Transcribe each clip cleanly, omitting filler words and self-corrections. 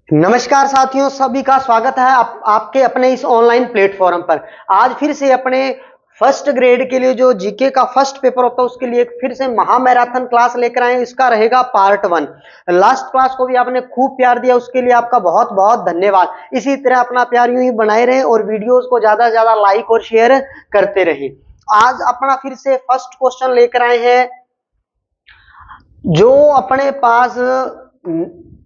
नमस्कार साथियों, सभी का स्वागत है आपके अपने इस ऑनलाइन प्लेटफॉर्म पर। आज फिर से अपने फर्स्ट ग्रेड के लिए जो जीके का फर्स्ट पेपर होता है उसके लिए फिर से महा मैराथन क्लास लेकर आए। इसका रहेगा पार्ट 1। लास्ट क्लास को भी आपने खूब प्यार दिया, उसके लिए आपका बहुत बहुत धन्यवाद। इसी तरह अपना प्यार यूं ही बनाए रहें और वीडियोस को ज्यादा से ज्यादा लाइक और शेयर करते रहें। आज अपना फिर से फर्स्ट क्वेश्चन लेकर आए हैं। जो अपने पास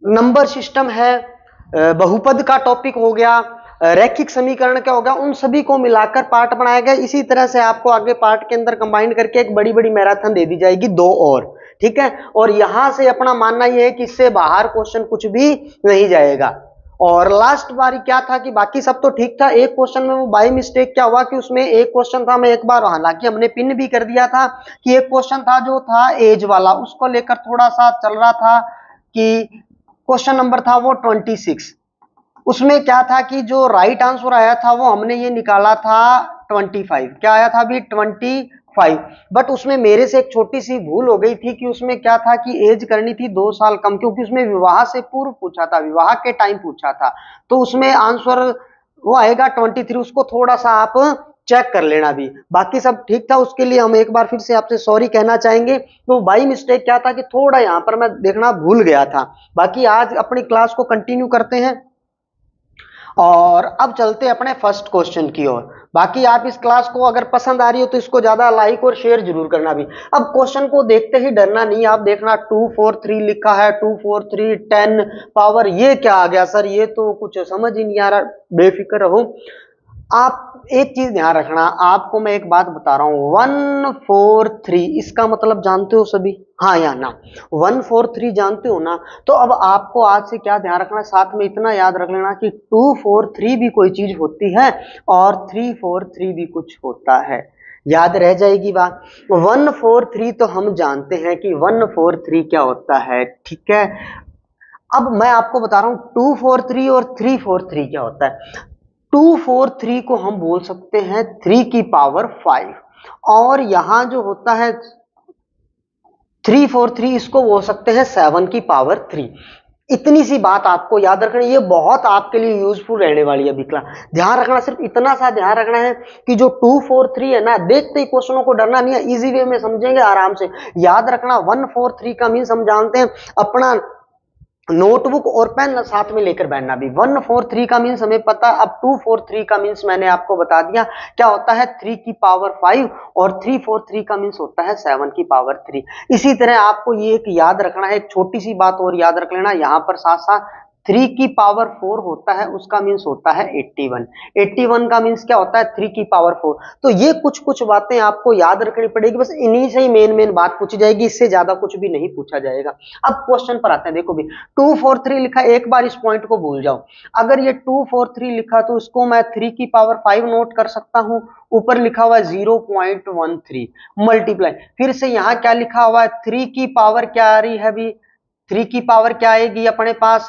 नंबर सिस्टम है, बहुपद का टॉपिक हो गया, रैखिक समीकरण क्या होगा, उन सभी को मिलाकर पार्ट बनाया गया। इसी तरह से आपको आगे पार्ट के अंदर कंबाइन करके एक बड़ी बड़ी मैराथन दे दी जाएगी, 2 और, ठीक है। और यहां से अपना मानना यह है कि इससे बाहर क्वेश्चन कुछ भी नहीं जाएगा। और लास्ट बारी क्या था कि बाकी सब तो ठीक था, एक क्वेश्चन में वो बाय मिस्टेक क्या हुआ कि उसमें एक क्वेश्चन था, मैं एक बार हालांकि हमने पिन भी कर दिया था कि एक क्वेश्चन था जो था एज वाला, उसको लेकर थोड़ा सा चल रहा था कि क्वेश्चन नंबर था वो 26। उसमें क्या था कि जो राइट आंसर आया था वो हमने ये निकाला था 25। क्या आया था अभी? 25। बट उसमें मेरे से एक छोटी सी भूल हो गई थी कि उसमें क्या था कि एज करनी थी 2 साल कम, क्योंकि उसमें विवाह से पूर्व पूछा था, विवाह के टाइम पूछा था। तो उसमें आंसर वो आएगा 23। उसको थोड़ा सा आप चेक कर लेना भी। बाकी सब ठीक था, उसके लिए हम एक बार फिर से आपसे सॉरी कहना चाहेंगे। तो बाई मिस्टेक क्या था कि थोड़ा यहां पर मैं देखना भूल गया था। बाकी आज अपनी क्लास को कंटिन्यू करते हैं और अब चलते हैं अपने फर्स्ट क्वेश्चन की ओर। बाकी आप इस क्लास को अगर पसंद आ रही हो तो इसको ज्यादा लाइक और शेयर जरूर करना भी। अब क्वेश्चन को देखते ही डरना नहीं, आप देखना 2 4 3 लिखा है, 2 4 3 10 पावर, ये क्या आ गया सर, ये तो कुछ समझ ही नहीं आ रहा। बेफिक्र रहो, आप एक चीज ध्यान रखना, आपको मैं एक बात बता रहा हूं, 1 4 3 इसका मतलब जानते हो सभी? हाँ या ना? 1 4 3 जानते हो ना? तो अब आपको आज से क्या ध्यान रखना, साथ में इतना याद रख लेना कि 2 4 3 भी कोई चीज होती है और 3 4 3 भी कुछ होता है। याद रह जाएगी बात। 1 4 3 तो हम जानते हैं कि 1 4 3 क्या होता है, ठीक है। अब मैं आपको बता रहा हूं 2 4 3 और 3 4 3 क्या होता है। 2 4 3 को हम बोल सकते हैं 3 की पावर 5, और यहां जो होता है 3 4 3 इसको बोल सकते हैं 7 की पावर 3। इतनी सी बात आपको याद रखनी, ये बहुत आपके लिए यूजफुल रहने वाली है बिकला। ध्यान रखना, सिर्फ इतना सा ध्यान रखना है कि जो 2 4 3 है ना, देखते ही क्वेश्चनों को डरना नहीं है, इजी वे में समझेंगे आराम से। याद रखना 1 4 3 का मीन हम जानते हैं, अपना नोटबुक और पेन साथ में लेकर बैठना भी। 1 4 3 का मीन्स हमें पता। अब 2 4 3 का मीन्स मैंने आपको बता दिया क्या होता है, 3 की पावर 5, और 3 4 3 का मीन्स होता है 7 की पावर 3। इसी तरह आपको ये एक याद रखना है, एक छोटी सी बात और याद रख लेना यहां पर साथ साथ, 3 की पावर 4 होता है, उसका मीन्स होता है 81। 81 का मीन्स क्या होता है, 3 की पावर 4। तो ये कुछ कुछ बातें आपको याद रखनी पड़ेगी, बस इन्हीं से ही मेन मेन बात पूछी जाएगी, इससे ज्यादा कुछ भी नहीं पूछा जाएगा। अब क्वेश्चन पर आते हैं, देखो भी 2 4 3 लिखा, एक बार इस पॉइंट को भूल जाओ। अगर ये 2 4 3 लिखा तो इसको मैं 3 की पावर 5 नोट कर सकता हूं, ऊपर लिखा हुआ है 0.13 मल्टीप्लाई, फिर से यहां क्या लिखा हुआ है, 3 की पावर क्या आ रही है अभी, 3 की पावर क्या आएगी अपने पास,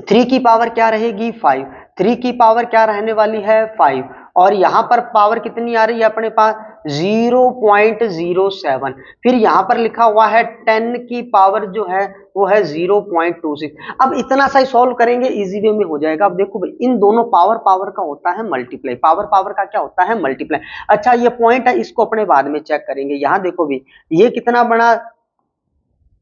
3 की पावर क्या रहेगी 5, 3 की पावर क्या रहने वाली है 5, और यहां पर पावर कितनी आ रही है अपने पास 0.07। फिर यहां पर लिखा हुआ है 10 की पावर जो है वो है 0.26। अब इतना सा ही सॉल्व करेंगे, इजी वे में हो जाएगा। अब देखो भाई, इन दोनों पावर पावर का होता है मल्टीप्लाई, पावर पावर का क्या होता है मल्टीप्लाई। अच्छा ये पॉइंट है, इसको अपने बाद में चेक करेंगे। यहां देखो भी, ये कितना बना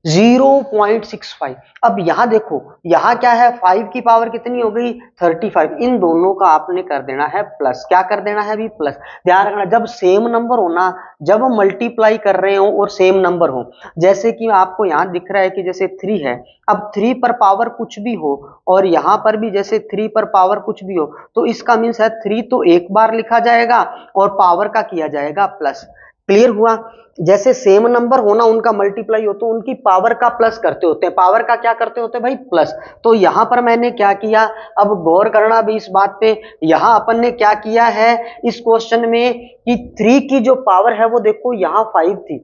0.65। अब यहां देखो, यहां क्या है, 5 की पावर कितनी हो गई 35। इन दोनों का आपने कर देना है प्लस। क्या कर देना है अभी? प्लस। ध्यान रखना, जब सेम नंबर हो ना, जब हम मल्टीप्लाई कर रहे हो और सेम नंबर हो, जैसे कि आपको यहां दिख रहा है कि जैसे 3 है, अब 3 पर पावर कुछ भी हो और यहां पर भी जैसे 3 पर पावर कुछ भी हो, तो इसका मीन्स है 3 तो एक बार लिखा जाएगा और पावर का किया जाएगा प्लस। क्लियर हुआ? जैसे सेम नंबर होना, उनका मल्टीप्लाई हो तो उनकी पावर का प्लस करते होते हैं, पावर का क्या करते होते हैं भाई प्लस। तो यहां पर मैंने क्या किया, अब गौर करना भी इस बात पे, यहां अपन ने क्या किया है इस क्वेश्चन में कि 3 की जो पावर है वो देखो यहां 5 थी,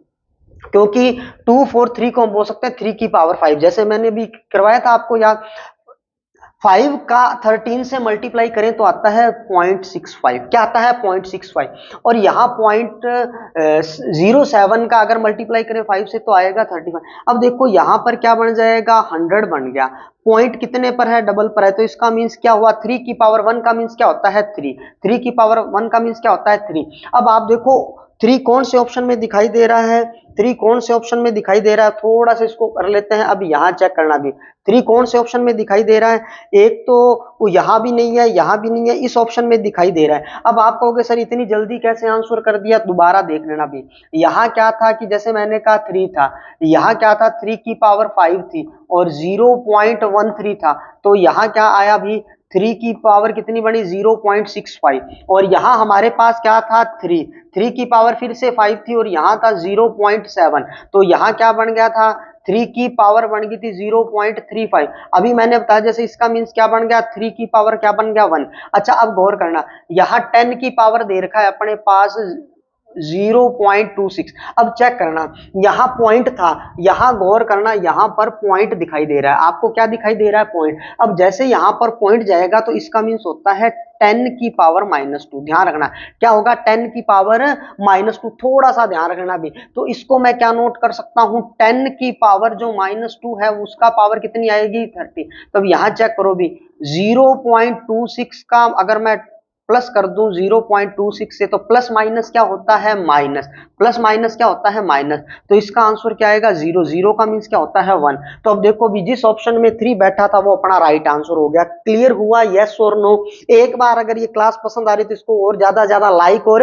क्योंकि 2 4 3 को हम बोल सकते हैं 3 की पावर 5, जैसे मैंने भी करवाया था आपको याद। 5 का 13 से मल्टीप्लाई करें तो आता है 0.65। क्या आता है? 0.65। और यहाँ 0.07 का अगर मल्टीप्लाई करें 5 से तो आएगा 35। अब देखो यहाँ पर क्या बन जाएगा, 100 बन गया। पॉइंट कितने पर है? डबल पर है, तो इसका मीन्स क्या हुआ, 3 की पावर 1 का मीन्स क्या होता है 3। 3 की पावर 1 का मीन्स क्या होता है 3। अब आप देखो 3 कौन से ऑप्शन में दिखाई दे रहा है, 3 कौन से ऑप्शन में दिखाई दे रहा है, थोड़ा सा इसको कर लेते हैं। अब यहाँ चेक करना भी 3 कौन से ऑप्शन में दिखाई दे रहा है, एक तो यहाँ भी नहीं है, यहाँ भी नहीं है, इस ऑप्शन में दिखाई दे रहा है। अब आप कहोगे सर इतनी जल्दी कैसे आंसर कर दिया, दोबारा देख लेना भी। यहाँ क्या था कि जैसे मैंने कहा 3 था, यहाँ क्या था 3 की पावर 5 थी और 0.13 था, तो यहाँ क्या आया भी 3 की पावर कितनी बनी 0.65। और यहाँ हमारे पास क्या था 3 की पावर फिर से 5 थी और यहाँ था 0.7, तो यहाँ क्या बन गया था 3 की पावर बन गई थी 0.35। अभी मैंने बताया जैसे इसका मीन्स क्या बन गया, 3 की पावर क्या बन गया 1। अच्छा अब गौर करना, यहाँ 10 की पावर दे रखा है अपने पास 0.26। अब चेक करना, यहां पॉइंट था, यहां गौर करना, यहां पर पॉइंट दिखाई दे रहा है। आपको क्या दिखाई दे रहा है? पॉइंट। अब जैसे यहां पर पॉइंट जाएगा तो इसका मीन्स होता है 10 की पावर -2। ध्यान रखना क्या होगा, 10 की पावर -2। थोड़ा सा ध्यान रखना भी, तो इसको मैं क्या नोट कर सकता हूं, 10 की पावर जो -2 है उसका पावर कितनी आएगी 30। तब यहां चेक करो भी 0.26 का अगर मैं प्लस कर दूं 0.26 से, तो प्लस माइनस क्या होता है माइनस, प्लस माइनस क्या होता है माइनस, तो इसका आंसर क्या आएगा 0। 0 का मीन्स क्या होता है 1। तो अब देखो भी जिस ऑप्शन में 3 बैठा था वो अपना राइट आंसर हो गया। क्लियर हुआ, यस और नो? एक बार अगर ये क्लास पसंद आ रही तो इसको और ज्यादा लाइक और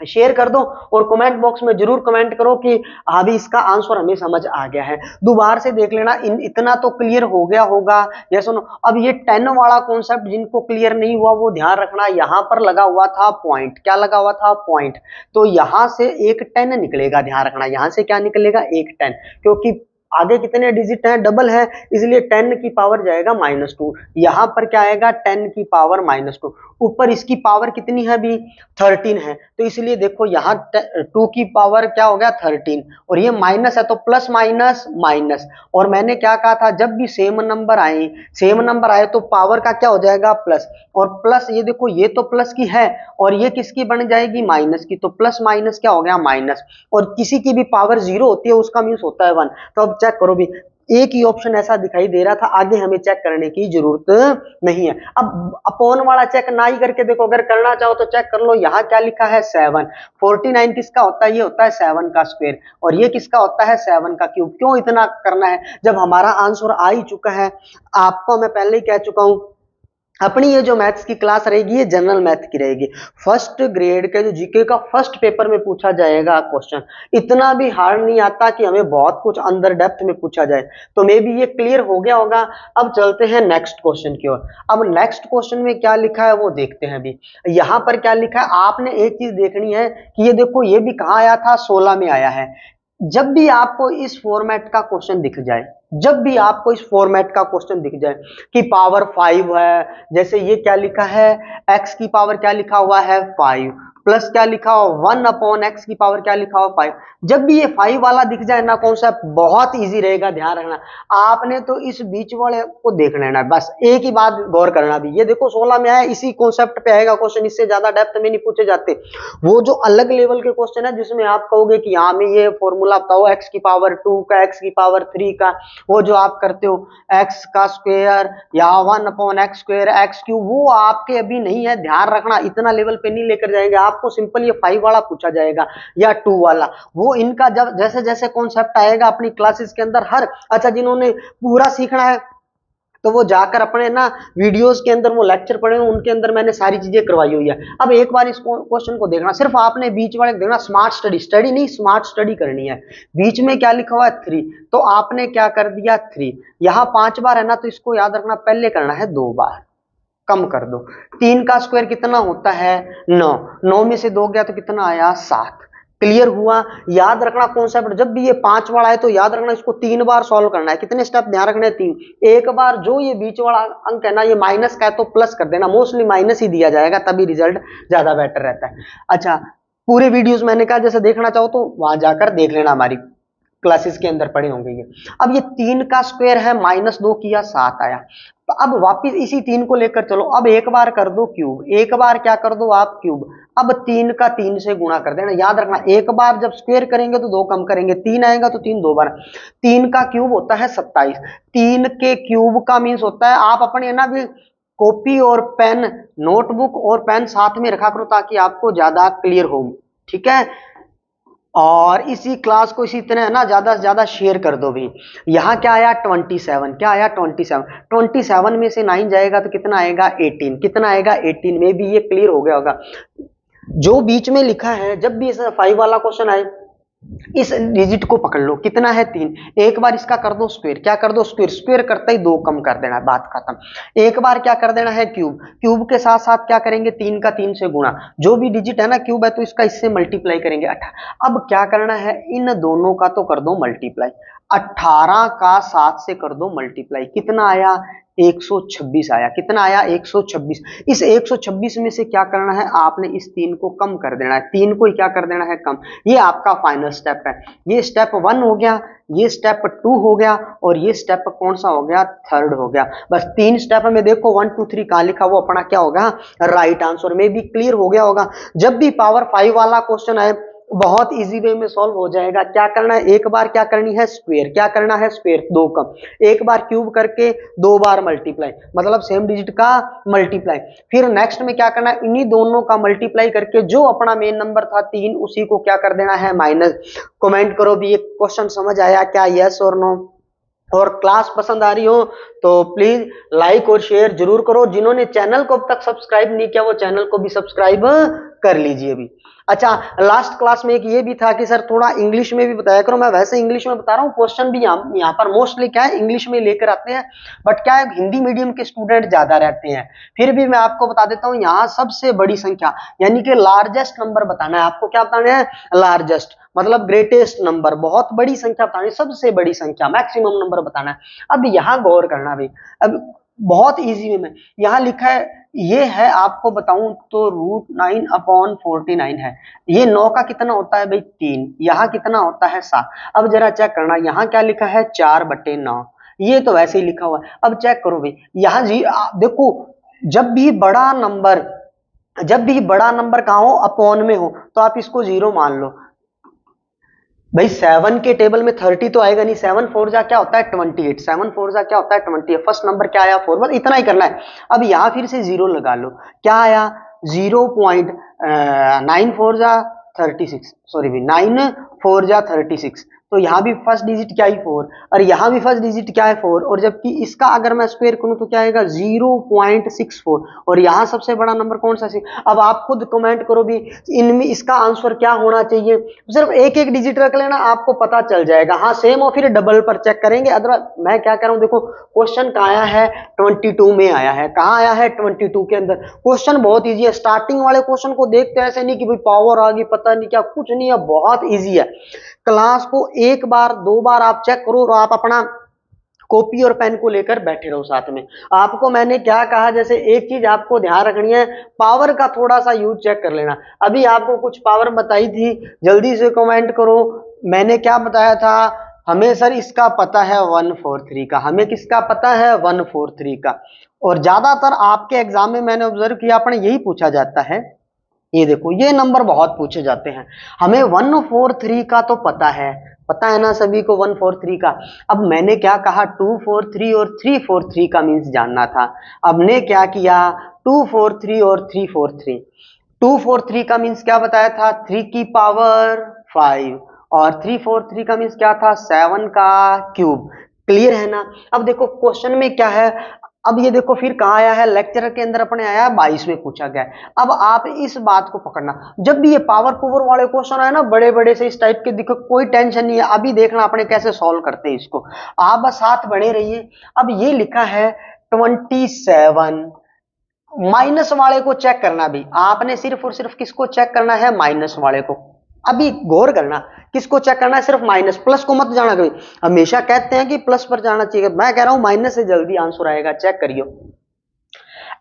शेयर कर दो और कमेंट बॉक्स में जरूर कमेंट करो कि अभी इसका आंसर हमें समझ आ गया है। दोबारा से देख लेना, इतना तो क्लियर हो गया होगा। ये सुनो, अब ये 10 वाला कॉन्सेप्ट जिनको क्लियर नहीं हुआ वो ध्यान रखना, यहां पर लगा हुआ था पॉइंट। क्या लगा हुआ था? पॉइंट। तो यहां से एक 10 निकलेगा, ध्यान रखना, यहां से क्या निकलेगा एक 10, क्योंकि आगे कितने डिजिट हैं, डबल है, इसलिए 10 की पावर जाएगा -2। यहां पर क्या आएगा 10 की पावर -2। ऊपर इसकी पावर कितनी है भी 13 है, तो इसलिए देखो यहाँ 2 की पावर क्या हो गया 13, और ये माइनस है तो प्लस माइनस माइनस। और मैंने क्या कहा था, जब भी सेम नंबर आए तो पावर का क्या हो जाएगा प्लस, और प्लस ये देखो ये तो प्लस की है और ये किसकी बन जाएगी माइनस की, तो प्लस माइनस क्या हो गया माइनस। और किसी की भी पावर 0 होती है उसका मीन्स होता है 1। तो अब चेक करो भी, एक ही ऑप्शन ऐसा दिखाई दे रहा था, आगे हमें चेक करने की जरूरत नहीं है। अब अपॉन वाला चेक ना ही करके देखो, अगर करना चाहो तो चेक कर लो, यहाँ क्या लिखा है 7। 49 किसका होता है, ये होता है 7 का स्क्वायर, और ये किसका होता है 7 का क्यूब। क्यों इतना करना है जब हमारा आंसर आ ही चुका है। आपको मैं पहले ही कह चुका हूं, अपनी ये जो मैथ्स की क्लास रहेगी ये जनरल मैथ की रहेगी। फर्स्ट ग्रेड के जो जीके का फर्स्ट पेपर में पूछा जाएगा क्वेश्चन, इतना भी हार्ड नहीं आता कि हमें बहुत कुछ अंदर डेप्थ में पूछा जाए। तो मे बी ये क्लियर हो गया होगा। अब चलते हैं नेक्स्ट क्वेश्चन की ओर। अब नेक्स्ट क्वेश्चन में क्या लिखा है वो देखते हैं अभी। यहाँ पर क्या लिखा है, आपने एक चीज देखनी है कि ये देखो ये भी कहाँ आया था 16 में आया है। जब भी आपको इस फॉर्मेट का क्वेश्चन दिख जाए, जब भी आपको इस फॉर्मेट का क्वेश्चन दिख जाए कि पावर 5 है, जैसे ये क्या लिखा है x की पावर क्या लिखा हुआ है 5, प्लस क्या लिखा हुआ 1/x की पावर क्या लिखा हुआ 5। जब भी ये 5 वाला दिख जाए ना कॉन्सेप्ट, बहुत इजी रहेगा। ध्यान रखना, आपने तो इस बीच वाले को देख लेना है, बस एक ही बात गौर करना भी। ये देखो 16 में आया, इसी कॉन्सेप्ट पे आएगा क्वेश्चन, इससे ज्यादा डेप्थ में नहीं पूछे जाते। वो जो अलग लेवल के क्वेश्चन है जिसमें आप कहोगे कि यहाँ में ये फॉर्मूला बताओ x की पावर 2 का, x की पावर 3 का, वो जो आप करते हो x का स्क्वायर या 1/x स्क्वायर x क्यूब, वो आपके अभी नहीं है। ध्यान रखना, इतना लेवल पे नहीं लेकर जाएंगे आपको, सिंपल ये 5 वाला पूछा जाएगा या 2 वाला। वो इनका जब जैसे जैसे कॉन्सेप्ट आएगा अपनी क्लासेस के अंदर हर, अच्छा जिन्होंने पूरा सीखना है तो वो जाकर अपने ना वीडियोस के अंदर वो लेक्चर पढ़े हैं, उनके अंदर मैंने सारी चीजें करवाई हुई है। अब एक बार इस क्वेश्चन को देखना, सिर्फ आपने बीच वाले देखना, स्मार्ट स्टडी, स्टडी नहीं स्मार्ट स्टडी करनी है। बीच में क्या लिखा हुआ है 3, तो आपने क्या कर दिया 3। यहाँ 5 बार है ना, तो इसको याद रखना पहले करना है 2 बार, कम कर दो। 3 का स्क्वायर कितना होता है 9, 9 में से 2 गया तो कितना आया 7। क्लियर हुआ। याद रखना कॉन्सेप्ट, जब भी ये 5 वाला है तो याद रखना इसको 3 बार सॉल्व करना है। कितने स्टेप ध्यान रखने 3। एक बार जो ये बीच वाला अंक है ना, ये माइनस का है तो प्लस कर देना, मोस्टली माइनस ही दिया जाएगा, तभी रिजल्ट ज्यादा बेटर रहता है। अच्छा पूरे वीडियोस मैंने कहा जैसे देखना चाहो तो वहां जाकर देख लेना हमारी क्लासेस के अंदर पढ़े होंगे ये। अब ये 3 का स्क्वायर है, -2 किया 7 आया। तो अब वापिस इसी 3 को लेकर चलो, अब एक बार कर दो क्यूब, एक बार क्या कर दो आप क्यूब। अब 3 का 3 से गुणा कर देना, याद रखना एक बार जब स्क्वायर करेंगे तो 2 कम करेंगे, 3 आएगा तो 3 2 बार, 3 का क्यूब होता है 27, 3 के क्यूब का मीन्स होता है, आप अपने ना भी कॉपी और पेन, नोटबुक और पेन साथ में रखा करो ताकि आपको ज्यादा क्लियर हो, ठीक है। और इसी क्लास को इसी तरह ना ज्यादा से ज्यादा शेयर कर दो भी। यहाँ क्या आया 27, क्या आया 27, 27 में से 9 जाएगा तो कितना आएगा 18, कितना आएगा 18 में भी ये क्लियर हो गया होगा। जो बीच में लिखा है, जब भी इस 5 वाला क्वेश्चन आए इस डिजिट को पकड़ लो, कितना है 3, एक बार इसका कर दो स्क्वायर, क्या कर दो स्क्वायर, स्क्वायर करते ही 2 कम कर देना, बात खत्म। एक बार क्या कर देना है क्यूब, क्यूब के साथ साथ क्या करेंगे 3 का 3 से गुणा, जो भी डिजिट है ना क्यूब है तो इसका इससे मल्टीप्लाई करेंगे 18। अब क्या करना है, इन दोनों का तो कर दो मल्टीप्लाई, 18 का 7 से कर दो मल्टीप्लाई, कितना आया 126 आया, कितना आया 126। इस 126 में से क्या करना है, आपने इस 3 को कम कर देना है, 3 को क्या कर देना है कम। ये आपका फाइनल स्टेप है, ये स्टेप 1 हो गया, ये स्टेप 2 हो गया, और ये स्टेप कौन सा हो गया, 3rd हो गया। बस 3 स्टेप में देखो 1 2 3 कहां लिखा, वो अपना क्या होगा राइट आंसर में भी क्लियर हो गया होगा। जब भी पावर 5 वाला क्वेश्चन आए बहुत इजी वे में सॉल्व हो जाएगा। क्या करना है, एक बार क्या करनी है स्क्वायर, क्या करना है स्क्वायर 2 कम, एक बार क्यूब करके 2 बार मल्टीप्लाई, मतलब सेम डिजिट का मल्टीप्लाई। फिर नेक्स्ट में क्या करना है, इन्हीं दोनों का मल्टीप्लाई करके जो अपना मेन नंबर था 3 उसी को क्या कर देना है माइनस। कमेंट करो भी ये क्वेश्चन समझ आया क्या, यस और नो। और क्लास पसंद आ रही हो तो प्लीज लाइक और शेयर जरूर करो। जिन्होंने चैनल को अब तक सब्सक्राइब नहीं किया वो चैनल को भी सब्सक्राइब कर लीजिए अभी। अच्छा, लास्ट क्लास में एक ये भी था कि सर थोड़ा इंग्लिश में भी बताया करो। मैं वैसे इंग्लिश में बता रहा हूँ, क्वेश्चन भी यहाँ पर मोस्टली क्या है इंग्लिश में लेकर आते हैं, बट क्या है हिंदी मीडियम के स्टूडेंट ज्यादा रहते हैं। फिर भी मैं आपको बता देता हूँ, यहाँ सबसे बड़ी संख्या यानी कि लार्जेस्ट नंबर बताना है आपको। क्या बताना है, लार्जेस्ट मतलब ग्रेटेस्ट नंबर, बहुत बड़ी संख्या बतानी है, सबसे बड़ी संख्या मैक्सिमम नंबर बताना है। अब यहाँ गौर करना भाई, अब बहुत इजी में यहाँ लिखा है, ये है आपको बताऊं तो √9/49 है। ये 9 का कितना होता है भाई 3, यहाँ कितना होता है 7। अब जरा चेक करना, यहाँ क्या लिखा है 4/9, ये तो वैसे ही लिखा हुआ है। अब चेक करो भाई, यहाँ जी देखो जब भी बड़ा नंबर कहाँ हो अपॉन में हो तो आप इसको 0 मान लो भाई। 7 के टेबल में 30 तो आएगा नहीं, 7 4 जा क्या होता है 28, 7 4 जा क्या होता है 28, फर्स्ट नंबर क्या आया 4, बस इतना ही करना है। अब यहाँ फिर से 0 लगा लो, क्या आया 0.9 4 जा 36, सॉरी भाई 9 4 जा 36, तो यहाँ भी फर्स्ट डिजिट क्या है 4 और यहाँ भी फर्स्ट डिजिट क्या है 4, और जबकि इसका अगर मैं स्क्वायर करूं तो क्या आएगा 0.64, और यहाँ सबसे बड़ा नंबर कौन सा 6। अब आप खुद कमेंट करो भी इनमें इसका आंसर क्या होना चाहिए। सिर्फ एक एक डिजिट रख लेना, आपको पता चल जाएगा। हाँ सेम हो फिर डबल पर चेक करेंगे, अदरवाइज मैं क्या कर रहा हूँ देखो क्वेश्चन कहाँ आया है 22 में आया है, कहाँ आया है 22 के अंदर। क्वेश्चन बहुत ईजी है, स्टार्टिंग वाले क्वेश्चन को देखते ऐसे नहीं कि भाई पावर आ गई पता नहीं क्या, कुछ नहीं है, बहुत ईजी है। क्लास को एक बार 2 बार आप चेक करो और आप अपना कॉपी और पेन को लेकर बैठे रहो साथ में। आपको मैंने क्या कहा, जैसे एक चीज आपको ध्यान रखनी है, पावर का थोड़ा सा यूज चेक कर लेना। अभी आपको कुछ पावर बताई थी, जल्दी से कमेंट करो। मैंने क्या बताया था, हमें सर इसका पता है 143 का, हमें किसका पता है 143 का। और ज्यादातर आपके एग्जाम में मैंने ऑब्जर्व किया अपने यही पूछा जाता है। ये देखो ये नंबर बहुत पूछे जाते हैं, हमें 143 का तो पता है ना सभी को 143 का। अब मैंने क्या कहा 243 और 343 का मींस जानना था। अब ने क्या किया 243 और 343, 243 का मींस क्या बताया था 3 की पावर 5 और 343 का मींस क्या था 7 का क्यूब। क्लियर है ना। अब देखो क्वेश्चन में क्या है, अब ये देखो फिर कहाँ आया है लेक्चर के अंदर अपने आया 22 में पूछा गया है। अब आप इस बात को पकड़ना, जब भी ये पावर वाले क्वेश्चन आए ना बड़े बड़े से इस टाइप के, देखो कोई टेंशन नहीं है, अभी देखना अपने कैसे सॉल्व करते हैं इसको, आप बस साथ बने रहिए। अब ये लिखा है 27, माइनस वाले को चेक करना भी, आपने सिर्फ और सिर्फ किसको चेक करना है माइनस वाले को। अभी गौर करना किसको चेक करना है, सिर्फ माइनस, प्लस को मत जाना कभी। हमेशा कहते हैं कि प्लस पर जाना चाहिए, मैं कह रहा हूं माइनस से जल्दी आंसर आएगा, चेक करियो।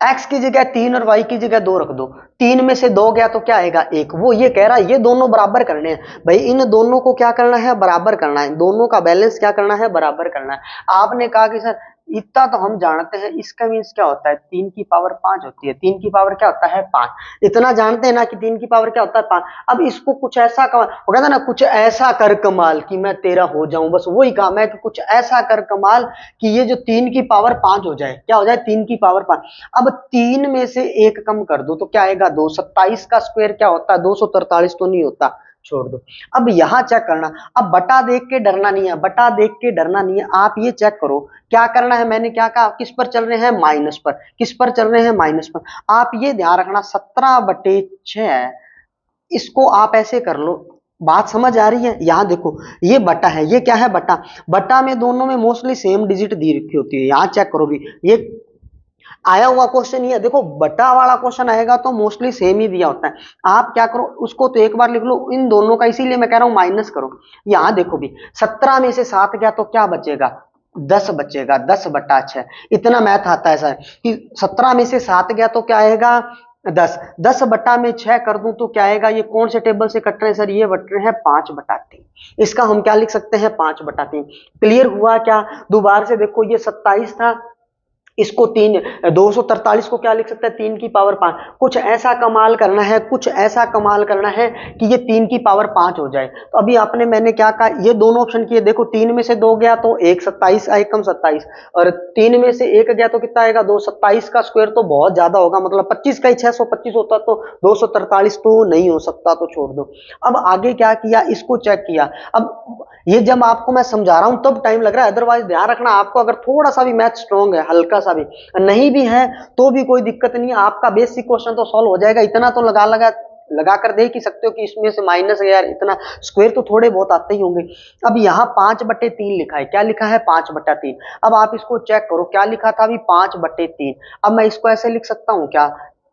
x की जगह 3 और y की जगह 2 रख दो, 3 में से 2 गया तो क्या आएगा 1। वो ये कह रहा है ये दोनों बराबर करने हैं भाई, इन दोनों को क्या करना है बराबर करना है, दोनों का बैलेंस क्या करना है बराबर करना है। आपने कहा कि सर इतना तो हम जानते हैं, इसका मीन्स क्या होता है 3 की पावर 5 होती है, 3 की पावर क्या होता है 5, इतना जानते हैं ना कि 3 की पावर क्या होता है 5। अब इसको कुछ ऐसा कमाल, वो कहता ना कुछ ऐसा कर कमाल कि मैं तेरा हो जाऊं, बस वही काम है कि कुछ ऐसा कर कमाल कि ये जो 3 की पावर 5 हो जाए, क्या हो जाए 3 की पावर 5। अब 3 में से 1 कम कर दो तो क्या आएगा 2, 27 का स्क्वायर क्या होता है 243 तो नहीं होता, छोड़ दो। अब यहां चेक करना, अब बटा देख के डरना नहीं है, बटा देख के डरना नहीं है, आप ये चेक करो क्या करना है। मैंने क्या कहा, किस पर चल रहे हैं माइनस पर, किस पर चल रहे हैं माइनस पर। आप ये ध्यान रखना 17/6 इसको आप ऐसे कर लो, बात समझ आ रही है। यहां देखो ये बटा है, ये क्या है बटा, बटा में दोनों में मोस्टली सेम डिजिट दी रखी होती है। यहां चेक करो भी, ये आया हुआ क्वेश्चन ही है, देखो बटा वाला क्वेश्चन आएगा तो मोस्टली सेम ही दिया होता है। आप क्या करो उसको तो एक बार लिख लो इन दोनों का, इसीलिए मैं कह रहा हूं माइनस करो। यहां देखो भी 17 में से 7 गया तो क्या बचेगा 10 बचेगा, 10/6। इतना मैथ आता है सर कि 17 में से 7 गया तो क्या आएगा 10, 10/6 कर दूं तो क्या आएगा, ये कौन से टेबल से कट रहे हैं सर, ये बट रहे हैं 5/3। इसका हम क्या लिख सकते हैं 5/3। क्लियर हुआ क्या, दोबारा से देखो ये 27 था, इसको 243 को क्या लिख सकते हैं 3 की पावर 5। कुछ ऐसा कमाल करना है, कुछ ऐसा कमाल करना है कि ये 3 की पावर 5 हो जाए। तो अभी आपने मैंने क्या कहा, ये दोनों ऑप्शन किए, देखो 3 में से 2 गया तो 1, 27 1 कम 27, और 3 में से 1 गया तो कितना आएगा 2, 27 का स्क्वायर तो बहुत ज्यादा होगा, मतलब 25 का ही 625 होता तो 243 तो नहीं हो सकता, तो छोड़ दो। अब आगे क्या किया, इसको चेक किया। अब ये जब आपको मैं समझा रहा हूं तब टाइम लग रहा है, अदरवाइज ध्यान रखना आपको अगर थोड़ा सा भी मैथ स्ट्रॉन्ग है, हल्का सा भी नहीं भी है तो भी कोई दिक्कत नहीं है, आपका बेसिक क्वेश्चन तो सॉल्व हो जाएगा। इतना तो लगा कर देख ही सकते हो कि इसमें से माइनस है यार, इतना स्क्वायर तो थोड़े बहुत आते ही होंगे। अब यहाँ 5/3 लिखा है, क्या लिखा है 5/3। अब आप इसको चेक करो क्या लिखा था अभी 5/3। अब मैं इसको ऐसे लिख सकता हूँ क्या,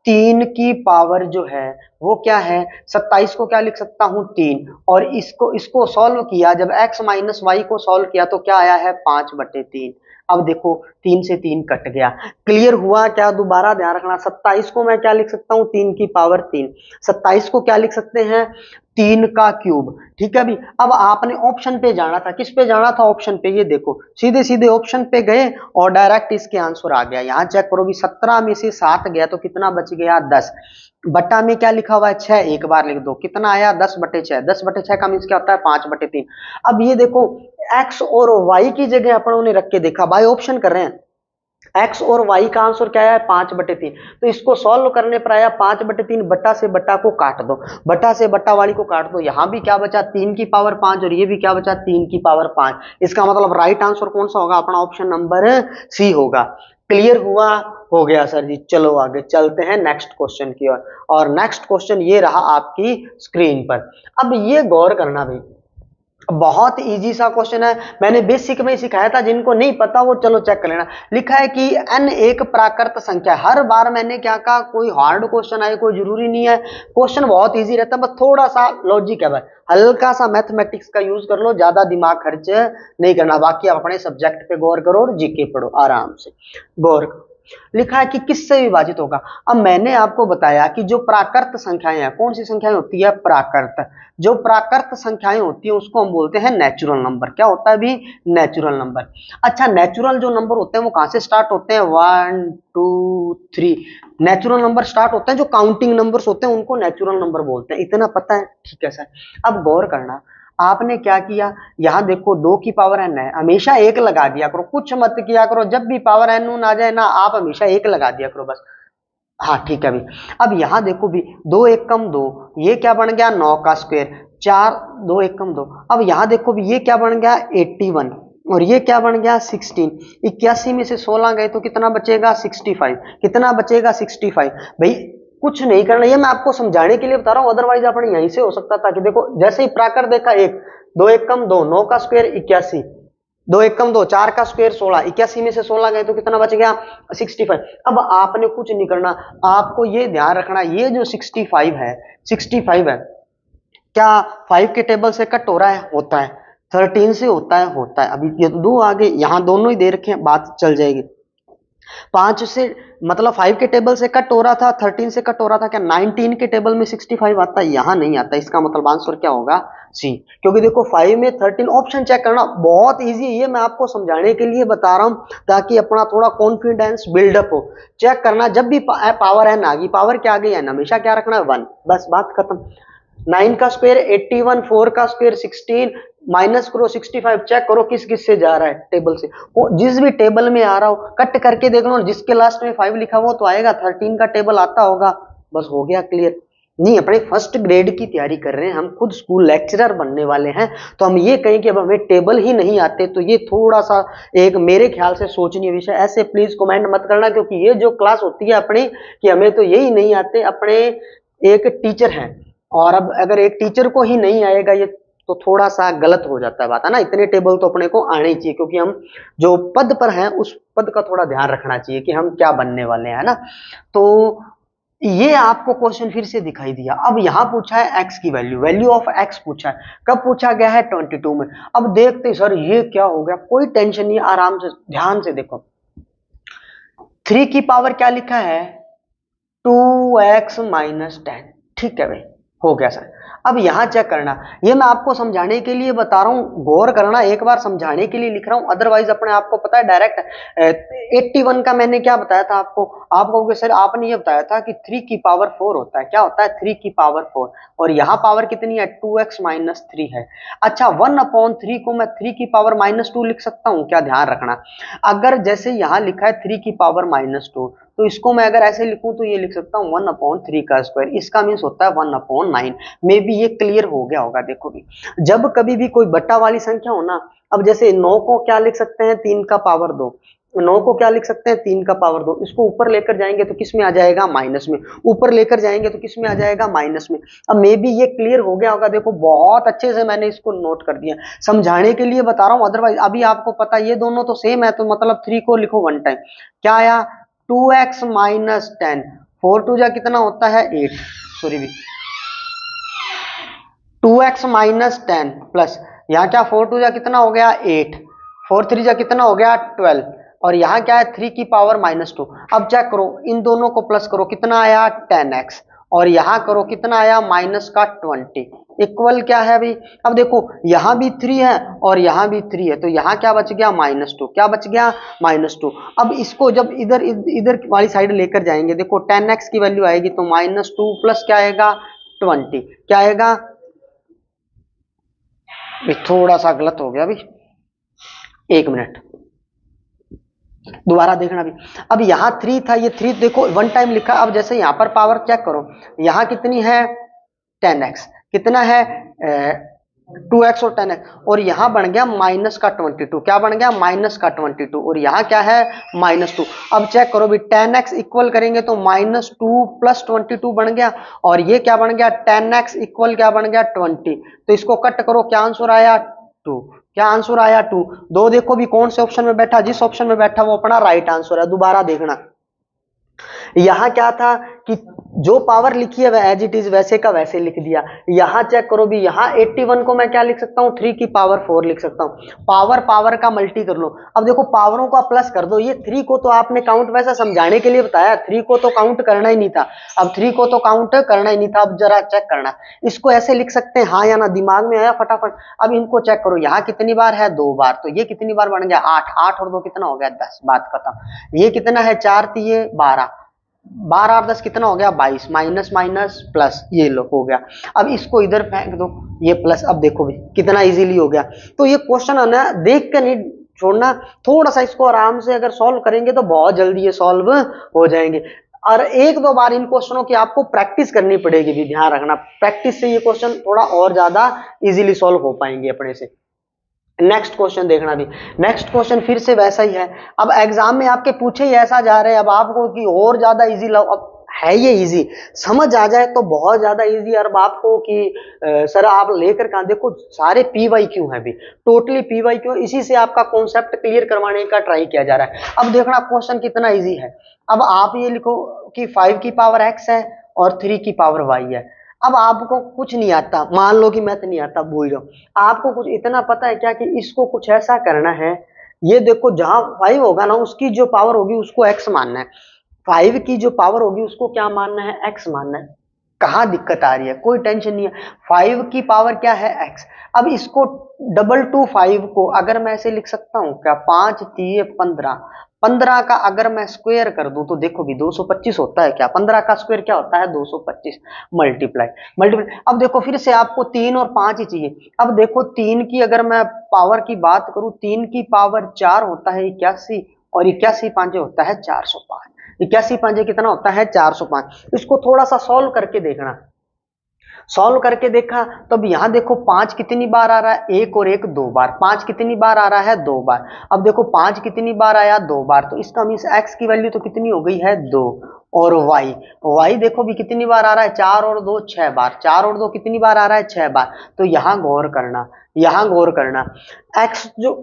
3 की पावर जो है वो क्या है 27 को क्या लिख सकता हूं 3, और इसको सॉल्व किया, जब x माइनस वाई को सॉल्व किया तो क्या आया है 5/3। अब देखो 3 से 3 कट गया। क्लियर हुआ क्या, दोबारा ध्यान रखना 27 को मैं क्या लिख सकता हूं 3 की पावर 3, 27 को क्या लिख सकते हैं 3 का क्यूब। ठीक है, अभी अब आपने ऑप्शन पे जाना था, किस पे जाना था ऑप्शन पे, ये देखो सीधे सीधे ऑप्शन पे गए और डायरेक्ट इसके आंसर आ गया। यहां चेक करो भी 17 में से 7 गया तो कितना बच गया 10, बटा में क्या लिखा हुआ है 6, एक बार लिख दो कितना आया 10/6, 10/6 का मीन्स क्या होता है 5/3। अब ये देखो x और y की जगह अपनों ने रख के देखा, बाय ऑप्शन कर रहे हैं, x और y का आंसर क्या है 5/3, तो इसको सॉल्व करने पर आया 5/3, बटा से बटा को काट दो, बटा से बटा वाली को काट दो, यहां भी क्या बचा 3 की पावर 5 और ये भी क्या बचा 3 की पावर 5। इसका मतलब राइट आंसर कौन सा होगा, अपना ऑप्शन नंबर सी होगा। क्लियर हुआ, हो गया सर जी। चलो आगे चलते हैं नेक्स्ट क्वेश्चन की ओर, और नेक्स्ट क्वेश्चन ये रहा आपकी स्क्रीन पर। अब ये गौर करना भाई, बहुत इजी सा क्वेश्चन है, मैंने बेसिक में सिखाया था, जिनको नहीं पता वो चलो चेक कर लेना। लिखा है कि n एक प्राकृत संख्या, हर बार मैंने क्या कहा कोई हार्ड क्वेश्चन आए कोई जरूरी नहीं है, क्वेश्चन बहुत इजी रहता है, बस थोड़ा सा लॉजिक है भाई, हल्का सा मैथमेटिक्स का यूज कर लो, ज्यादा दिमाग खर्च नहीं करना, बाकी आप अपने सब्जेक्ट पे गौर करो और जीके पढ़ो आराम से गौर करो। लिखा है कि किससे विभाजित होगा। अब मैंने आपको बताया कि जो प्राकृत संख्याएं हैं, कौन सी संख्याएं होती है प्राकृत, जो प्राकृत संख्याएं होती है उसको हम बोलते हैं नेचुरल नंबर। क्या होता है भी नेचुरल नंबर। अच्छा, नेचुरल जो नंबर होते हैं वो कहां से स्टार्ट होते हैं 1 2 3, नेचुरल नंबर स्टार्ट होते हैं, जो काउंटिंग नंबर्स होते हैं उनको नेचुरल नंबर बोलते हैं, इतना पता है ठीक है सर। अब गौर करना, आपने क्या किया, यहां देखो 2 की पावर n है, हमेशा 1 लगा दिया करो, कुछ मत किया करो, जब भी पावर n आ जाए ना आप हमेशा 1 लगा दिया करो बस। हाँ ठीक है अभी। अब यहां देखो भी 2 1 कम 2, ये क्या बन गया 9 का स्क्वायर, 4 2 1 कम 2। अब यहां देखो भी ये क्या बन गया 81, और ये क्या बन गया 16, 81 में से 16 गए तो कितना बचेगा 65, कितना बचेगा 65। भाई कुछ नहीं करना, ये मैं आपको समझाने के लिए बता रहा हूं, अदरवाइज अपने यहीं से हो सकता था कि देखो जैसे ही प्राकर देखा 1 2 1 कम 2, 9 का स्क्वायर 81, 2 1 कम 2, 4 का स्क्वायर 16, 81 में से 16 गए तो कितना बच गया 65। अब आपने कुछ नहीं करना, आपको ये ध्यान रखना, ये जो 65 है 65 है, क्या 5 के टेबल से कट हो रहा है, होता है, 13 से होता है, होता है। अभी ये 2 आगे, यहां दोनों ही दे रखे हैं, बात चल जाएगी। 5 से मतलब 5 के टेबल से कट हो रहा था, 13 से कट हो रहा था, क्या 19 के टेबल में 65 आता है? यहाँ नहीं आता। इसका मतलब आंसर क्या होगा? सी। क्योंकि देखो 5 में 13, ऑप्शन चेक करना बहुत इजी है, ये मैं आपको समझाने के लिए बता रहा हूँ ताकि अपना थोड़ा कॉन्फिडेंस बिल्डअप हो। चेक करना, जब भी पावर एन आ गई, पावर क्या आ गई है, हमेशा क्या रखना है? 1, बस बात खत्म। 9 का स्क्वायर 81, 4 का स्क्वायर 16, माइनस करो 65, चेक करो किस किस से जा रहा है टेबल से। वो जिस भी टेबल में आ रहा हो कट करके देख लो, जिसके लास्ट में 5 लिखा हुआ तो आएगा, 13 का टेबल आता होगा, बस हो गया क्लियर। नहीं, अपने फर्स्ट ग्रेड की तैयारी कर रहे हैं, हम खुद स्कूल लेक्चरर बनने वाले हैं, तो हम ये कहें कि अब हमें टेबल ही नहीं आते, तो ये थोड़ा सा एक मेरे ख्याल से सोचनीय विषय। ऐसे प्लीज कमेंट मत करना, क्योंकि ये जो क्लास होती है अपनी कि हमें तो यही नहीं आते, अपने एक टीचर हैं, और अब अगर एक टीचर को ही नहीं आएगा ये तो थोड़ा सा गलत हो जाता है बात, है ना। इतने टेबल तो अपने को आने ही चाहिए, क्योंकि हम जो पद पर हैं उस पद का थोड़ा ध्यान रखना चाहिए कि हम क्या बनने वाले हैं, ना। तो ये आपको क्वेश्चन फिर से दिखाई दिया। अब यहां पूछा है एक्स की वैल्यू, वैल्यू ऑफ एक्स पूछा है, कब पूछा गया है? 22 में। अब देखते सर ये क्या हो गया, कोई टेंशन नहीं, आराम से ध्यान से देखो। 3 की पावर क्या लिखा है? 2x minus 10। ठीक है भाई, हो गया सर। अब यहां चेक करना, ये मैं आपको समझाने के लिए बता रहा हूं, गौर करना, एक बार समझाने के लिए लिख रहा हूं, अदरवाइज अपने आप को पता है डायरेक्ट 81 का मैंने क्या बताया था आपको? आप कहोगे सर आपने ये बताया था कि 3 की पावर 4 होता है, क्या होता है? 3 की पावर 4, और यहां पावर कितनी है? 2x माइनस 3 है। अच्छा, 1/3 को मैं 3 की पावर -2 लिख सकता हूं क्या? ध्यान रखना, अगर जैसे यहां लिखा है 3 की पावर -2, तो इसको मैं अगर ऐसे लिखूं तो ये लिख सकता हूं 1/3 का स्क्वायर, इसका मीन्स होता है 1/9। मे बी ये क्लियर हो गया होगा। देखो भी, जब कभी भी कोई बट्टा वाली संख्या हो ना, अब जैसे 9 को क्या लिख सकते हैं? 3 का पावर 2। 9 को क्या लिख सकते हैं? 3 का पावर 2। इसको ऊपर लेकर जाएंगे तो किस में आ जाएगा? माइनस में। ऊपर लेकर जाएंगे तो किस में आ जाएगा? माइनस में। अब मे बी ये क्लियर हो गया होगा। देखो बहुत अच्छे से मैंने इसको नोट कर दिया, समझाने के लिए बता रहा हूं, अदरवाइज अभी आपको पता ये दोनों तो सेम है, तो मतलब 3 को लिखो 1 टाइम, क्या आया? 2x माइनस 10, 4 2 जा कितना होता है? 8, सॉरी भी 2x माइनस 10 प्लस यहाँ क्या 4 2 जा कितना हो गया? 8, 4 3 जा कितना हो गया? 12, और यहाँ क्या है? 3 की पावर -2। अब चेक करो, इन दोनों को प्लस करो, कितना आया? 10x, और यहाँ करो कितना आया? माइनस का 20, इक्वल क्या है भाई? अब देखो यहाँ भी 3 है और यहाँ भी 3 है, तो यहाँ क्या बच गया? -2। क्या बच गया? -2। अब इसको जब इधर इधर वाली साइड लेकर जाएंगे, देखो 10x की वैल्यू आएगी तो -2 प्लस क्या आएगा? 20, क्या आएगा? थोड़ा सा गलत हो गया भाई, 1 मिनट दोबारा देखना भी। अब यहाँ 3 था, ये 3 देखो 1 टाइम लिखा। अब जैसे यहाँ पर पावर चेक करो, यहाँ कितनी है? 10x, कितना है? 2x और 10x, और यहाँ बन गया माइनस का 22। क्या बन गया? माइनस का 22, और यहाँ क्या है? -2। अब चेक करो भी, 10x इक्वल करेंगे तो -2 प्लस 22 बन गया, और ये क्या बन गया? 10x इक्वल क्या बन गया? 20। तो इसको कट करो, क्या आंसर आया? 2। क्या आंसर आया? 2। दो देखो भी कौन से ऑप्शन में बैठा, जिस ऑप्शन में बैठा वो अपना राइट आंसर है। दोबारा देखना, यहां क्या था कि जो पावर लिखी है वह एज इट इज वैसे का वैसे लिख दिया। यहां चेक करो भी, यहां 81 को मैं क्या लिख सकता हूं? 3 की पावर 4 लिख सकता हूं। पावर पावर का मल्टी कर लो। अब देखो पावरों का प्लस कर दो, ये 3 को तो आपने काउंट वैसा समझाने के लिए बताया, 3 को तो काउंट करना ही नहीं था। अब 3 को तो काउंट करना ही नहीं था। अब जरा चेक करना, इसको ऐसे लिख सकते हैं, हाँ या ना? दिमाग में आया फटाफट। अब इनको चेक करो, यहाँ कितनी बार है? 2 बार, तो ये कितनी बार बन गया? 8, 8 और 2 कितना हो गया? 10, बात खत्म। ये कितना है? 4 3 12, 12 और 10 कितना हो गया? 22, माइनस माइनस प्लस, ये लो हो गया। अब इसको इधर फेंक दो, ये प्लस। अब देखो भी कितना इजीली हो गया। तो ये क्वेश्चन है ना, देख कर नहीं छोड़ना, थोड़ा सा इसको आराम से अगर सॉल्व करेंगे तो बहुत जल्दी ये सॉल्व हो जाएंगे। और 1-2 बार इन क्वेश्चनों की आपको प्रैक्टिस करनी पड़ेगी भी, ध्यान रखना, प्रैक्टिस से ये क्वेश्चन थोड़ा और ज्यादा इजीली सॉल्व हो पाएंगे अपने से। नेक्स्ट क्वेश्चन देखना भी, नेक्स्ट क्वेश्चन फिर से वैसा ही है। अब एग्जाम में आपके पूछे ही ऐसा जा रहे हैं, अब आपको कि और ज्यादा इजी अब है, ये इजी समझ आ जाए तो बहुत ज्यादा इजी। और आपको कि सर आप लेकर कहां, देखो सारे PYQ है भी, टोटली PYQ, इसी से आपका कॉन्सेप्ट क्लियर करवाने का ट्राई किया जा रहा है। अब देखना क्वेश्चन कितना इजी है। अब आप ये लिखो कि 5 की पावर x है और 3 की पावर y है। अब आपको कुछ नहीं आता, मान लो कि मैथ नहीं आता, भूल जाओ। आपको कुछ इतना पता है क्या कि इसको कुछ ऐसा करना है ये देखो जहां 5 होगा ना उसकी जो पावर होगी उसको x मानना है, 5 की जो पावर होगी उसको क्या मानना है, x मानना है। कहाँ दिक्कत आ रही है, कोई टेंशन नहीं है, 5 की पावर क्या है, x। अब इसको डबल टू 5 को अगर मैं ऐसे लिख सकता हूं क्या, 5 3 15, 15 का अगर मैं स्क्वायर कर दूं तो देखो भी 225 होता है क्या, 15 का स्क्वायर क्या होता है 225, मल्टीप्लाई मल्टीप्लाई। अब देखो फिर से आपको 3 और 5 ही चाहिए। अब देखो 3 की अगर मैं पावर की बात करूं, 3 की पावर 4 होता है 81, और 81 पांचे होता है 405। 81 पांचे कितना होता है 405। इसको थोड़ा सा सॉल्व करके देखना, सॉल्व करके देखा तो अब यहां देखो 5 कितनी बार आ रहा है, एक और एक 2 बार, 5 कितनी बार आ रहा है 2 बार। अब देखो 5 कितनी बार आया 2 बार, तो इसका मीन्स x की वैल्यू तो कितनी हो गई है 2। और y देखो भी कितनी बार आ रहा है, 4 और 2 6 बार, 4 और 2 कितनी बार आ रहा है 6 बार। तो यहां गौर करना, यहां गौर करना, x जो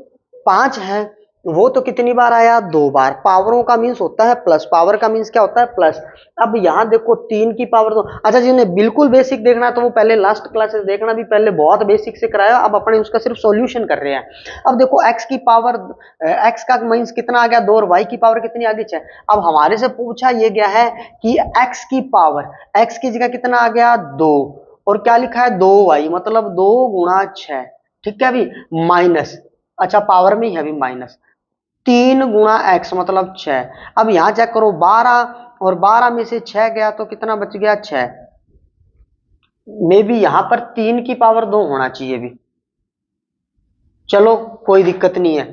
5 है वो तो कितनी बार आया 2 बार, पावरों का मीन्स होता है प्लस, पावर का मीन्स क्या होता है प्लस। अब यहां देखो 3 की पावर 2, अच्छा जिन्हें बिल्कुल बेसिक देखना है तो वो पहले लास्ट क्लासेस देखना, भी पहले बहुत बेसिक से कराया, अब अपने उसका सिर्फ सॉल्यूशन कर रहे हैं। अब देखो x की पावर, x का मीन्स कितना आ गया 2, और y की पावर कितनी आ गई 6। अब हमारे से पूछा ये गया है कि x की पावर, x की जगह कितना आ गया 2, और क्या लिखा है 2y, मतलब 2 गुणा 6, ठीक है अभी माइनस, अच्छा पावर में ही है अभी माइनस 3 गुणा x मतलब 6। अब यहां चेक करो 12, और 12 में से 6 गया तो कितना बच गया 6, में भी यहां पर 3 की पावर 2 होना चाहिए भी। चलो कोई दिक्कत नहीं है,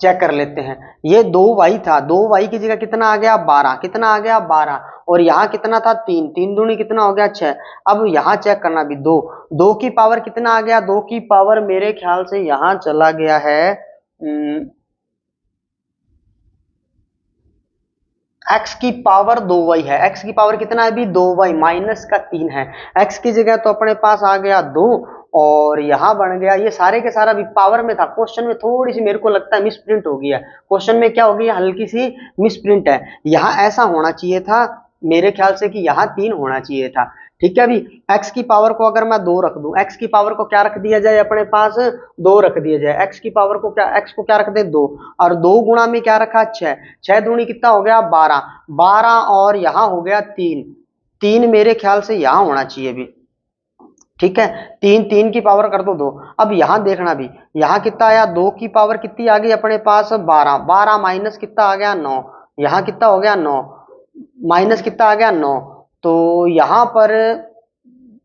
चेक कर लेते हैं। ये 2y था, 2y की जगह कितना आ गया 12, कितना आ गया 12, और यहाँ कितना था 3, 3 दूनी कितना हो गया 6। अब यहाँ चेक करना भी 2, 2 की पावर कितना आ गया, 2 की पावर मेरे ख्याल से यहाँ चला गया है x की पावर 2y है, x की पावर कितना है अभी 2y, माइनस का 3 है, x की जगह तो अपने पास आ गया 2, और यहां बन गया, ये सारे के सारा भी पावर में था, क्वेश्चन में थोड़ी सी मेरे को लगता है मिसप्रिंट हो गया, क्वेश्चन में क्या हो गया हल्की सी मिसप्रिंट है, यहां ऐसा होना चाहिए था मेरे ख्याल से कि यहाँ 3 होना चाहिए था, ठीक है। अभी x की पावर को अगर मैं 2 रख दूं, x की पावर को क्या रख दिया जाए अपने पास 2 रख दिया जाए, x की पावर को क्या, x को क्या रख दे 2, और 2 गुणा में क्या रखा 6, 6 दूनी कितना हो गया 12, 12 और यहाँ हो गया 3, 3 मेरे ख्याल से यहाँ होना चाहिए भी, ठीक है। 3 3 की पावर कर दो 2। अब यहां देखना भी, यहां कितना आया 2 की पावर कितनी आ गई अपने पास 12, 12 माइनस कितना आ गया 9, यहां कितना हो गया 9, माइनस कितना आ गया 9। तो यहां पर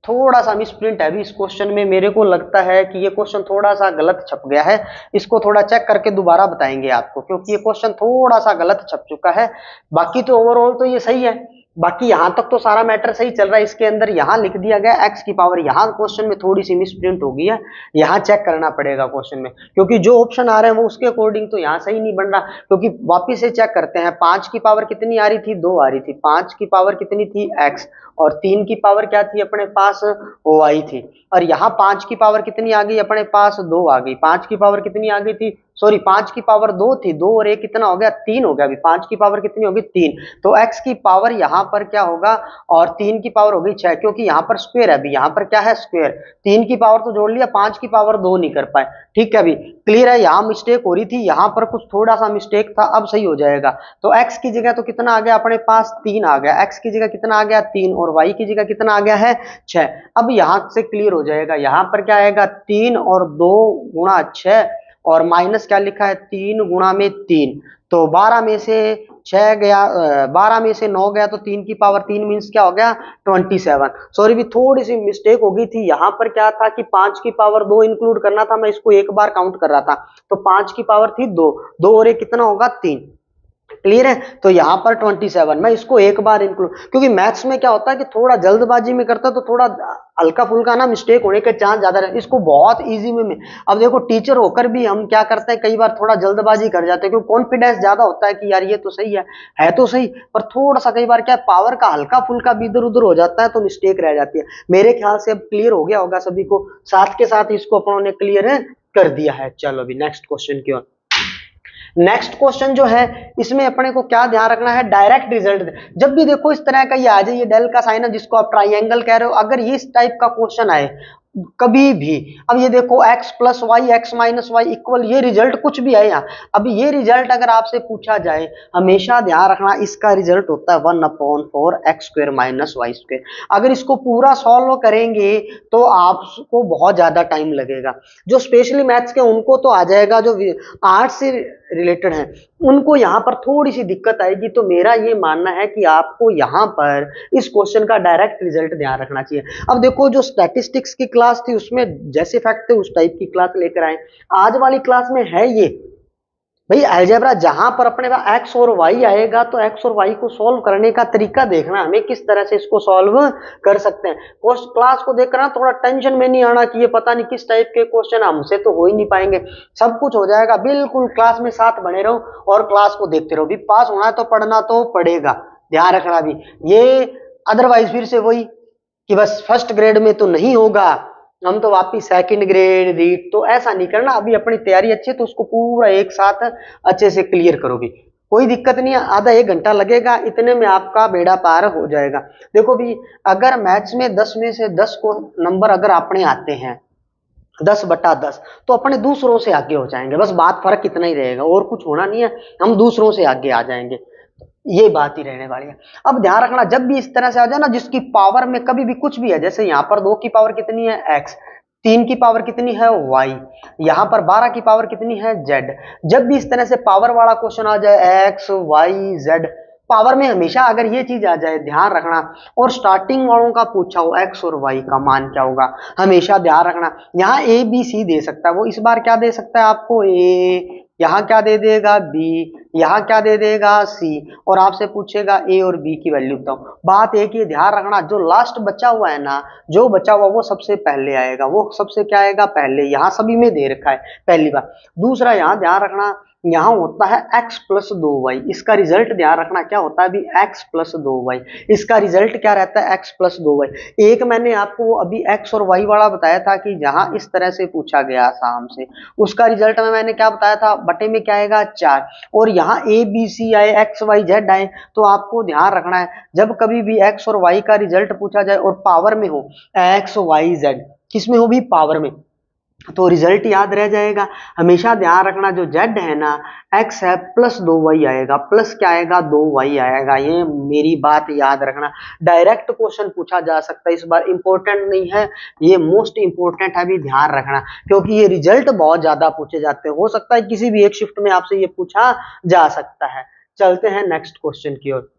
थोड़ा सा मिसप्रिंट है अभी इस क्वेश्चन में, मेरे को लगता है कि ये क्वेश्चन थोड़ा सा गलत छप गया है, इसको थोड़ा चेक करके दोबारा बताएंगे आपको, क्योंकि ये क्वेश्चन थोड़ा सा गलत छप चुका है। बाकी तो ओवरऑल तो ये सही है, बाकी यहां तक तो सारा मैटर सही चल रहा है, इसके अंदर यहां लिख दिया गया x की पावर, यहां क्वेश्चन में थोड़ी सी मिसप्रिंट हो गई है, यहां चेक करना पड़ेगा क्वेश्चन में, क्योंकि जो ऑप्शन आ रहे हैं वो उसके अकॉर्डिंग तो यहां सही नहीं बन रहा, क्योंकि वापिस से चेक करते हैं 5 की पावर कितनी आ रही थी 2 आ रही थी, 5 की पावर कितनी थी x, और 3 की पावर क्या थी अपने पास y थी, और यहाँ 5 की पावर कितनी आ गई अपने पास 2 आ गई, 5 की पावर कितनी आ गई थी, सॉरी 5 की पावर 2 थी, 2 और 1 कितना हो गया 3 हो गया, अभी 5 की पावर कितनी होगी 3, तो x की पावर यहाँ पर क्या होगा, और 3 की पावर हो गई 6, क्योंकि यहाँ पर स्क्वायर है, अभी यहाँ पर क्या है स्क्वायर, 3 की पावर तो जोड़ लिया, 5 की पावर 2 नहीं कर पाए, ठीक है अभी क्लियर है। यहाँ मिस्टेक हो रही थी, यहाँ पर कुछ थोड़ा सा मिस्टेक था, अब सही हो जाएगा। तो x की जगह तो कितना आ गया अपने पास 3 आ गया, x की जगह कितना आ गया 3, और y की जगह कितना आ गया है 6। अब यहां से क्लियर हो जाएगा, यहां पर क्या आएगा 3 और 2 गुणा 6, और माइनस क्या लिखा है 3 गुणा में 3, तो 12 में से 6 गया, 12 में से 9 गया, तो 3 की पावर 3 मीन्स क्या हो गया 27। सॉरी भी थोड़ी सी मिस्टेक हो गई थी, यहां पर क्या था कि 5 की पावर 2 इंक्लूड करना था, मैं इसको एक बार काउंट कर रहा था, तो 5 की पावर थी 2, 2 और 1 कितना होगा 3, क्लियर है। तो यहां पर 27, मैं इसको एक बार इंक्लूड, क्योंकि मैथ्स में क्या होता है कि थोड़ा जल्दबाजी में करता तो थोड़ा हल्का फुल्का ना मिस्टेक होने के चांस ज्यादा रहते, इसको बहुत इजी में अब देखो टीचर होकर भी हम क्या करते हैं कई बार थोड़ा जल्दबाजी कर जाते हैं, क्योंकि कॉन्फिडेंस ज्यादा होता है कि यार ये तो सही है तो सही, पर थोड़ा सा कई बार क्या पावर का हल्का फुल्का भी इधर उधर हो जाता है तो मिस्टेक रह जाती है। मेरे ख्याल से अब क्लियर हो गया होगा सभी को, साथ के साथ इसको अपनों ने क्लियर कर दिया है। चलो अभी नेक्स्ट क्वेश्चन की ओर। नेक्स्ट क्वेश्चन जो है इसमें अपने को क्या ध्यान रखना है, डायरेक्ट रिजल्ट, जब भी देखो इस तरह का ये आ जाए, ये डेल का साइन है जिसको आप ट्राइंगल कह रहे हो, अगर ये इस टाइप का क्वेश्चन आए कभी भी। अब ये देखो x plus y x minus y equal, ये रिजल्ट कुछ भी है यहाँ। अब ये रिजल्ट अगर आपसे पूछा जाए, हमेशा ध्यान रखना इसका रिजल्ट होता है 1/4 x square minus y square. अगर इसको पूरा सॉल्व करेंगे तो आपको बहुत ज्यादा टाइम लगेगा। जो स्पेशली मैथ्स के उनको तो आ जाएगा, जो आर्ट्स से रिलेटेड है उनको यहाँ पर थोड़ी सी दिक्कत आएगी। तो मेरा ये मानना है कि आपको यहाँ पर इस क्वेश्चन का डायरेक्ट रिजल्ट ध्यान रखना चाहिए। अब देखो जो स्टैटिस्टिक्स की क्लास थी उसमें जैसे फैक्ट थे उस टाइप की क्लास लेकर आए। आज वाली क्लास में है ये भाई अलजेब्रा, जहां पर अपने पास एक्स और वाई आएगा तो एक्स और वाई को सॉल्व करने का तरीका देखना, हमें किस तरह से इसको सॉल्व कर सकते हैं। क्लास को देखकर ना थोड़ा टेंशन में नहीं आना कि ये पता नहीं किस टाइप के क्वेश्चन, हमसे तो हो ही नहीं पाएंगे। सब कुछ हो जाएगा, बिल्कुल क्लास में साथ बने रहो और क्लास को देखते रहो। भी पास होना है तो पढ़ना तो पड़ेगा, ध्यान रखना भी ये। अदरवाइज फिर से वही कि बस फर्स्ट ग्रेड में तो नहीं होगा, हम तो वापिस सेकंड ग्रेड रीट, तो ऐसा नहीं करना। अभी अपनी तैयारी अच्छी है तो उसको पूरा एक साथ अच्छे से क्लियर करोगे, कोई दिक्कत नहीं है। आधा 1 घंटा लगेगा, इतने में आपका बेड़ा पार हो जाएगा। देखो भी अगर मैथ्स में 10 में से 10 को नंबर अगर अपने आते हैं 10/10 तो अपने दूसरों से आगे हो जाएंगे। बस बात फर्क इतना ही रहेगा और कुछ होना नहीं है, हम दूसरों से आगे आ जाएंगे, ये बात ही रहने वाली है। अब ध्यान रखना जब भी इस तरह से आ जाए ना जिसकी पावर में कभी भी कुछ भी है, जैसे यहाँ पर 2 की पावर कितनी है x, 3 की पावर कितनी है y, यहाँ पर 12 की पावर कितनी है z। जब भी इस तरह से पावर वाला क्वेश्चन आ जाए x y z पावर में, हमेशा अगर ये चीज आ जाए ध्यान रखना, और स्टार्टिंग वालों का पूछा हो x और y का मान क्या होगा, हमेशा ध्यान रखना। यहाँ a b c दे सकता है वो, इस बार क्या दे सकता है आपको a, यहाँ क्या दे देगा b, यहाँ क्या दे देगा c, और आपसे पूछेगा a और b की वैल्यू बताओ। बात एक ही ध्यान रखना, जो लास्ट बचा हुआ है ना, जो बचा हुआ वो सबसे पहले आएगा, वो सबसे क्या आएगा पहले, यहाँ सभी में दे रखा है पहली बार। दूसरा यहाँ ध्यान रखना, यहाँ होता है x प्लस 2y, इसका रिजल्ट ध्यान रखना क्या होता है अभी x प्लस 2y, इसका रिजल्ट क्या रहता है x प्लस 2y। एक मैंने आपको अभी x और y वाला बताया था कि जहां इस तरह से पूछा गया था हमसे, उसका रिजल्ट में मैंने क्या बताया था, बटे में क्या आएगा 4, और यहाँ a b c आए x y z आए, तो आपको ध्यान रखना है जब कभी भी x और y का रिजल्ट पूछा जाए और पावर में हो x y z, किस में हो भी पावर में, तो रिजल्ट याद रह जाएगा। हमेशा ध्यान रखना जो z है ना x है प्लस 2y आएगा, प्लस क्या आएगा 2y आएगा, ये मेरी बात याद रखना। डायरेक्ट क्वेश्चन पूछा जा सकता है, इस बार इंपॉर्टेंट नहीं है, ये मोस्ट इंपॉर्टेंट है, भी ध्यान रखना क्योंकि ये रिजल्ट बहुत ज्यादा पूछे जाते हैं। हो सकता है किसी भी एक शिफ्ट में आपसे ये पूछा जा सकता है। चलते हैं नेक्स्ट क्वेश्चन की ओर।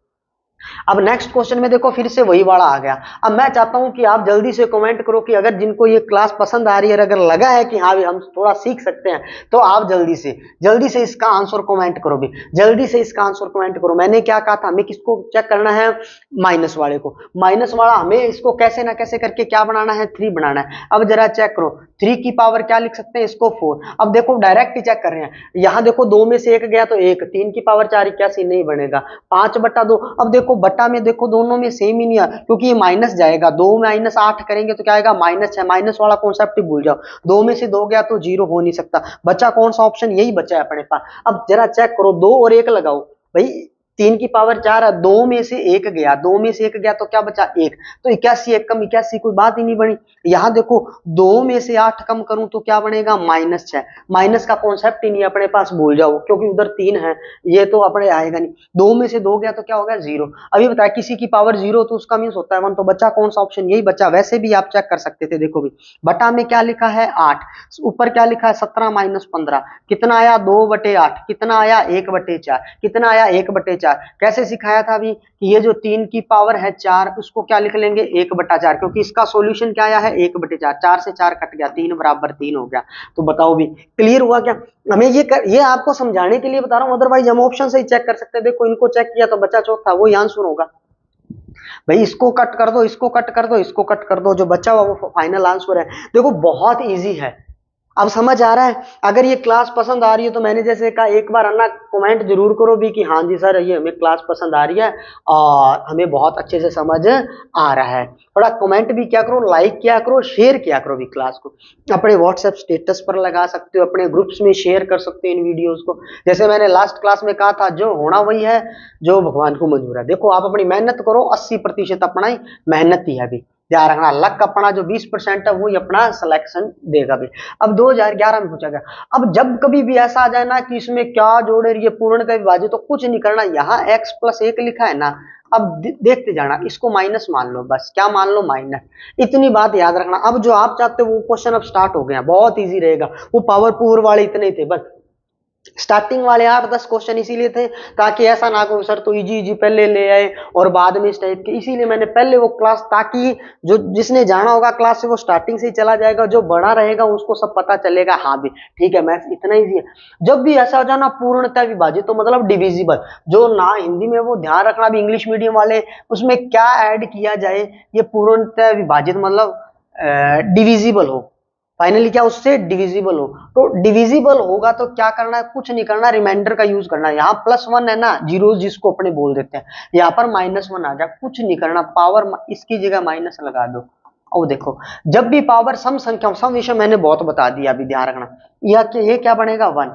अब नेक्स्ट क्वेश्चन में देखो फिर से वही वाला आ गया। अब मैं चाहता हूं कि आप जल्दी से कमेंट करो कि अगर जिनको ये क्लास पसंद आ रही है, अगर लगा है कि हाँ भी हम थोड़ा सीख सकते हैं, तो आप जल्दी से इसका आंसर कमेंट करो भी, जल्दी से इसका आंसर कमेंट करो। मैंने क्या कहा था, हमें किसको चेक करना है, माइनस वाले को। माइनस वाला हमें इसको कैसे ना कैसे करके क्या बनाना है, 3 बनाना है। अब जरा चेक करो 3 की पावर क्या लिख सकते हैं, इसको 4। अब देखो डायरेक्ट चेक कर रहे हैं, यहाँ देखो 2 में से 1 गया तो 1, 3 की पावर 4 81 नहीं बनेगा, 5/2। अब देखो बट्टा में देखो दोनों में सेम ही नहीं है क्योंकि ये माइनस जाएगा, 2 माइनस 8 करेंगे तो क्या आएगा -6, माइनस वाला कॉन्सेप्ट ही भूल जाओ। 2 में से 2 गया तो 0 हो नहीं सकता, बचा कौन सा ऑप्शन, यही बचा है अपने पास। अब जरा चेक करो 2 और 1 लगाओ भाई, 3 की पावर 4 है, 2 में से 1 गया, 2 में से 1 गया तो क्या बचा 1, तो 81 1 कम 81, कोई बात ही नहीं बनी। यहाँ देखो 2 में से 8 कम करूं तो क्या बनेगा -6, माइनस का कॉन्सेप्ट ही नहीं अपने पास, भूल जाओ क्योंकि उधर 3 है, ये तो अपने आएगा नहीं। 2 में से 2 गया तो क्या होगा 0। अभी बताया किसी की पावर 0 तो उसका मीन्स होता है 1, तो बचा कौन सा ऑप्शन, यही बचा। वैसे भी आप चेक कर सकते थे, देखो भी बटा में क्या लिखा है 8, ऊपर क्या लिखा है 17 - 15, कितना आया 2/8, कितना आया 1/4, कितना आया 1/4। कैसे सिखाया था अभी कि ये जो 3 की पावर है 4, उसको क्या लिख लेंगे 1/4, क्योंकि इसका सॉल्यूशन क्या आया है 1/4, 4 से 4 कट गया, 3 बराबर 3 हो गया। तो बताओ भी क्लियर हुआ क्या। हमें ये आपको समझाने के लिए बता रहा हूं, अदरवाइज हम ऑप्शन से ही चेक कर सकते हैं। देखो इनको चेक किया तो बचा चौथा, वही आंसर होगा भाई। इसको कट कर दो, इसको कट कर दो, इसको कट कर दो, जो बचा हुआ वो फाइनल आंसर है। देखो बहुत इजी है, अब समझ आ रहा है। अगर ये क्लास पसंद आ रही है तो मैंने जैसे कहा एक बार अन्ना कमेंट जरूर करो भी कि हाँ जी सर ये हमें क्लास पसंद आ रही है और हमें बहुत अच्छे से समझ आ रहा है। थोड़ा कमेंट भी क्या करो, लाइक किया करो, शेयर किया करो भी क्लास को। अपने व्हाट्सएप स्टेटस पर लगा सकते हो, अपने ग्रुप्स में शेयर कर सकते हो इन वीडियोस को। जैसे मैंने लास्ट क्लास में कहा था, जो होना वही है जो भगवान को मंजूर है। देखो आप अपनी मेहनत करो, 80% अपना ही मेहनत ही है अभी। ध्यान रखना, लक अपना जो 20% है वही अपना सिलेक्शन देगा भी। अब 2011 में पूछा गया, अब जब कभी भी ऐसा आ जाए ना कि इसमें क्या जोड़े ये पूर्ण का विभाज्य, तो कुछ नहीं करना, यहाँ x+1 लिखा है ना, अब देखते जाना, इसको माइनस मान लो, बस क्या मान लो, माइनस। इतनी बात याद रखना। अब जो आप चाहते हो वो क्वेश्चन अब स्टार्ट हो गया, बहुत इजी रहेगा, वो पावर पूर वाले इतने थे बस। स्टार्टिंग वाले 8-10 क्वेश्चन इसीलिए थे ताकि ऐसा ना हो सर तो इजी इजी पहले ले आए और बाद में इस टाइप के, इसीलिए मैंने पहले वो क्लास, ताकि जो जिसने जाना होगा क्लास से वो स्टार्टिंग से ही चला जाएगा, जो बड़ा रहेगा उसको सब पता चलेगा, हाँ भी ठीक है मैथ्स इतना इजी है। जब भी ऐसा हो जाना पूर्णतः विभाजित, तो मतलब डिविजिबल, जो ना हिंदी में, वो ध्यान रखना भी इंग्लिश मीडियम वाले, उसमें क्या ऐड किया जाए, ये पूर्णतः विभाजित मतलब डिविजिबल हो, फाइनली क्या उससे डिविजिबल हो। तो डिविजिबल होगा तो क्या करना है, कुछ नहीं करना, रिमाइंडर का यूज करना है। यहाँ +1 है ना, जीरो जिसको अपने बोल देते हैं, यहाँ पर -1 आ गया, कुछ नहीं करना, पावर इसकी जगह माइनस लगा दो। और देखो जब भी पावर सम संख्या, सम विषय मैंने बहुत बता दिया, अभी ध्यान रखना, ये क्या बनेगा 1,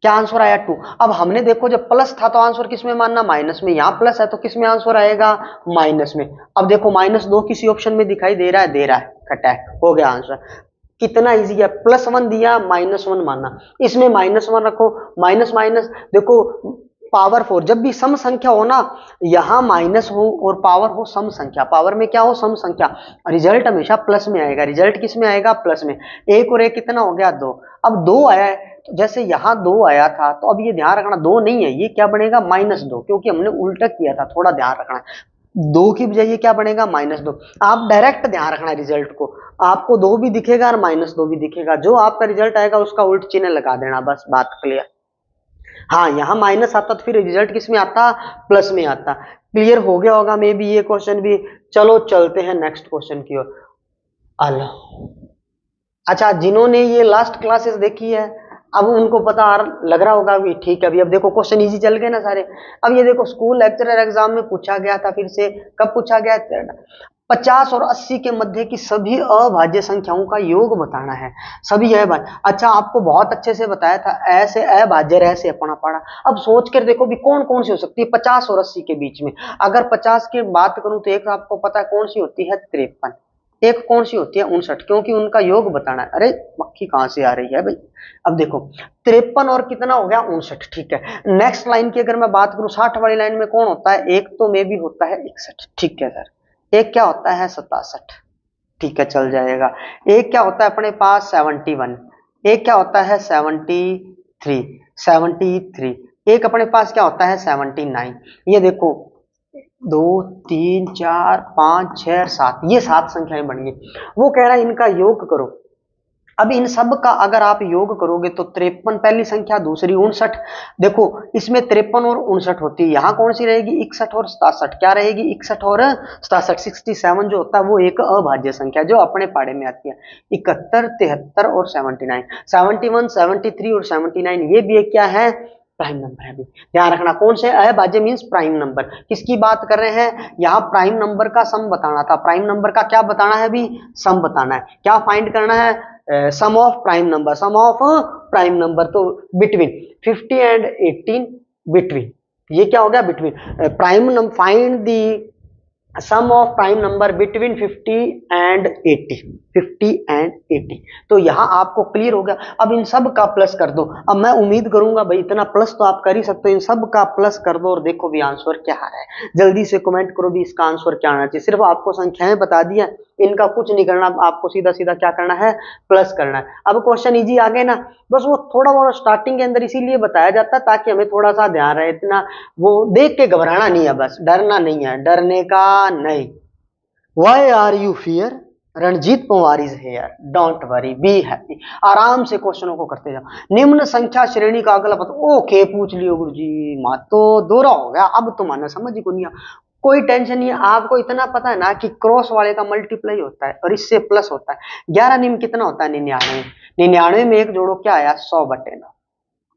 क्या आंसर आया 2। अब हमने देखो जब प्लस था तो आंसर किस में मानना, माइनस में, यहाँ प्लस है तो किस में आंसर आएगा, माइनस में। अब देखो -2 किसी ऑप्शन में दिखाई दे रहा है, दे रहा है, कटा, हो गया आंसर। कितना इजी है, +1 दिया, -1 माना, इसमें -1 रखो, माइनस माइनस देखो, पावर 4, जब भी सम संख्या हो ना, यहाँ माइनस हो और पावर हो सम संख्या, पावर में क्या हो, सम संख्या, रिजल्ट हमेशा प्लस में आएगा, रिजल्ट किस में आएगा, प्लस में। एक और एक कितना हो गया, 2। अब 2 आया है, तो जैसे यहाँ 2 आया था, तो अब ये ध्यान रखना 2 नहीं है, ये क्या बनेगा, -2, क्योंकि हमने उल्टा किया था, थोड़ा ध्यान रखना। 2 की बजाय ये क्या बनेगा, -2। आप डायरेक्ट ध्यान रखना रिजल्ट को, आपको 2 भी दिखेगा और -2 भी दिखेगा, जो आपका रिजल्ट आएगा उसका उल्ट चिन्ह लगा देना, बस बात क्लियर। हाँ यहाँ माइनस आता तो फिर रिजल्ट किस में आता, प्लस में आता। क्लियर हो गया होगा मे बी ये क्वेश्चन भी। चलो चलते हैं नेक्स्ट क्वेश्चन की ओर। अच्छा, जिन्होंने ये लास्ट क्लासेस देखी है अब उनको पता लग रहा होगा कि ठीक है, अभी अब देखो क्वेश्चन इजी चल गए ना सारे। अब ये देखो स्कूल लेक्चरर एग्जाम में पूछा गया था, फिर से कब पूछा गया, 50 और 80 के मध्य की सभी अभाज्य संख्याओं का योग बताना है, सभी अभाज्य। अच्छा आपको बहुत अच्छे से बताया था, ऐसे अभाज्य ऐसे अपना पढ़ा। अब सोच कर देखो भी कौन कौन सी हो सकती है 50 और 80 के बीच में। अगर 50 की बात करूं तो एक आपको पता है कौन सी होती है, 53, एक कौन सी होती है, 59, क्योंकि उनका योग बताना है। अरे मक्खी कहां से आ रही है भाई। अब देखो 53 और कितना हो गया, 59, ठीक है। नेक्स्ट लाइन की अगर मैं बात करूं, 60 वाली लाइन में कौन होता है, एक तो मे भी होता है 61, ठीक है सर। एक क्या होता है 67, ठीक है चल जाएगा। एक क्या होता है अपने पास 71, एक क्या होता है 73, एक अपने पास क्या होता है 79। ये देखो 2 3 4 5 6 7, ये 7 संख्याएं बन गई। वो कह रहा है इनका योग करो। अब इन सब का अगर आप योग करोगे तो 53 पहली संख्या, दूसरी 59। देखो इसमें 53 और 59 होती है, यहाँ कौन सी रहेगी 61 और 67, क्या रहेगी 61 और 67। 67 जो होता है वो एक अभाज्य संख्या जो अपने पाड़े में आती है। 71, 73 और 79, 71, 73 और 79 ये भी एक क्या है, प्राइम नंबर है। ध्यान रखना कौन से अभाज्य मींस प्राइम नंबर। किसकी बात कर रहे हैं, यहाँ प्राइम नंबर का सम बताना था, प्राइम नंबर का क्या बताना है अभी, सम बताना है। क्या फाइंड करना है, sum of prime number, sum of prime number, तो बिटवीन 50 एंड 18, बिटवीन, ये क्या हो गया between, prime number, find the sum of prime number between 50 and 80, 50 and 80। तो यहां आपको क्लियर हो गया। अब इन सब का प्लस कर दो। अब मैं उम्मीद करूंगा भाई इतना प्लस तो आप कर ही सकते हो, इन सब का प्लस कर दो और देखो भी आंसर क्या है। जल्दी से कमेंट करो भी इसका आंसर क्या आना चाहिए। सिर्फ आपको संख्याएं बता दिया, इनका कुछ नहीं करना, आपको सीधा सीधा क्या करना है, प्लस करना है। अब क्वेश्चन इजी आ गए ना, बस वो थोड़ा बहुत स्टार्टिंग के अंदर इसीलिए बताया जाता है ताकि हमें थोड़ा सा ध्यान रहे, इतना वो देख के घबराना नहीं है, बस डरना नहीं है, डरने का नहीं। Why are you fear, Ranjit Pawar is here, don't worry be happy. आराम से क्वेश्चनों को करते जाओ। निम्न संख्या श्रेणी का अगला पता, ओके पूछ लियो गुरुजी, मा तो दोहरा हो गया, अब तो माना समझ ही को नहीं। कोई टेंशन नहीं है, आपको इतना पता है ना कि क्रॉस वाले का मल्टीप्लाई होता है और इससे प्लस होता है। 11 निम्न कितना होता है, 99, 99 में एक जोड़ो क्या आया 100/9।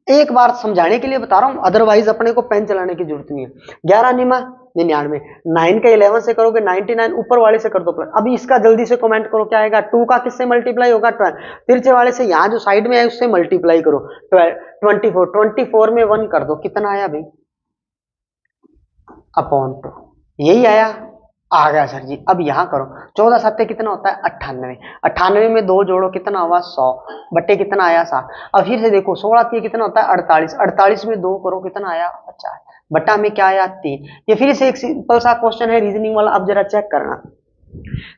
एक बार समझाने के लिए बता रहा हूं, अदरवाइज अपने को पेन चलाने की जरूरत नहीं है। 11 निमा 99, 9 का 11 से करोगे 99, ऊपर वाले से कर दो प्लस। अभी इसका जल्दी से कमेंट करो क्या आएगा, 2 का किससे मल्टीप्लाई होगा 12, तिरछे वाले से यहाँ जो साइड में है उससे मल्टीप्लाई करो 12, 24 में 1 कर दो, कितना आया भाई, अपॉन 2, यही आया। आ गया सर जी। अब यहाँ करो, 14 सत्ते कितना होता है 98, 98 में 2 जोड़ो कितना हुआ 100, बट्टे कितना आया 7। अब फिर से देखो 16 तीन कितना होता है 48, 48 में 2 करो कितना आया 50, बट्टा में क्या आया 3। ये फिर से एक सिंपल सा क्वेश्चन है रीजनिंग वाला, अब जरा चेक करना,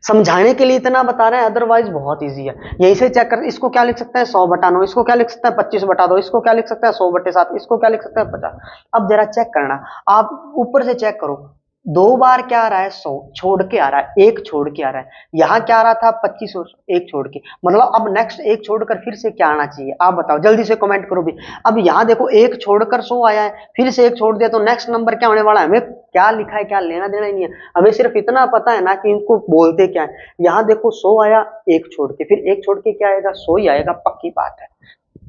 समझाने के लिए इतना बता रहे हैं, अदरवाइज बहुत इजी है। यही से चेक कर, इसको क्या लिख सकते हैं 100/9, इसको क्या लिख सकते हैं 25/2, इसको क्या लिख सकते हैं 100/7, इसको क्या लिख सकते हैं 50। अब जरा चेक करना, आप ऊपर से चेक करो, 2 बार क्या आ रहा है 100 छोड़ के आ रहा है, 1 छोड़ के आ रहा है। यहाँ क्या आ रहा था 25 और 1 छोड़ के, मतलब अब नेक्स्ट 1 छोड़कर फिर से क्या आना चाहिए आप बताओ, जल्दी से कमेंट करो भी। अब यहाँ देखो 1 छोड़कर 100 आया है, फिर से 1 छोड़ दिया तो नेक्स्ट नंबर क्या होने वाला है, हमें क्या लिखा है क्या लेना देना ही नहीं है, हमें सिर्फ इतना पता है ना कि इनको बोलते क्या है। यहाँ देखो 100 आया 1 छोड़ के, फिर 1 छोड़ के क्या आएगा 100 ही आएगा, पक्की बात है।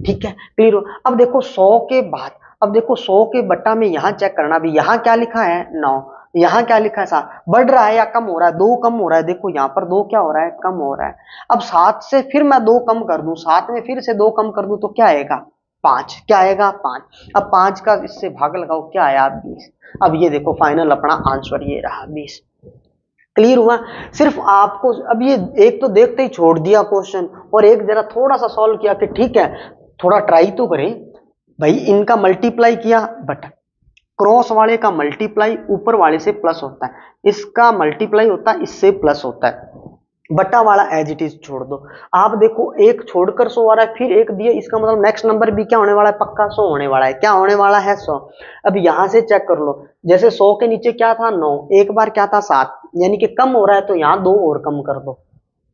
ठीक है, क्लियर हो। अब देखो 100 के बाद, अब देखो 100 के बट्टा में यहाँ चेक करना भी, यहाँ क्या लिखा है 9, यहाँ क्या लिखा है 7, बढ़ रहा है या कम हो रहा है, 2 कम हो रहा है, देखो यहाँ पर 2 क्या हो रहा है कम हो रहा है। अब 7 से फिर मैं 2 कम कर दूं, 7 में फिर से 2 कम कर दूं तो क्या आएगा 5, क्या आएगा 5। अब 5 का इससे भाग लगाओ क्या आया 20। अब ये देखो फाइनल अपना आंसर ये रहा 20। क्लियर हुआ। सिर्फ आपको अब ये एक तो देखते ही छोड़ दिया क्वेश्चन, और एक जरा थोड़ा सा सॉल्व किया कि ठीक है थोड़ा ट्राई तो करें भाई। इनका मल्टीप्लाई किया, बट क्रॉस वाले का मल्टीप्लाई ऊपर वाले से प्लस होता है, इसका मल्टीप्लाई होता है इससे प्लस होता है, बटा वाला एज इट इज छोड़ दो। आप देखो 1 छोड़कर 100 आ रहा है, फिर 1 दिया, इसका मतलब नेक्स्ट नंबर भी क्या होने वाला है पक्का 100 होने वाला है, क्या होने वाला है 100। अब यहां से चेक कर लो, जैसे 100 के नीचे क्या था 9, एक बार क्या था 7, यानी कि कम हो रहा है तो यहाँ 2 और कम कर दो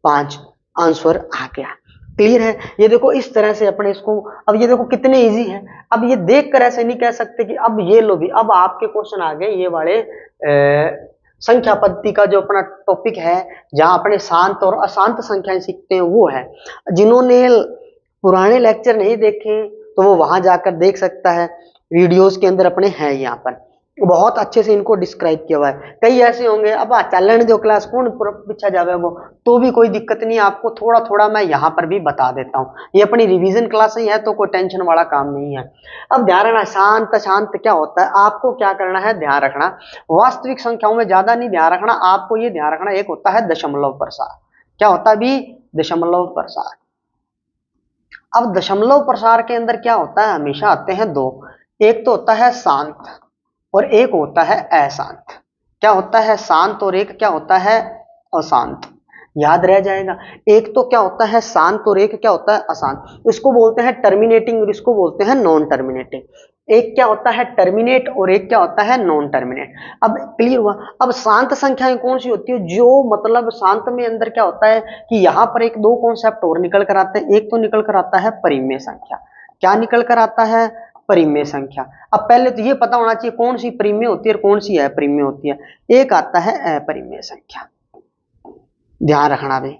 5, आंसर आ गया। क्लियर है। ये देखो इस तरह से अपने इसको, अब ये देखो कितने इजी है। अब ये देख कर ऐसे नहीं कह सकते कि अब ये लो भी, अब आपके क्वेश्चन आ गए ये वाले संख्या पद्धति का जो अपना टॉपिक है, जहां अपने शांत और अशांत संख्याएं सीखते हैं वो है। जिन्होंने पुराने लेक्चर नहीं देखे तो वो वहां जाकर देख सकता है, वीडियोस के अंदर अपने हैं यहाँ पर, बहुत अच्छे से इनको डिस्क्राइब किया हुआ है। कई ऐसे होंगे अब चलन जो क्लास कौन पीछा जावे वो, तो भी कोई दिक्कत नहीं, आपको थोड़ा थोड़ा मैं यहाँ पर भी बता देता हूँ, ये अपनी रिवीजन क्लास ही है तो कोई टेंशन वाला काम नहीं है। अब ध्यान रखना शांत शांत क्या होता है, आपको क्या करना है ध्यान रखना, वास्तविक संख्याओं में ज्यादा नहीं ध्यान रखना, आपको ये ध्यान रखना एक होता है दशमलव प्रसार। क्या होता है भी दशमलव प्रसार। अब दशमलव प्रसार के अंदर क्या होता है, हमेशा आते हैं 2, एक तो होता है शांत और एक होता है अशांत। क्या होता है शांत और एक क्या होता है अशांत, याद रह जाएगा। एक तो क्या होता है शांत और एक क्या होता है अशांत, इसको बोलते हैं टर्मिनेटिंग और इसको बोलते हैं नॉन टर्मिनेटिंग। एक क्या होता है टर्मिनेट और एक क्या होता है नॉन टर्मिनेट। अब क्लियर हुआ। अब शांत संख्याएं कौन सी होती है, जो मतलब शांत में अंदर क्या होता है कि यहाँ पर एक 2 कॉन्सेप्ट और निकल कर आते हैं। एक तो निकल कर आता है परिमेय संख्या, क्या निकल कर आता है परिमेय संख्या। अब पहले तो ये पता होना चाहिए कौन सी परिमेय होती है और कौन सी अपरिमेय होती है। एक आता है अपरिमेय संख्या, ध्यान रखना भाई।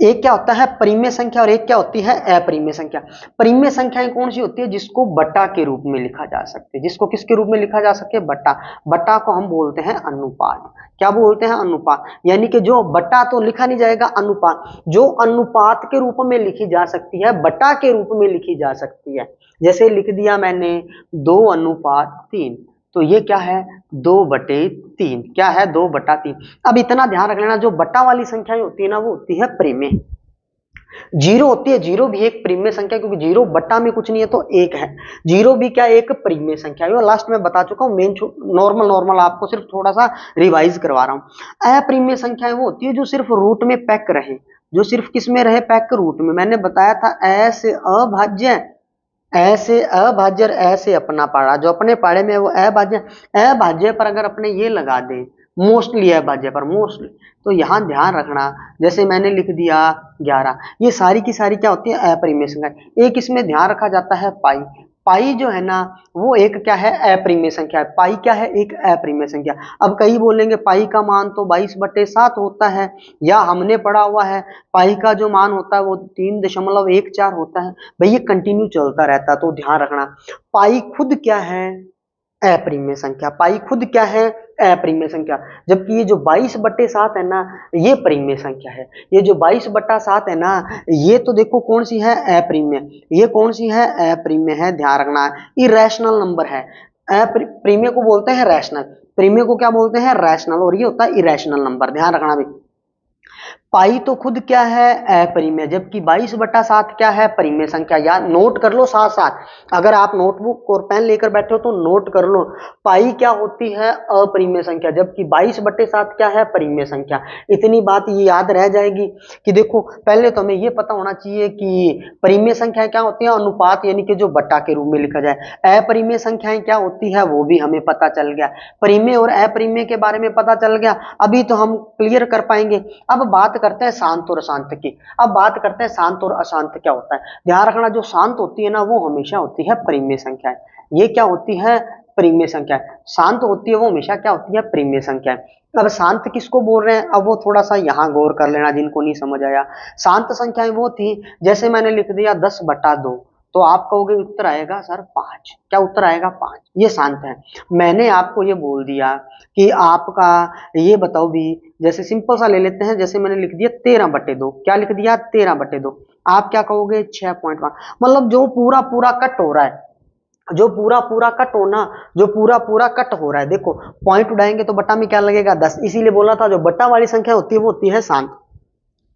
एक क्या होता है परिमेय संख्या और एक क्या होती है अपरिमेय संख्या। परिमेय संख्याएं कौन सी होती है, जिसको बटा के रूप में लिखा जा सकते हैं, जिसको किसके रूप में लिखा जा सके बटा। बटा को हम बोलते हैं अनुपात। क्या बोलते हैं अनुपात, यानी कि जो बटा तो लिखा नहीं जाएगा, अनुपात जो अनुपात के रूप में लिखी जा सकती है, बटा के रूप में लिखी जा सकती है। जैसे लिख दिया मैंने 2:3, तो ये क्या है 2/3, क्या है 2/3। अब इतना ध्यान रख लेना, जो बटा वाली संख्याएं होती है ना वो होती है परिमेय। जीरो होती है, जीरो भी एक परिमेय संख्या, क्योंकि जीरो बट्टा में कुछ नहीं है तो एक है, जीरो भी क्या एक परिमेय संख्या है। लास्ट में बता चुका हूं, मेन नॉर्मल आपको सिर्फ थोड़ा सा रिवाइज करवा रहा हूं। अपरिमेय संख्याएं वो होती है जो सिर्फ रूट में पैक रहे, जो सिर्फ किस में रहे पैक रूट में। मैंने बताया था ऐसे अभाज्य, ऐसे अभाज्य और ऐसे अपना पाड़ा, जो अपने पाड़े में वो अभाज्य, अभाज्य पर अगर अपने ये लगा दे मोस्टली अभाज्य पर मोस्टली, तो यहां ध्यान रखना जैसे मैंने लिख दिया 11, ये सारी की सारी क्या होती है अपरिमेय संख्या। एक इसमें ध्यान रखा जाता है पाई, पाई जो है ना वो एक क्या है अपरिमेय संख्या है। पाई क्या है एक अपरिमेय संख्या। अब कई बोलेंगे पाई का मान तो 22/7 होता है, या हमने पढ़ा हुआ है पाई का जो मान होता है वो 3.14 होता है। भाई ये कंटिन्यू चलता रहता है, तो ध्यान रखना पाई खुद क्या है अपरिमेय संख्या, पाई खुद क्या है अपरिमेय संख्या। जबकि ये जो 22/7 है ना ये परिमेय संख्या है। ये जो 22/7 है ना ये तो देखो कौन सी है अपरिमेय, ये कौन सी है अपरिमेय है, ध्यान रखना इरेशनल नंबर है। प्रीमिय को बोलते हैं रैशनल, प्रीमिय को क्या बोलते हैं, रैशनल, और ये होता है इरेशनल नंबर, ध्यान रखना भी। पाई तो खुद क्या है, अपरिमेय, जबकि 22/7 क्या है, परिमेय संख्या। याद नोट कर लो साथ साथ, अगर आप नोटबुक और पेन लेकर बैठे हो तो नोट कर लो, पाई क्या होती है, अपरिमेय संख्या, जबकि 22/7 क्या है, परिमेय संख्या। इतनी बात ये याद रह जाएगी कि देखो पहले तो हमें ये पता होना चाहिए कि परिमेय संख्याएं क्या होती है, अनुपात यानी कि जो बट्टा के रूप में लिखा जाए। अपरिमेय संख्याएं क्या होती है वो भी हमें पता चल गया, परिमेय और अपरिमेय के बारे में पता चल गया, अभी तो हम क्लियर कर पाएंगे। अब बात करते हैं शांत और अशांत की। अब बात करते हैं शांत और अशांत क्या होता है। ध्यान रखना, जो शांत होती है ना वो हमेशा होती है परिमेय संख्याएं। ये क्या होती है, परिमेय संख्या। शांत होती है वो हमेशा क्या होती है, परिमेय संख्या। अब शांत किसको बोल रहे हैं, अब वो थोड़ा सा यहाँ गौर कर लेना जिनको नहीं समझ आया। शांत संख्याएं वो थी, जैसे मैंने लिख दिया 10/2, तो आप कहोगे उत्तर आएगा सर 5, क्या उत्तर आएगा 5, ये शांत है। मैंने आपको ये बोल दिया कि आपका ये बताओ भी, जैसे सिंपल सा ले लेते हैं, जैसे मैंने लिख दिया 13/2, क्या लिख दिया 13/2, आप क्या कहोगे 6.1, मतलब जो पूरा पूरा कट हो रहा है, जो पूरा पूरा कट होना, जो पूरा पूरा कट हो रहा है, देखो पॉइंट उड़ाएंगे तो बट्टा में क्या लगेगा 10, इसीलिए बोला था जो बट्टा वाली संख्या होती है वो होती है शांत।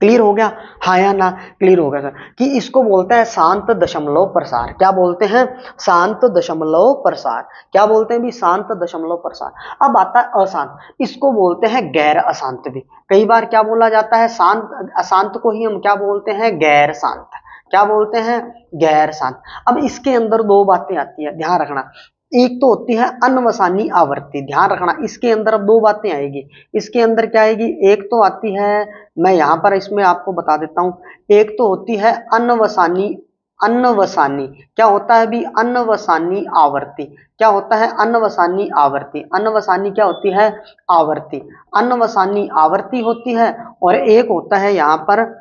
क्लियर हो गया, हाँ या ना, क्लियर हो गया सर, कि इसको बोलते हैं शांत दशमलव प्रसार। क्या बोलते हैं, शांत दशमलव प्रसार। क्या बोलते हैं भी, शांत दशमलव प्रसार। अब आता है अशांत, इसको बोलते हैं गैर अशांत भी। कई बार क्या बोला जाता है, शांत अशांत को ही हम क्या बोलते हैं, गैर शांत। क्या बोलते हैं, गैर शांत। अब इसके अंदर दो बातें आती है, ध्यान रखना। एक तो होती है अनवसानी आवृत्ति, ध्यान रखना, इसके अंदर अब दो बातें आएगी। इसके अंदर क्या आएगी, एक तो आती है, मैं यहां पर इसमें आपको बता देता हूं, एक तो होती है अनवसानी, अनवसानी क्या होता है भी, अनवसानी आवृत्ति। क्या होता है, अनवसानी आवृत्ति। अनवसानी क्या होती है, आवृत्ति। अनवसानी आवृत्ति होती है, और एक होता है यहां पर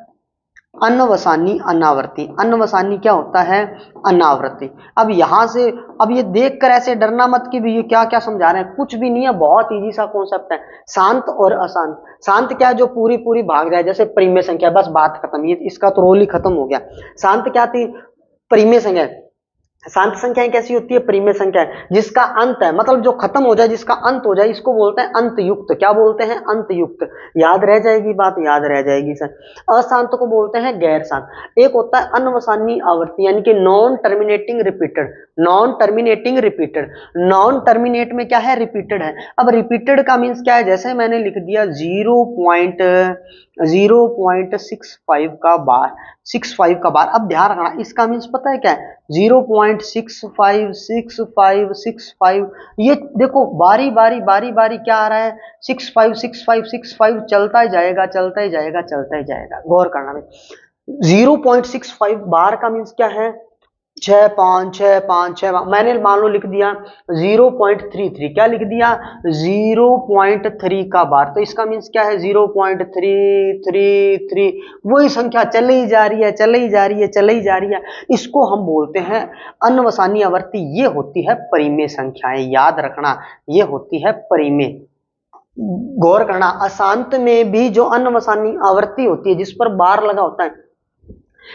अनवसानी अनावृत्ति। अनवसानी क्या होता है, अनावृत्ति। अब यहां से, अब ये देखकर ऐसे डरना मत कि भी ये क्या क्या समझा रहे हैं, कुछ भी नहीं है, बहुत इजी सा कॉन्सेप्ट है। शांत और अशांत, शांत क्या है, जो पूरी पूरी भाग जाए, जैसे परिमेय संख्या, बस बात खत्म, ये इसका तो रोल ही खत्म हो गया। शांत क्या थी, परिमेय संख्या। शांत संख्याएं कैसी होती है, परिमेय संख्या जिसका अंत है, मतलब जो खत्म हो जाए, जिसका अंत हो जाए, इसको बोलते हैं अंत युक्त। क्या बोलते हैं, अंत युक्त। याद रह जाएगी बात, याद रह जाएगी सर। अशांत को बोलते हैं गैर शांत। एक होता है अनवसानी आवृत्ति, यानी कि non terminating repeated. Non terminating repeated, non terminate में क्या है, रिपीटेड है। अब रिपीटेड का मीन्स क्या है, जैसे मैंने लिख दिया 0.65 का बार, 65 का बार। अब ध्यान रखना, इसका मीन्स पता है क्या है, 0.656565। ये देखो बारी बारी बारी बारी क्या आ रहा है, 656565 चलता ही जाएगा, चलता ही जाएगा, चलता ही जाएगा। गौर करना में 0.65 बार का मीन्स क्या है, 6 5 6 5 6, मैंने मान लो लिख दिया 0.33, क्या लिख दिया 0.3 का बार, तो इसका मीन्स क्या है 0.333। वही संख्या चली जा रही है, चली जा रही है, चली जा रही है, इसको हम बोलते हैं अनवसानी आवृत्ति। ये होती है परिमेय संख्याएं, याद रखना, ये होती है परिमेय। गौर करना, अशांत में भी जो अनवसानी आवृत्ति होती है जिस पर बार लगा होता है,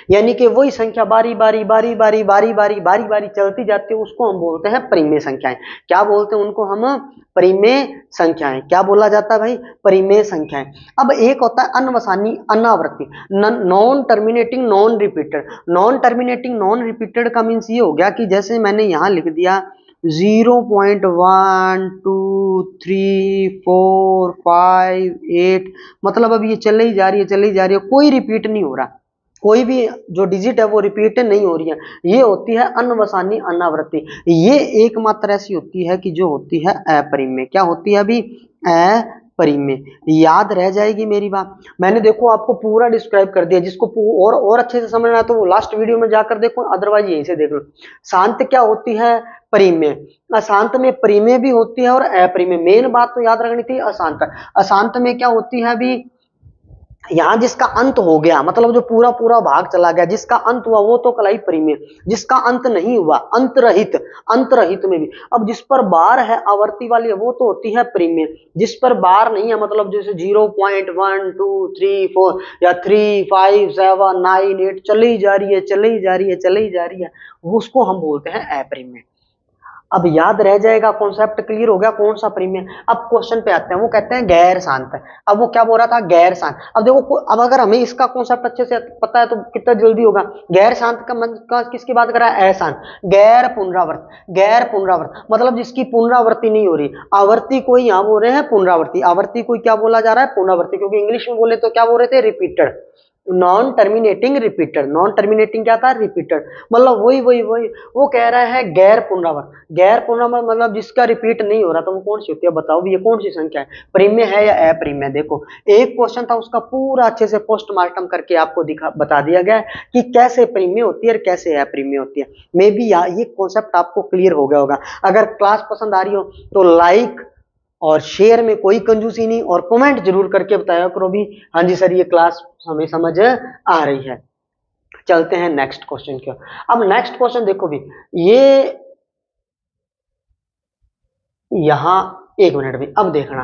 यानी कि वही संख्या बारी बारी बारी बारी बारी बारी बारी बारी चलती जाती है, उसको हम बोलते हैं परिमेय संख्याएं। क्या बोलते हैं उनको हम, परिमेय संख्याएं। क्या बोला जाता है भाई, परिमेय संख्याएं। अब एक होता है अनवसानी अनावृत्ति, non terminating non repeated. Non terminating non repeated का मीन्स ये हो गया कि जैसे मैंने यहां लिख दिया 0.1 2 3 4 5 8, मतलब अब ये चल ही जा रही है, चल ही जा रही है, कोई रिपीट नहीं हो रहा, कोई भी जो डिजिट है वो रिपीट नहीं हो रही है। ये होती है अनवसानी अनावृत्ति। ये एकमात्र ऐसी होती है कि जो होती है अपरिमेय। क्या होती है अभी, अपरिमेय। याद रह जाएगी मेरी बात। मैंने देखो आपको पूरा डिस्क्राइब कर दिया, जिसको और अच्छे से समझना है तो वो लास्ट वीडियो में जाकर देखो, अदरवाइज यहीं से देख लो। शांत क्या होती है, परिमेय। अशांत में परिमेय भी होती है और अपरिमेय। मेन बात तो याद रखनी थी, अशांत। अशांत में क्या होती है अभी, यहां जिसका अंत हो गया, मतलब जो पूरा पूरा भाग चला गया, जिसका अंत हुआ वो तो कलाई परिमेय। जिसका अंत नहीं हुआ, अंतरहित, अंतरहित में भी। अब जिस पर बार है आवर्ती वाली है वो तो होती है परिमेय। जिस पर बार नहीं है, मतलब जैसे 0.1 2 3 4 या 3 5 7 9 8 चली जा रही है, चली जा रही है, चली जा रही है, उसको हम बोलते हैं अपरिमेय। अब याद रह जाएगा, कॉन्सेप्ट क्लियर हो गया कौन सा प्रीमियम। अब क्वेश्चन पे आते हैं, वो कहते हैं गैर शांत। अब वो क्या बोल रहा था, गैर शांत। अब देखो, अब अगर हमें इसका कॉन्सेप्ट अच्छे से पता है तो कितना जल्दी होगा। गैर शांत का मन का किसकी बात कर रहा है, अशांत। गैर पुनरावर्त, गैर पुनरावर्त मतलब जिसकी पुनरावृत्ति नहीं हो रही। आवर्ती कोई यहाँ बोल रहे हैं पुनरावृत्ति, आवर्ती कोई क्या बोला जा रहा है, पुनरावृत्ति, क्योंकि इंग्लिश में बोले तो क्या बोल रहे थे, repeated. Non terminating repeated, non terminating क्या था, रिपीटेड। मतलब वही वही वही वो कह रहा है गैर पुनरावर्त। गैर पुनरावर्त मतलब जिसका रिपीट नहीं हो रहा, तो वो कौन सी होती है बताओ, ये कौन सी संख्या है, प्रीम्य है या अप्रीम्य। देखो एक क्वेश्चन था, उसका पूरा अच्छे से पोस्टमार्टम करके आपको बता दिया गया है कि कैसे प्रीम्य होती है और कैसे अप्रीम्य होती है। मे बी ये कॉन्सेप्ट आपको क्लियर हो गया होगा। अगर क्लास पसंद आ रही हो तो लाइक और शेयर में कोई कंजूसी नहीं, और कमेंट जरूर करके बताया करो भी, हाँ जी सर ये क्लास हमें समझ आ रही है। चलते हैं नेक्स्ट क्वेश्चन की। अब नेक्स्ट क्वेश्चन देखो भी, ये यहां एक मिनट भी, अब देखना।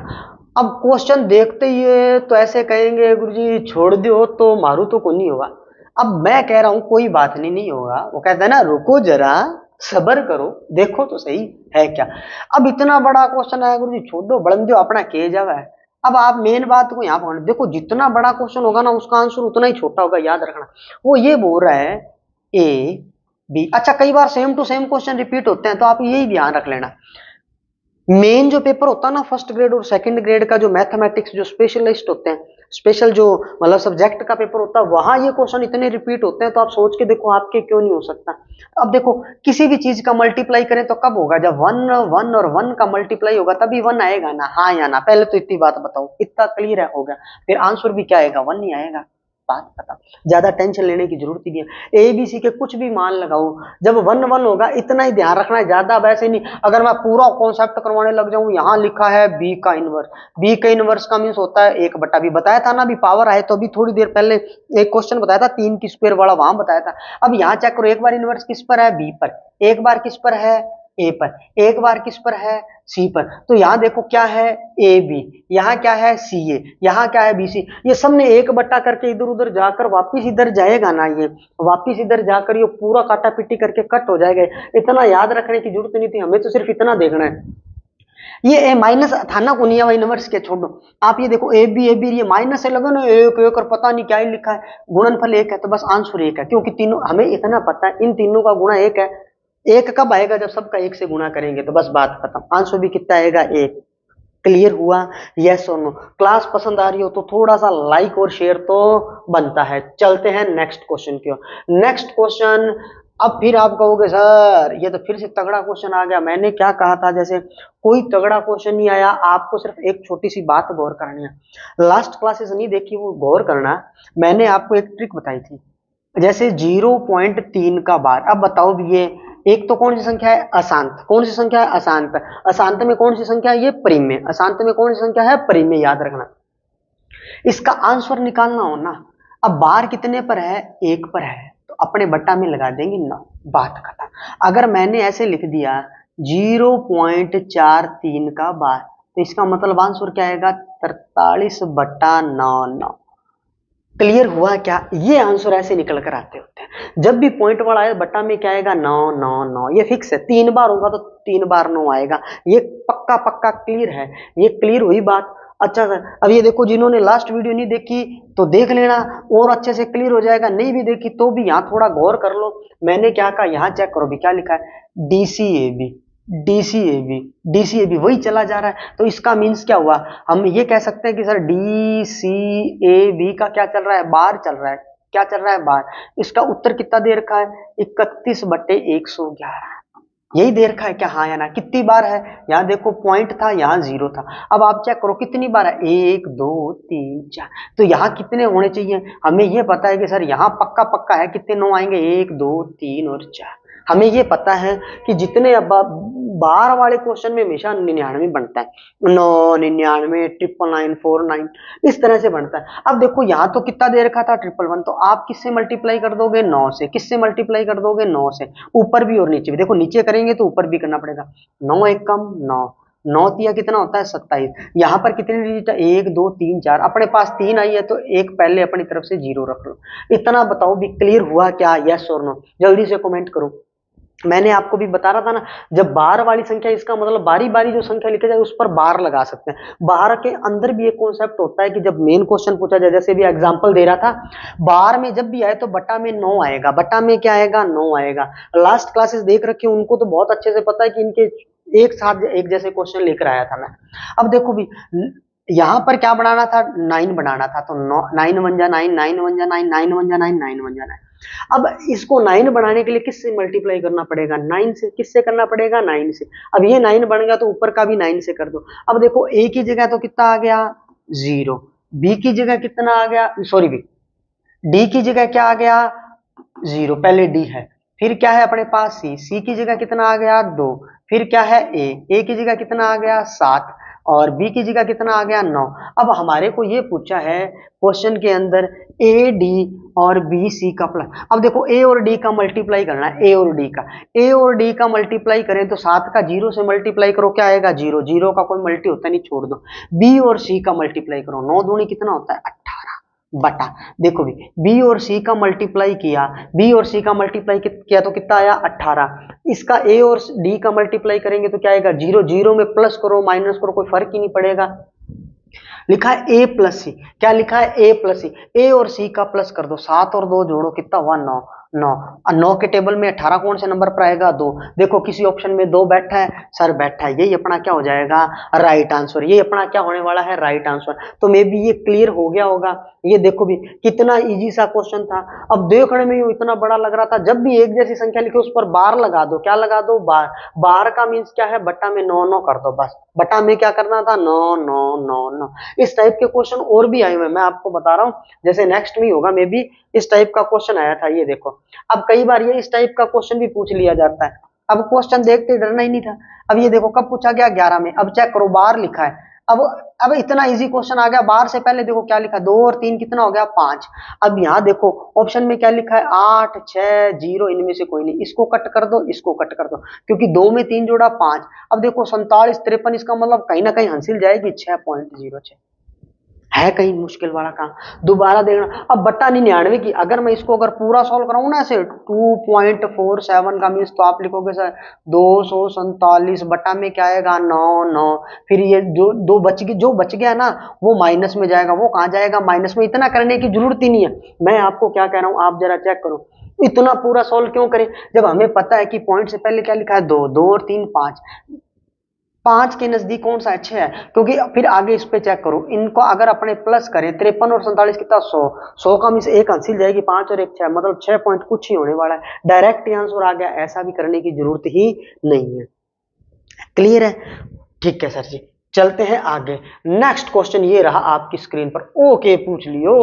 अब क्वेश्चन देखते ही तो ऐसे कहेंगे गुरुजी छोड़ दो तो मारू तो को नहीं होगा। अब मैं कह रहा हूं कोई बात नहीं, नहीं होगा। वो कहता है ना रुको जरा सबर करो, देखो तो सही है क्या। अब इतना बड़ा क्वेश्चन है गुरुजी, छोड़ दो बढ़ दो अपना के जावा है। अब आप मेन बात को यहाँ पकड़, देखो जितना बड़ा क्वेश्चन होगा ना उसका आंसर उतना ही छोटा होगा, याद रखना। वो ये बोल रहा है ए बी। अच्छा कई बार same to same question repeat होते हैं, तो आप यही ध्यान रख लेना। मेन जो पेपर होता है ना फर्स्ट ग्रेड और सेकंड ग्रेड का, जो मैथमेटिक्स जो स्पेशलिस्ट होते हैं, स्पेशल जो मतलब सब्जेक्ट का पेपर होता है, वहां ये क्वेश्चन इतने रिपीट होते हैं, तो आप सोच के देखो आपके क्यों नहीं हो सकता। अब देखो किसी भी चीज का मल्टीप्लाई करें तो कब होगा, जब वन वन और वन का मल्टीप्लाई होगा तभी वन आएगा ना, हाँ या ना। पहले तो इतनी बात बताओ, इतना क्लियर है हो गया, फिर आंसर भी क्या आएगा, वन ही आएगा। बात खत्म, ज्यादा टेंशन लेने की जरूरत ही नहीं है। ए बी सी के कुछ भी मान लगाओ, जब वन वन होगा इतना ही ध्यान रखना है, ज्यादा वैसे नहीं। अगर मैं पूरा कॉन्सेप्ट करवाने लग जाऊं, यहां लिखा है बी का इनवर्स, बी का इनवर्स का मीन्स होता है एक बटा, भी बताया था ना, भी पावर आए तो अभी थोड़ी देर पहले एक क्वेश्चन बताया था 3 की स्क्वायर वाला, वहां बताया था। अब यहाँ चेक करो, एक बार इनवर्स किस पर है, बी पर, एक बार किस पर है, ए पर, एक बार किस पर है, सी पर। तो यहां देखो क्या है, ए बी, यहाँ क्या है, सी ए, यहाँ क्या है, बी सी। ये सब ने एक बट्टा करके इधर उधर जाकर वापिस इधर जाएगा ना, ये वापिस इधर जाकर ये पूरा काटा पिट्टी करके कट हो जाएगा। इतना याद रखने की जरूरत नहीं थी, हमें तो सिर्फ इतना देखना है। ये ए माइनस था ना कुनिया यूनिवर्स के, छोड़ो आप ये देखो ए बी ये माइनस है, लगा ना एक एक और पता नहीं क्या ही लिखा है, गुणनफल एक है, तो बस आंसर एक है, क्योंकि तीनों हमें इतना पता है इन तीनों का गुणा एक है। एक कब आएगा, जब सबका एक से गुणा करेंगे, तो बस बात खत्म, आंसर भी कितना आएगा, एक। क्लियर हुआ, यस और नो। क्लास पसंद आ रही हो तो थोड़ा सा लाइक और शेयर तो बनता है। चलते हैं नेक्स्ट क्वेश्चन की ओर। नेक्स्ट क्वेश्चन, अब फिर आप कहोगे सर ये तो फिर से तगड़ा क्वेश्चन आ गया। मैंने क्या कहा था, जैसे कोई तगड़ा क्वेश्चन नहीं आया, आपको सिर्फ एक छोटी सी बात गौर करनी है। लास्ट क्लासेस नहीं देखी वो गौर करना, मैंने आपको एक ट्रिक बताई थी, जैसे 0.3 का बार। अब बताओ भी ये एक तो कौन सी संख्या है, अशांत। कौन सी संख्या है, अशांत। अशांत में कौन सी संख्या है, ये प्रीम्य। अशांत में कौन सी संख्या है, प्रीम्य, याद रखना। इसका आंसर निकालना हो ना, अब बार कितने पर है, एक पर है, तो अपने बट्टा में लगा देंगे 9, बात खत्म। अगर मैंने ऐसे लिख दिया 0.43 का बार, तो इसका मतलब आंसर क्या आएगा, 43/9। क्लियर हुआ क्या, ये आंसर ऐसे निकल कर आते होते हैं। जब भी पॉइंट वाला है बट्टा में क्या आएगा, 9 9 9, ये फिक्स है। 3 बार होगा तो 3 बार 9 आएगा, ये पक्का पक्का क्लियर है। ये क्लियर हुई बात। अच्छा सर अब ये देखो, जिन्होंने लास्ट वीडियो नहीं देखी तो देख लेना, और अच्छे से क्लियर हो जाएगा। नहीं भी देखी तो भी यहाँ थोड़ा गौर कर लो, मैंने क्या कहा, यहाँ चेक करो भी क्या लिखा है, DCAB DCAB DCAB वही चला जा रहा है। तो इसका मीन्स क्या हुआ, हम ये कह सकते हैं कि सर DCAB का क्या चल रहा है, बार चल रहा है। क्या चल रहा है, बार। इसका उत्तर कितना दे रखा है, 31/111, यही दे रखा है क्या, हाँ या ना। कितनी बार है, यहाँ देखो पॉइंट था, यहाँ 0 था। अब आप चेक करो कितनी बार है, 1 2 3 4, तो यहाँ कितने होने चाहिए, हमें ये पता है कि सर यहाँ पक्का पक्का है, कितने 9 आएंगे, 1 2 3 और 4। हमें ये पता है कि जितने अब बार वाले क्वेश्चन में हमेशा 99 बनता है, 9 99 999 49, इस तरह से बनता है। अब देखो यहाँ तो कितना दे रखा था, 111, तो आप किससे मल्टीप्लाई कर दोगे, 9 से। किससे मल्टीप्लाई कर दोगे, 9 से। ऊपर भी और नीचे भी, देखो नीचे करेंगे तो ऊपर भी करना पड़ेगा। 9 एक कम 9, 9 तिया कितना होता है, 27। यहाँ पर कितनी डिजिट है, 1 2 3 4, अपने पास 3 आई है तो एक पहले अपनी तरफ से 0 रख लो। इतना बताओ भी क्लियर हुआ क्या, यस और नो, जल्दी से कमेंट करो। मैंने आपको भी बता रहा था ना, जब बार वाली संख्या, इसका मतलब बारी बारी जो संख्या लिखी जाए उस पर बार लगा सकते हैं। बार के अंदर भी एक कॉन्सेप्ट होता है कि जब मेन क्वेश्चन पूछा जाए, जैसे भी एग्जांपल दे रहा था, बार में जब भी आए तो बटा में 9 आएगा, बटा में क्या आएगा, 9 आएगा। लास्ट क्लासेस देख रखी हैं, उनको तो बहुत अच्छे से पता है कि इनके एक साथ एक जैसे क्वेश्चन लेकर आया था मैं। अब देखो भी, यहां पर क्या बनाना था, 9 बनाना था, तो 9 वन जा 9, 9 वन जा 9, 9 वन जा 9, 9 वन जा 9। अब इसको 9 बनाने के लिए किससे मल्टीप्लाई करना पड़ेगा, 9 से। किससे करना पड़ेगा, 9 से। अब ये 9 बन गया तो ऊपर का भी 9 से कर दो। अब देखो ए की जगह तो कितना आ गया, 0। बी की जगह कितना आ गया, सॉरी बी, डी की जगह क्या आ गया, 0। पहले डी है, फिर क्या है अपने पास सी, सी की जगह कितना आ गया, 2। फिर क्या है ए की जगह कितना आ गया, 7। और बी की जगह कितना आ गया, 9। अब हमारे को ये पूछा है क्वेश्चन के अंदर ए डी और बी सी का प्लस। अब देखो ए और डी का मल्टीप्लाई करना है, ए और डी का मल्टीप्लाई करें तो 7 का 0 से मल्टीप्लाई करो, क्या आएगा, 0। 0 का कोई मल्टी होता नहीं, छोड़ दो। बी और सी का मल्टीप्लाई करो, 9 दूनी कितना होता है, 18 बटा। देखो भी, बी और सी का मल्टीप्लाई किया, बी और सी का मल्टीप्लाई किया तो कितना आया, 18। इसका ए और डी का मल्टीप्लाई करेंगे तो क्या आएगा, 0। 0 में प्लस करो माइनस करो कोई फर्क ही नहीं पड़ेगा। लिखा है ए प्लस सी, क्या लिखा है, ए प्लस सी। ए और सी का प्लस कर दो, 7 और 2 जोड़ो कितना हुआ, 9। 9 9 के टेबल में 18 कौन से नंबर पर आएगा, 2। देखो किसी ऑप्शन में 2 बैठा है, सर बैठा है, यही अपना क्या हो जाएगा, राइट आंसर। ये अपना क्या होने वाला है, राइट आंसर। तो मे बी ये क्लियर हो गया होगा। ये देखो भी कितना इजी सा क्वेश्चन था। अब देखने में इतना बड़ा लग रहा था, जब भी एक जैसी संख्या लिखे उस पर बार लगा दो, क्या लगा दो, बार। बार का मीन्स क्या है, बट्टा में 9 9 कर दो बस। बटा में क्या करना था, 9 9 9 9। इस टाइप के क्वेश्चन और भी आए हुए हैं, मैं आपको बता रहा हूं, जैसे नेक्स्ट में होगा मे बी इस टाइप का क्वेश्चन आया था। ये देखो, अब कई बार ये इस टाइप का क्वेश्चन भी पूछ लिया जाता है। अब क्वेश्चन देखते डरना ही नहीं था। अब ये देखो कब पूछा गया, 11 में। अब चेक करो, बार लिखा है। अब इतना इजी क्वेश्चन आ गया। बार से पहले देखो क्या लिखा है, 2 और 3 कितना हो गया, 5। अब यहाँ देखो ऑप्शन में क्या लिखा है, 8 6 0, इनमें से कोई नहीं। इसको कट कर दो, इसको कट कर दो, क्योंकि 2 में 3 जोड़ा 5। अब देखो 47 53, इसका मतलब कहीं ना कहीं हासिल जाएगी 6.06। है कहीं मुश्किल वाला काम, दोबारा देखना। अब बट्टा 99 की अगर मैं इसको अगर पूरा सॉल्व कराऊं ना ऐसे 2.47 का मीन्स, तो आप लिखोगे सर 247 बट्टा में क्या आएगा, 9 9। फिर ये जो दो बच गई, जो बच गया ना वो माइनस में जाएगा। वो कहाँ जाएगा, माइनस में। इतना करने की जरूरत ही नहीं है। मैं आपको क्या कह रहा हूं, आप जरा चेक करो, इतना पूरा सॉल्व क्यों करें जब हमें पता है कि पॉइंट से पहले क्या लिखा है, 2 2 और 3 5। 5 के नजदीक कौन सा अच्छे है, क्योंकि फिर आगे इस पे चेक करो, इनको अगर अपने प्लस करें 53 और 47 कितना, 100। 100 का मीन्स एक हासिल जाएगी, 5 और 1 6, मतलब 6 पॉइंट कुछ ही होने वाला है। डायरेक्ट आंसर आ गया, ऐसा भी करने की जरूरत ही नहीं है। क्लियर है, ठीक है सर जी। चलते हैं आगे। नेक्स्ट क्वेश्चन ये रहा आपकी स्क्रीन पर। ओके पूछ लियो,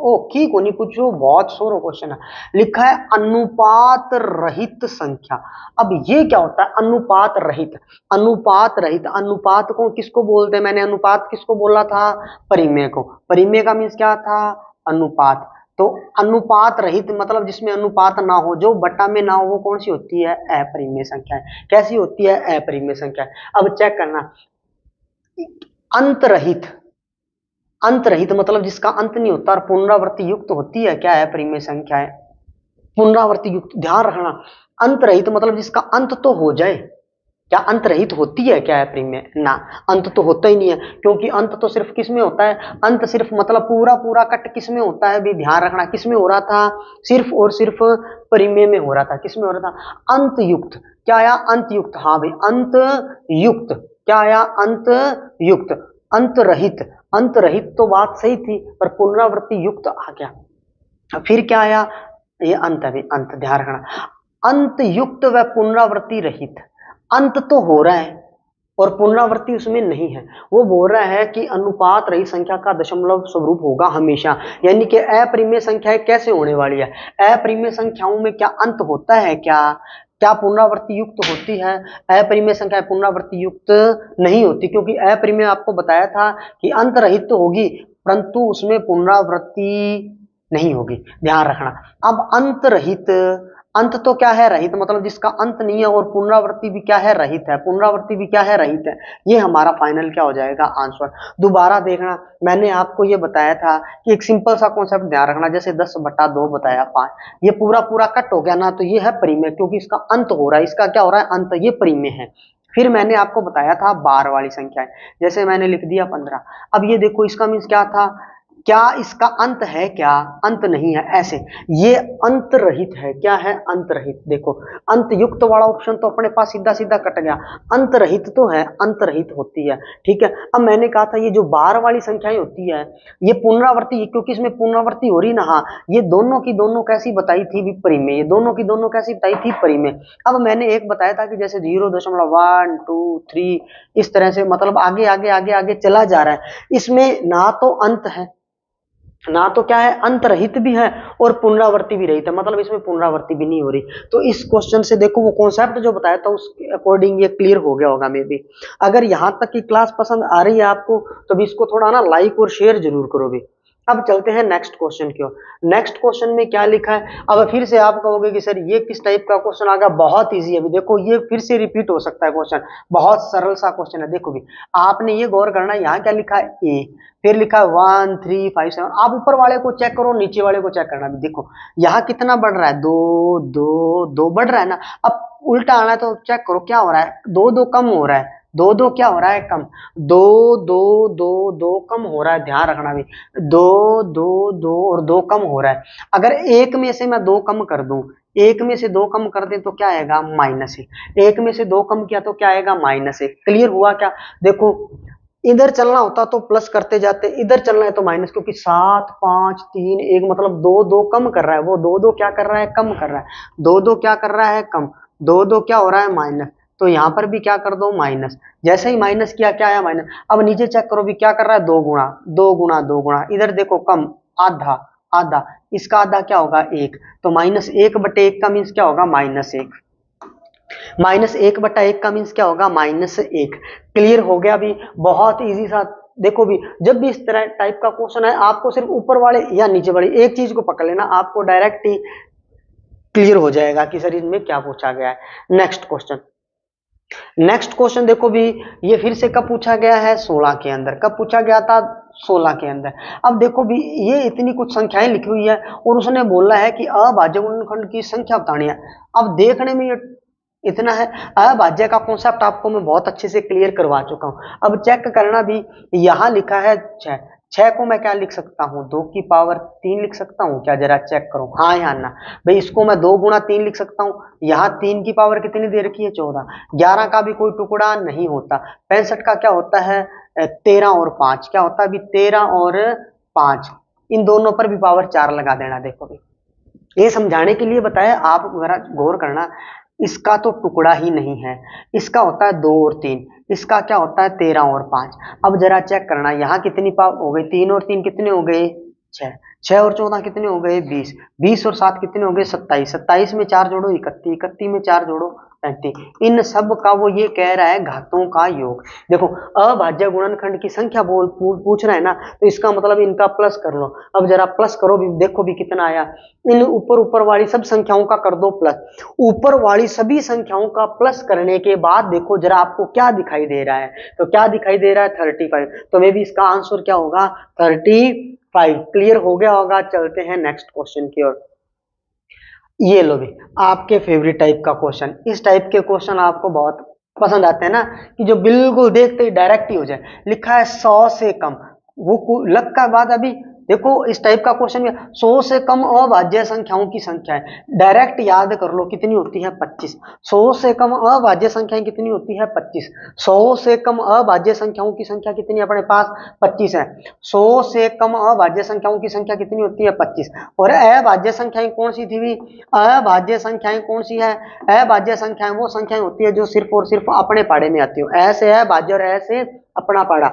ओके को नहीं पूछो, बहुत सोरो क्वेश्चन है। लिखा है अनुपात रहित संख्या। अब ये क्या होता है, अनुपात रहित। अनुपात रहित, अनुपात को किसको बोलते हैं, मैंने अनुपात किसको बोला था, परिमेय को। परिमेय का मीन्स क्या था, अनुपात। तो अनुपात रहित मतलब जिसमें अनुपात ना हो, जो बटा में ना हो, वो कौन सी होती है, अपरिमेय संख्या है। कैसी होती है, अपरिमेय संख्या है। अब चेक करना, अंत रहित। अंत रहित मतलब जिसका अंत नहीं होता और पुनरावृत्ति युक्त होती है, क्या है, अपरिमेय संख्या है। पुनरावृत्ति युक्त, ध्यान रखना। अंत रहित मतलब जिसका अंत तो हो जाए। क्या अंत रहित होती है क्या अपरिमेय, ना, अंत तो होता ही नहीं है, क्योंकि अंत तो सिर्फ किस में होता है, अंत सिर्फ मतलब पूरा पूरा कट किस में होता है भी, ध्यान रखना। किस में हो रहा था, सिर्फ और सिर्फ परिमेय में हो रहा था। किस में हो रहा था, अंत युक्त। क्या आया, अंत युक्त। हाँ भाई, अंत युक्त। क्या आया, अंत युक्त। अंत रहित, अंत रहित तो बात सही थी, पर पुनरावृत्ति युक्त आ गया। फिर क्या आया, ये अंत है, अंत, ध्यान रखना। अंत युक्त व पुनरावृत्ति रहित। अंत तो हो रहा है और पुनरावृत्ति उसमें नहीं है। वो बोल रहा है कि अनुपात रहित संख्या का दशमलव स्वरूप होगा हमेशा, यानी कि अपरिमेय संख्याएं कैसे होने वाली है। अपरिमेय संख्याओं में क्या अंत होता है, क्या क्या पुनरावृत्ति युक्त होती है। अपरिमेय संख्या पुनरावृत्ति युक्त नहीं होती, क्योंकि अपरिमेय आपको बताया था कि अंत रहित तो होगी, परंतु उसमें पुनरावृत्ति नहीं होगी, ध्यान रखना। अब अंत रहित, अंत तो क्या है, रहित, मतलब जिसका अंत नहीं है, और पुनरावृत्ति भी क्या है, रहित है, पुनरावृत्ति भी क्या है, रहित है। ये हमारा फाइनल क्या हो जाएगा, आंसर। दोबारा देखना, मैंने आपको ये बताया था कि एक सिंपल सा कॉन्सेप्ट ध्यान रखना, जैसे 10/2 बताया 5, ये पूरा पूरा कट हो गया ना, तो ये है परिमेय, क्योंकि इसका अंत हो रहा है, इसका क्या हो रहा है, अंत, ये परिमेय है। फिर मैंने आपको बताया था बार वाली संख्याएं, जैसे मैंने लिख दिया 15। अब ये देखो, इसका मीन्स क्या था, क्या इसका अंत है, क्या अंत नहीं है, ऐसे ये अंत रहित है, क्या है, अंत रहित। देखो अंत युक्त वाला ऑप्शन तो अपने पास सीधा सीधा कट गया, अंत रहित तो है, अंत रहित होती है, ठीक है। अब मैंने कहा था ये जो बार वाली संख्याएं होती है, ये पुनरावृत्ति, क्योंकि इसमें पुनरावृत्ति हो रही ना, हाँ, ये दोनों की दोनों कैसी बताई थी, विपरीमेय, ये दोनों की दोनों कैसी बताई थी, परिमेय। अब मैंने एक बताया था कि जैसे 0.1 2 3 इस तरह से, मतलब आगे आगे आगे आगे चला जा रहा है, इसमें ना तो अंत है, ना तो क्या है, अंत रहित भी है, और पुनरावृत्ति भी रहित है, मतलब इसमें पुनरावृत्ति भी नहीं हो रही। तो इस क्वेश्चन से देखो, वो कॉन्सेप्ट जो बताया था उसके अकॉर्डिंग ये क्लियर हो गया होगा मे बी। अगर यहां तक की क्लास पसंद आ रही है आपको, तो भी इसको थोड़ा ना लाइक और शेयर जरूर करो भी। अब चलते हैं नेक्स्ट क्वेश्चन की ओर। नेक्स्ट क्वेश्चन में क्या लिखा है, अब फिर से आप कहोगे कि सर ये किस टाइप का क्वेश्चन आ गया, बहुत इजी है। अभी देखो ये फिर से रिपीट हो सकता है क्वेश्चन, बहुत सरल सा क्वेश्चन है। देखो भी आपने ये गौर करना है, यहाँ क्या लिखा है, ए, फिर लिखा है 1 3 5 7। आप ऊपर वाले को चेक करो, नीचे वाले को चेक करना भी। देखो यहाँ कितना बढ़ रहा है, 2 2 2 बढ़ रहा है ना। अब उल्टा आना है तो चेक करो क्या हो रहा है, 2 2 कम हो रहा है, 2 2 क्या हो रहा है, कम, 2 2 2 2 कम हो रहा है, ध्यान रखना भी, 2 2 2 और 2 कम हो रहा है। अगर एक में से मैं 2 कम कर दूं, एक में से 2 कम कर दें तो क्या आएगा, -1। एक में से 2 कम किया तो क्या आएगा, -1। क्लियर हुआ क्या। देखो इधर चलना होता तो प्लस करते जाते, इधर चलना है तो माइनस, क्योंकि 7 5 3 1, मतलब 2 2 कम कर रहा है, वो 2 2 क्या कर रहा है, कम कर रहा है, 2 2 क्या कर रहा है, कम, 2 2 क्या हो रहा है, माइनस। तो यहाँ पर भी क्या कर दो, माइनस। जैसे ही माइनस किया क्या आया, माइनस। अब नीचे चेक करो भी क्या कर रहा है, 2 गुणा 2 गुणा 2 गुणा, इधर देखो कम, आधा आधा, इसका आधा क्या होगा, 1। तो -1/1 का मीन्स क्या होगा, -1। -1/1 का मीन्स क्या होगा, -1। क्लियर हो गया भी, बहुत इजी सा। देखो भी जब भी इस तरह टाइप का क्वेश्चन है, आपको सिर्फ ऊपर वाले या नीचे वाले एक चीज को पकड़ लेना, आपको डायरेक्ट ही क्लियर हो जाएगा कि सर इनमें क्या पूछा गया है। नेक्स्ट क्वेश्चन, नेक्स्ट क्वेश्चन देखो भी, ये फिर से कब पूछा गया है, 16 के अंदर। कब पूछा गया था, 16 के अंदर। अब देखो भी ये इतनी कुछ संख्याएं लिखी हुई है, और उसने बोला है कि अभाज्य गुणनखंड की संख्या बतानी है। अब देखने में ये इतना है, अभाज्य का कॉन्सेप्ट आपको मैं बहुत अच्छे से क्लियर करवा चुका हूं। अब चेक करना भी, यहां लिखा है 6, 6 को मैं क्या लिख सकता हूं, 2 की पावर 3 लिख सकता हूं क्या, जरा चेक करो, हाँ या ना भाई। इसको मैं 2 गुणा 3 लिख सकता हूं, यहाँ 3 की पावर कितनी दे रखी है, 14। 11 का भी कोई टुकड़ा नहीं होता, 65 का क्या होता है, 13 और 5 क्या होता है अभी, 13 और 5, इन दोनों पर भी पावर 4 लगा देना। देखो भी ये समझाने के लिए बताया, आप जरा गौर करना, इसका तो टुकड़ा ही नहीं है, इसका होता है 2 और 3, इसका क्या होता है 13 और 5। अब जरा चेक करना, यहाँ कितनी पावर हो गई, 3 और 3 कितने हो गए, 6, 6 और 14 कितने हो गए, 20, 20 और 7 कितने हो गए, 27, 27 में 4 जोड़ो 31, 31 में 4 जोड़ो 35। इन सब का वो ये कह रहा है घातों का योग। देखो अभाज्य गुणनखंड की संख्या पूछ रहा है ना, तो इसका मतलब इनका प्लस कर लो। अब जरा प्लस करो भी, देखो भी कितना आया, इन ऊपर वाली सब संख्याओं का कर दो प्लस। ऊपर वाली सभी संख्याओं का प्लस करने के बाद देखो जरा आपको क्या दिखाई दे रहा है, तो क्या दिखाई दे रहा है, 35। तो मे भी इसका आंसर क्या होगा, 35। क्लियर हो गया होगा। चलते हैं नेक्स्ट क्वेश्चन की ओर। ये लो भी आपके फेवरेट टाइप का क्वेश्चन, इस टाइप के क्वेश्चन आपको बहुत पसंद आते हैं ना, कि जो बिल्कुल देखते ही डायरेक्ट ही हो जाए। लिखा है 100 से कम, वो लग का बाद अभी देखो इस टाइप का क्वेश्चन में 100 से कम अभाज्य संख्याओं की संख्या है, डायरेक्ट याद कर लो कितनी होती है, 25। 100 से कम अभाज्य संख्याएं कितनी होती है, 25। 100 से कम अभाज्य संख्याओं की संख्या कितनी अपने पास, 25 है। 100 से कम अभाज्य संख्याओं की संख्या कितनी होती है, 25। और अभाज्य संख्याएं कौन सी थी भी, अभाज्य संख्याएं कौन सी है, अभाज्य संख्याएं वो संख्याएं होती है जो सिर्फ और सिर्फ अपने पाड़े में आती हो। ऐसे है भाज्य और ऐसे अपना पाड़ा,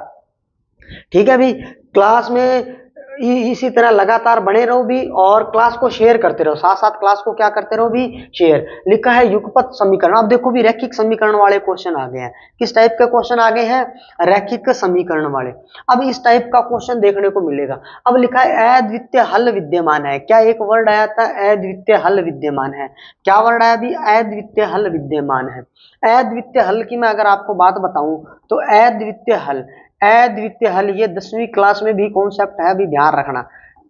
ठीक है भी। क्लास में इसी तरह लगातार बने रहो भी और क्लास को शेयर करते रहो, साथ साथ क्लास को क्या करते रहो भी, शेयर। लिखा है युगपत समीकरण। अब देखो भी रैखिक समीकरण वाले क्वेश्चन आ गए हैं। किस टाइप के क्वेश्चन आ गए हैं? रैखिक समीकरण वाले। अब इस टाइप का क्वेश्चन देखने को मिलेगा। अब लिखा है अद्वितीय हल विद्यमान है। क्या एक वर्ड आया था? अद्वितीय हल विद्यमान है। क्या वर्ड आया भी? अद्वितीय हल विद्यमान है। अद्वितीय हल की मैं अगर आपको बात बताऊं तो अद्वितीय हल, अद्वितीय हल ये 10वीं क्लास में भी कॉन्सेप्ट है, भी ध्यान रखना।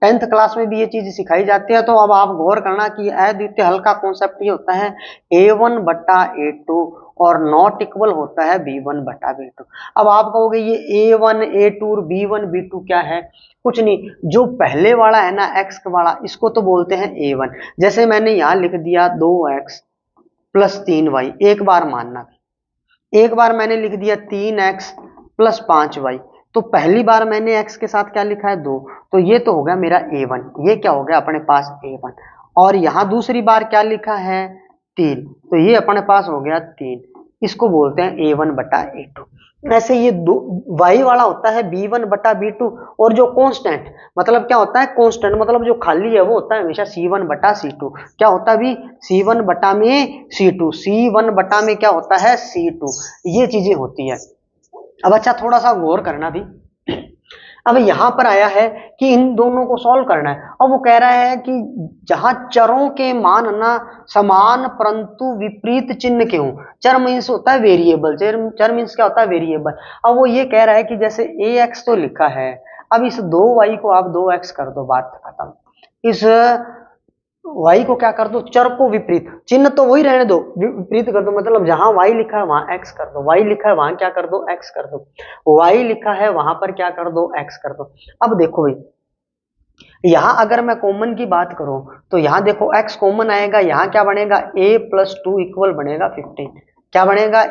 10th क्लास में भी ये चीज सिखाई जाती है। तो अब आप गौर करना कि अद्वितीय हल का कॉन्सेप्ट ये होता है a1 बटा a2 और नॉट इक्वल होता है b1 बटा b2। अब आप कहोगे ये a1 a2 और b1 b2 क्या है? कुछ नहीं, जो पहले वाला है ना x वाला, इसको तो बोलते हैं a1। जैसे मैंने यहां लिख दिया 2x प्लस 3y, एक बार मानना, एक बार मैंने लिख दिया 3x प्लस 5y, तो पहली बार मैंने x के साथ क्या लिखा है? 2, तो ये तो हो गया मेरा a1, ये क्या हो गया अपने पास a1। और यहां दूसरी बार क्या लिखा है? 3, तो ये अपने पास हो गया 3, इसको बोलते हैं a1 बटा a2। ऐसे ये दो y वाला होता है b1 बटा b2, और जो कांस्टेंट मतलब क्या होता है? कांस्टेंट मतलब जो खाली है वो होता है हमेशा c1 बटा c2। क्या होता है भी? c1 बटा में c2, c1 बटा में क्या होता है? c2। ये चीजें होती है। अब अच्छा थोड़ा सा गौर करना भी। अब यहां पर आया है कि इन दोनों को सॉल्व करना है। अब वो कह रहा है कि जहां चरों के मान ना समान परंतु विपरीत चिन्ह के हों। चर मीन्स होता है वेरिएबल, चर मीन्स क्या होता है? वेरिएबल। अब वो ये कह रहा है कि जैसे ax तो लिखा है, अब इस 2y को आप 2x कर दो, बात खत्म। इस y को क्या कर दो? चर को विपरीत, चिन्ह तो वही रहने दो, विपरीत कर दो, मतलब जहां y लिखा है वहां x कर दो, y लिखा है वहां क्या कर दो? x कर दो, y लिखा है वहां पर क्या कर दो? x कर दो। अब देखो भाई, यहां अगर मैं कॉमन की बात करूं तो यहां देखो x कॉमन आएगा, यहां क्या बनेगा? a प्लस 2 इक्वल बनेगा 15। क्या बनेगा?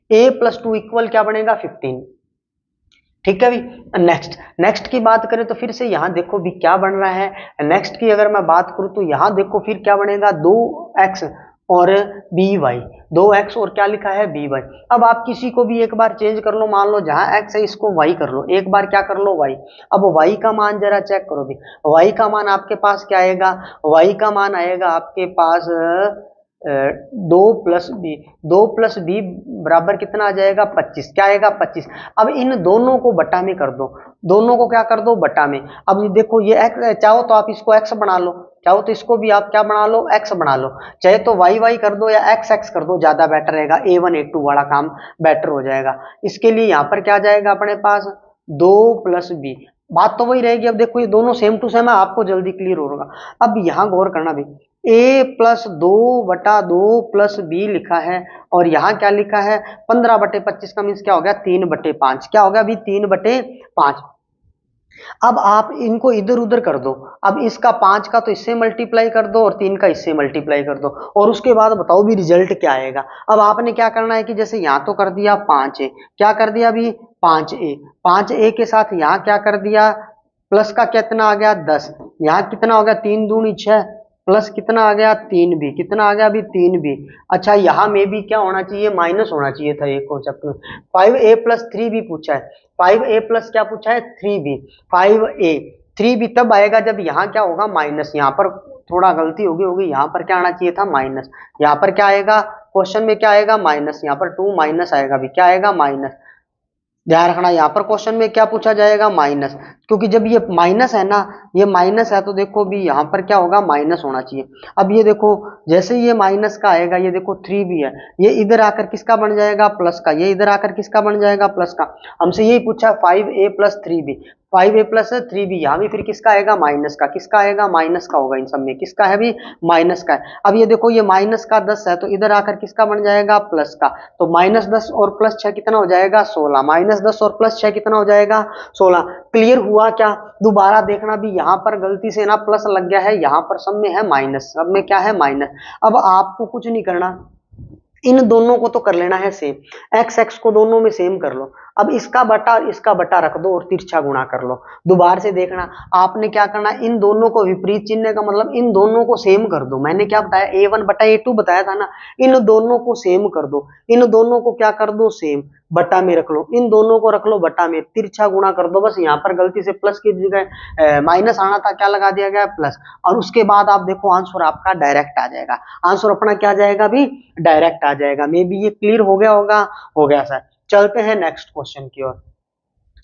a प्लस 2 इक्वल क्या बनेगा? 15। ठीक है भी। नेक्स्ट की बात करें तो फिर से यहां देखो भी क्या बन रहा है। नेक्स्ट की अगर मैं बात करूं तो यहां देखो फिर क्या बनेगा? 2x और by, 2x और क्या लिखा है? by। अब आप किसी को भी एक बार चेंज कर लो, मान लो जहां x है इसको y कर लो, एक बार क्या कर लो? y। अब y का मान जरा चेक करो भी, y का मान आपके पास क्या आएगा? y का मान आएगा आपके पास 2 प्लस बी, 2 प्लस बी बराबर कितना आ जाएगा? 25। क्या आएगा? 25। अब इन दोनों को बटा में कर दो, दोनों को क्या कर दो? बटा में। अब ये देखो ये x, चाहो तो आप इसको x बना लो, चाहो तो इसको भी आप क्या बना लो? x बना लो, चाहे तो y कर दो या x कर दो, ज्यादा बेटर रहेगा, a1 a2 वाला काम बेटर हो जाएगा। इसके लिए यहाँ पर क्या जाएगा अपने पास? 2 प्लस बी, बात तो वही रहेगी। अब देखो ये दोनों सेम टू सेम है, आपको जल्दी क्लियर होगा। अब यहाँ गौर करना भी, a प्लस 2/2 प्लस बी लिखा है, और यहाँ क्या लिखा है? 15/25 का मीन्स क्या हो गया? 3/5। क्या हो गया अभी? 3/5। अब आप इनको इधर उधर कर दो, अब इसका 5 का तो इससे मल्टीप्लाई कर दो और 3 का इससे मल्टीप्लाई कर दो, और उसके बाद बताओ भी रिजल्ट क्या आएगा। अब आपने क्या करना है कि जैसे यहाँ तो कर दिया 5a, क्या कर दिया अभी? 5a के साथ यहाँ क्या कर दिया? प्लस का कितना आ गया? 10। यहाँ कितना हो गया? 3 दूनी 6, प्लस कितना आ गया? 3b। कितना आ गया अभी? 3b। अच्छा यहाँ में भी क्या होना चाहिए? माइनस होना चाहिए था एक कॉन्सेप्ट में। 5a प्लस 3b पूछा है, 5a प्लस क्या पूछा है? 3b। 5a 3b तब आएगा जब यहाँ क्या होगा? माइनस। यहाँ पर थोड़ा गलती होगी, यहाँ पर क्या आना चाहिए था? माइनस। यहाँ पर क्या आएगा? क्वेश्चन में क्या आएगा? माइनस। यहाँ पर 2 माइनस आएगा भी, क्या आएगा? माइनस। ध्यान रखना यहाँ पर क्वेश्चन में क्या पूछा जाएगा? माइनस, क्योंकि जब ये माइनस है ना, ये माइनस है तो देखो भी यहाँ पर क्या होगा? माइनस होना चाहिए। अब ये देखो जैसे ये माइनस का आएगा, ये देखो 3b है, ये इधर आकर किसका बन जाएगा? प्लस का। ये इधर आकर किसका बन जाएगा? प्लस का। हमसे यही पूछा 5a plus 3b, 5a plus 3b, यहाँ भी फिर किसका आएगा? माइनस का। किसका आएगा? माइनस का होगा। इन सब में किसका है भी? माइनस का है। अब ये देखो ये माइनस का 10 है तो इधर आकर किसका बन जाएगा? प्लस का। तो -10 और +6 कितना हो जाएगा? 16। -10 और +6 कितना हो जाएगा? 16। क्लियर हुआ क्या? दोबारा देखना भी, यहाँ पर गलती से ना प्लस लग गया है, यहाँ पर सब में है माइनस, सब में क्या है? माइनस। अब आपको कुछ नहीं करना, इन दोनों को तो कर लेना है सेम, x को दोनों में सेम कर लो। अब इसका बटा और इसका बटा रख दो और तिरछा गुणा कर लो। दोबारा से देखना, आपने क्या करना, इन दोनों को विपरीत चिन्ह का मतलब इन दोनों को सेम कर दो। मैंने क्या बताया, a1 बटा a2 बताया था ना, इन दोनों को सेम कर दो, इन दोनों को क्या कर दो, सेम, बटा में रख लो, इन दोनों को रख लो बटा में, तिरछा गुणा कर दो। बस यहाँ पर गलती से प्लस की जगह माइनस आना था, क्या लगा दिया गया, प्लस। और उसके बाद आप देखो आंसर आपका डायरेक्ट आ जाएगा, आंसर अपना क्या आ जाएगा भी, डायरेक्ट आ जाएगा। मे बी ये क्लियर हो गया होगा, हो गया सर। चलते हैं नेक्स्ट क्वेश्चन की ओर।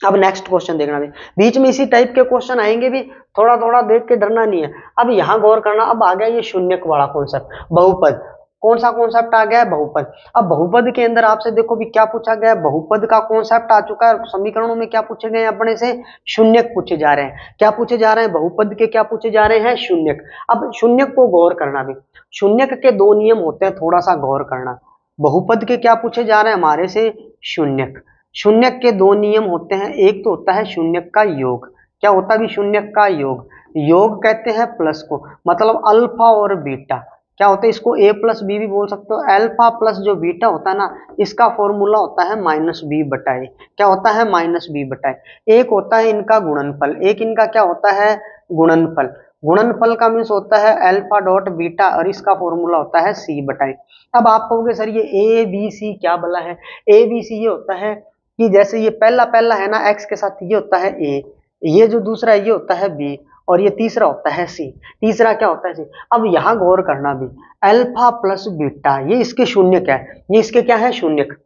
अब नेक्स्ट क्वेश्चन देखना भी, बीच में इसी टाइप के क्वेश्चन आएंगे भी, थोड़ा थोड़ा देख के डरना नहीं है। अब यहाँ गौर करना, अब आ गया ये शून्यक वाला कॉन्सेप्ट, बहुपद। कौन सा कॉन्सेप्ट आ गया है, बहुपद। अब बहुपद के अंदर आपसे देखो भी क्या पूछा गया है, बहुपद का कॉन्सेप्ट आ चुका है। समीकरणों में क्या पूछे गए अपने से, शून्यक पूछे जा रहे हैं। क्या पूछे जा रहे हैं, बहुपद के क्या पूछे जा रहे हैं, शून्यक। अब शून्यक को गौर करना भी, शून्यक के दो नियम होते हैं, थोड़ा सा गौर करना। बहुपद के क्या पूछे जा रहे हैं हमारे से, शून्यक। शून्यक के दो नियम होते हैं, एक तो होता है शून्यक का योग। क्या होता है भी, शून्यक का योग। योग कहते हैं प्लस को, मतलब अल्फा और बीटा। क्या होता है, इसको a प्लस बी भी बोल सकते हो। अल्फा प्लस जो बीटा होता है ना, इसका फॉर्मूला होता है माइनस बी बटा ए। क्या होता है, माइनस बी बटा ए। एक होता है इनका गुणनफल, एक इनका क्या होता है, गुणनफल। गुणनफल का मीन्स होता है अल्फा डॉट बीटा, और इसका फॉर्मूला होता है सी बटा ए। अब आप कहोगे सर ये ए बी सी क्या बला है, ए बी सी ये होता है कि जैसे ये पहला पहला है ना x के साथ, ये होता है a, ये जो दूसरा है ये होता है b, और ये तीसरा होता है c। तीसरा क्या होता है c। अब यहां गौर करना भी, अल्फा प्लस बीटा ये इसके शून्यक है, ये इसके क्या है, शून्यक।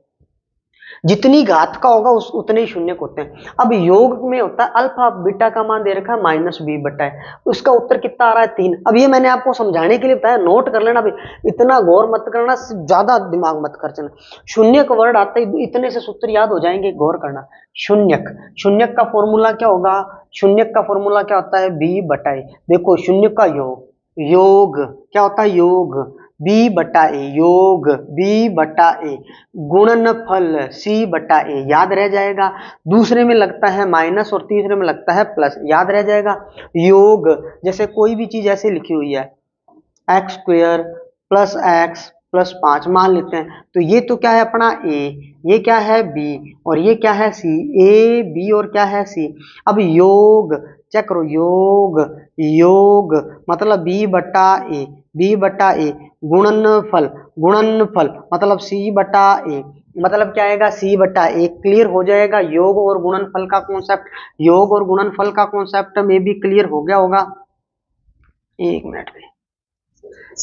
जितनी घात का होगा उतने ही शून्यक होते हैं। अब योग में होता है अल्फा बीटा का मान दे रखा है माइनस बी बटा है, उसका उत्तर कितना आ रहा है, 3। अब ये मैंने आपको समझाने के लिए बताया, नोट कर लेना भी, इतना गौर मत करना, ज्यादा दिमाग मत खर्चना। शून्यक वर्ड आते ही इतने से सूत्र याद हो जाएंगे, गौर करना। शून्यक, शून्यक का फॉर्मूला क्या होगा, शून्यक का फॉर्मूला क्या होता है, बी बटा ए। देखो शून्यक का योग, योग क्या होता है, योग बी बटा ए, योग बी बटा ए, गुणनफल सी बटा ए, याद रह जाएगा। दूसरे में लगता है माइनस और तीसरे में लगता है प्लस, याद रह जाएगा। योग जैसे कोई भी चीज ऐसे लिखी हुई है, x square plus x plus 5 मान लेते हैं, तो ये तो क्या है अपना ए, ये क्या है बी, और ये क्या है सी, ए बी और क्या है सी। अब योग चेक करो, योग योग मतलब बी बटा ए, बी बटा ए, गुणनफल, गुणनफल मतलब सी बटा ए, मतलब क्या आएगा, सी बटा ए। क्लियर हो जाएगा, योग और गुणनफल का कॉन्सेप्ट, योग और गुणनफल का कॉन्सेप्ट में भी क्लियर हो गया होगा। एक मिनट में,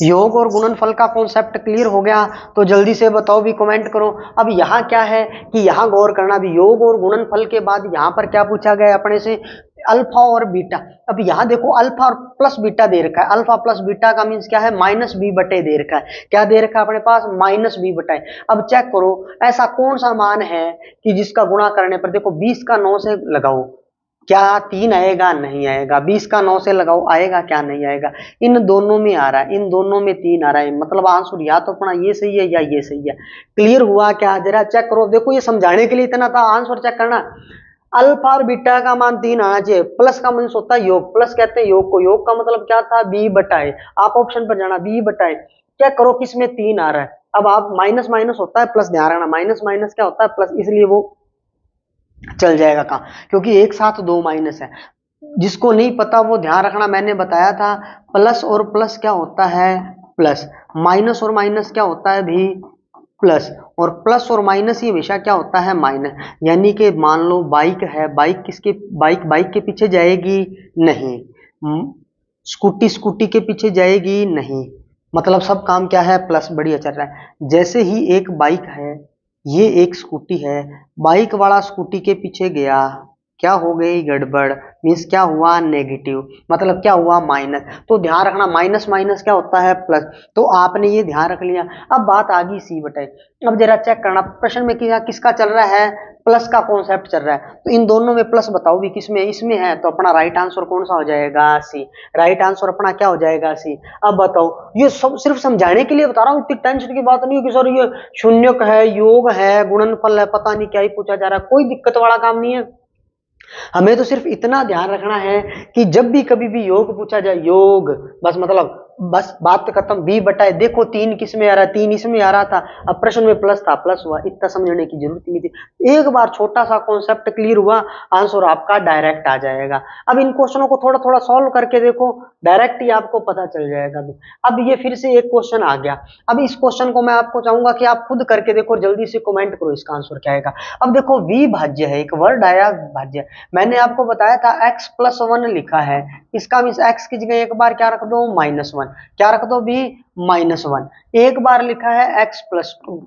योग और गुणनफल का कॉन्सेप्ट क्लियर हो गया तो जल्दी से बताओ भी, कमेंट करो। अब यहाँ क्या है कि यहाँ गौर करना भी, योग और गुणनफल के बाद यहाँ पर क्या पूछा गया अपने से, अल्फा और बीटा। अब यहाँ देखो अल्फा और प्लस बीटा दे रखा है, अल्फा प्लस बीटा का मीन्स क्या है, माइनस बी बटे दे रखा है। क्या दे रखा है अपने पास, माइनस बी बटे। अब चेक करो ऐसा कौन सा मान है कि जिसका गुणा करने पर, देखो 20 का 9 से लगाओ, क्या 3 आएगा, नहीं आएगा। 20 का 9 से लगाओ, आएगा क्या, नहीं आएगा। इन दोनों में आ रहा है, इन दोनों में 3 आ रहा है, मतलब आंसर या तो अपना ये सही है या ये सही है। क्लियर हुआ क्या, जरा चेक करो। देखो ये समझाने के लिए इतना था, आंसर चेक करना। अल्फा और बीटा का मान 3 आना चाहिए। प्लस का मीन्स होता है योग, प्लस कहते हैं योग को, योग का मतलब क्या था, बी बटाए। आप ऑप्शन पर जाना, बी बटाए। चेक करो किसमें 3 आ रहा है। अब आप माइनस माइनस होता है प्लस, ध्यान रखना माइनस माइनस क्या होता है, प्लस, इसलिए वो चल जाएगा कहाँ, क्योंकि एक साथ 2 माइनस है। जिसको नहीं पता वो ध्यान रखना, मैंने बताया था प्लस और प्लस क्या होता है, प्लस। माइनस और माइनस क्या होता है भी, प्लस। और प्लस और माइनस ये हमेशा क्या होता है, माइनस। यानी कि मान लो बाइक है, बाइक किसके, बाइक के पीछे जाएगी, नहीं। स्कूटी स्कूटी के पीछे जाएगी, नहीं। मतलब सब काम क्या है, प्लस, बढ़िया चल रहा है। जैसे ही एक बाइक है, ये एक स्कूटी है, बाइक वाला स्कूटी के पीछे गया, क्या हो गई गड़बड़, मीन्स क्या हुआ, नेगेटिव, मतलब क्या हुआ, माइनस। तो ध्यान रखना माइनस माइनस क्या होता है, प्लस। तो आपने ये ध्यान रख लिया। अब बात आ गई सी बटाई। अब जरा चेक करना प्रश्न में किसका चल रहा है, प्लस का कॉन्सेप्ट चल रहा है। तो इन दोनों में प्लस बताओ भी किसमें, इसमें है, तो अपना राइट आंसर कौन सा हो जाएगा, सी। राइट आंसर अपना क्या हो जाएगा, सी। अब बताओ, ये सब सिर्फ समझाने के लिए बता रहा हूँ, इतनी टेंशन की बात नहीं है कि सर ये शून्यक है, योग है, गुणनफल है, पता नहीं क्या ही पूछा जा रहा है। कोई दिक्कत वाला काम नहीं है। हमें तो सिर्फ इतना ध्यान रखना है कि जब भी कभी भी योग पूछा जाए, योग बस, मतलब बस बात खत्म। बी बटाए देखो 3 किस में आ रहा है, 3 इसमें आ रहा था, अब प्रश्न में प्लस था, प्लस हुआ, इतना समझने की जरूरत नहीं थी। एक बार छोटा सा कॉन्सेप्ट क्लियर हुआ, आंसर आपका डायरेक्ट आ जाएगा। अब इन क्वेश्चनों को थोड़ा थोड़ा सॉल्व करके देखो, डायरेक्ट ही आपको पता चल जाएगा। अब ये फिर से एक क्वेश्चन आ गया। अब इस क्वेश्चन को मैं आपको चाहूंगा कि आप खुद करके देखो, जल्दी से कमेंट करो इसका आंसर क्या आएगा। अब देखो वी भाज्य है, एक वर्ड आया भाज्य, मैंने आपको बताया था x+1 लिखा है, इसका मीन्स x की जगह एक बार क्या रख दो -1, क्या रख दो भी -1। एक बार लिखा है x+2,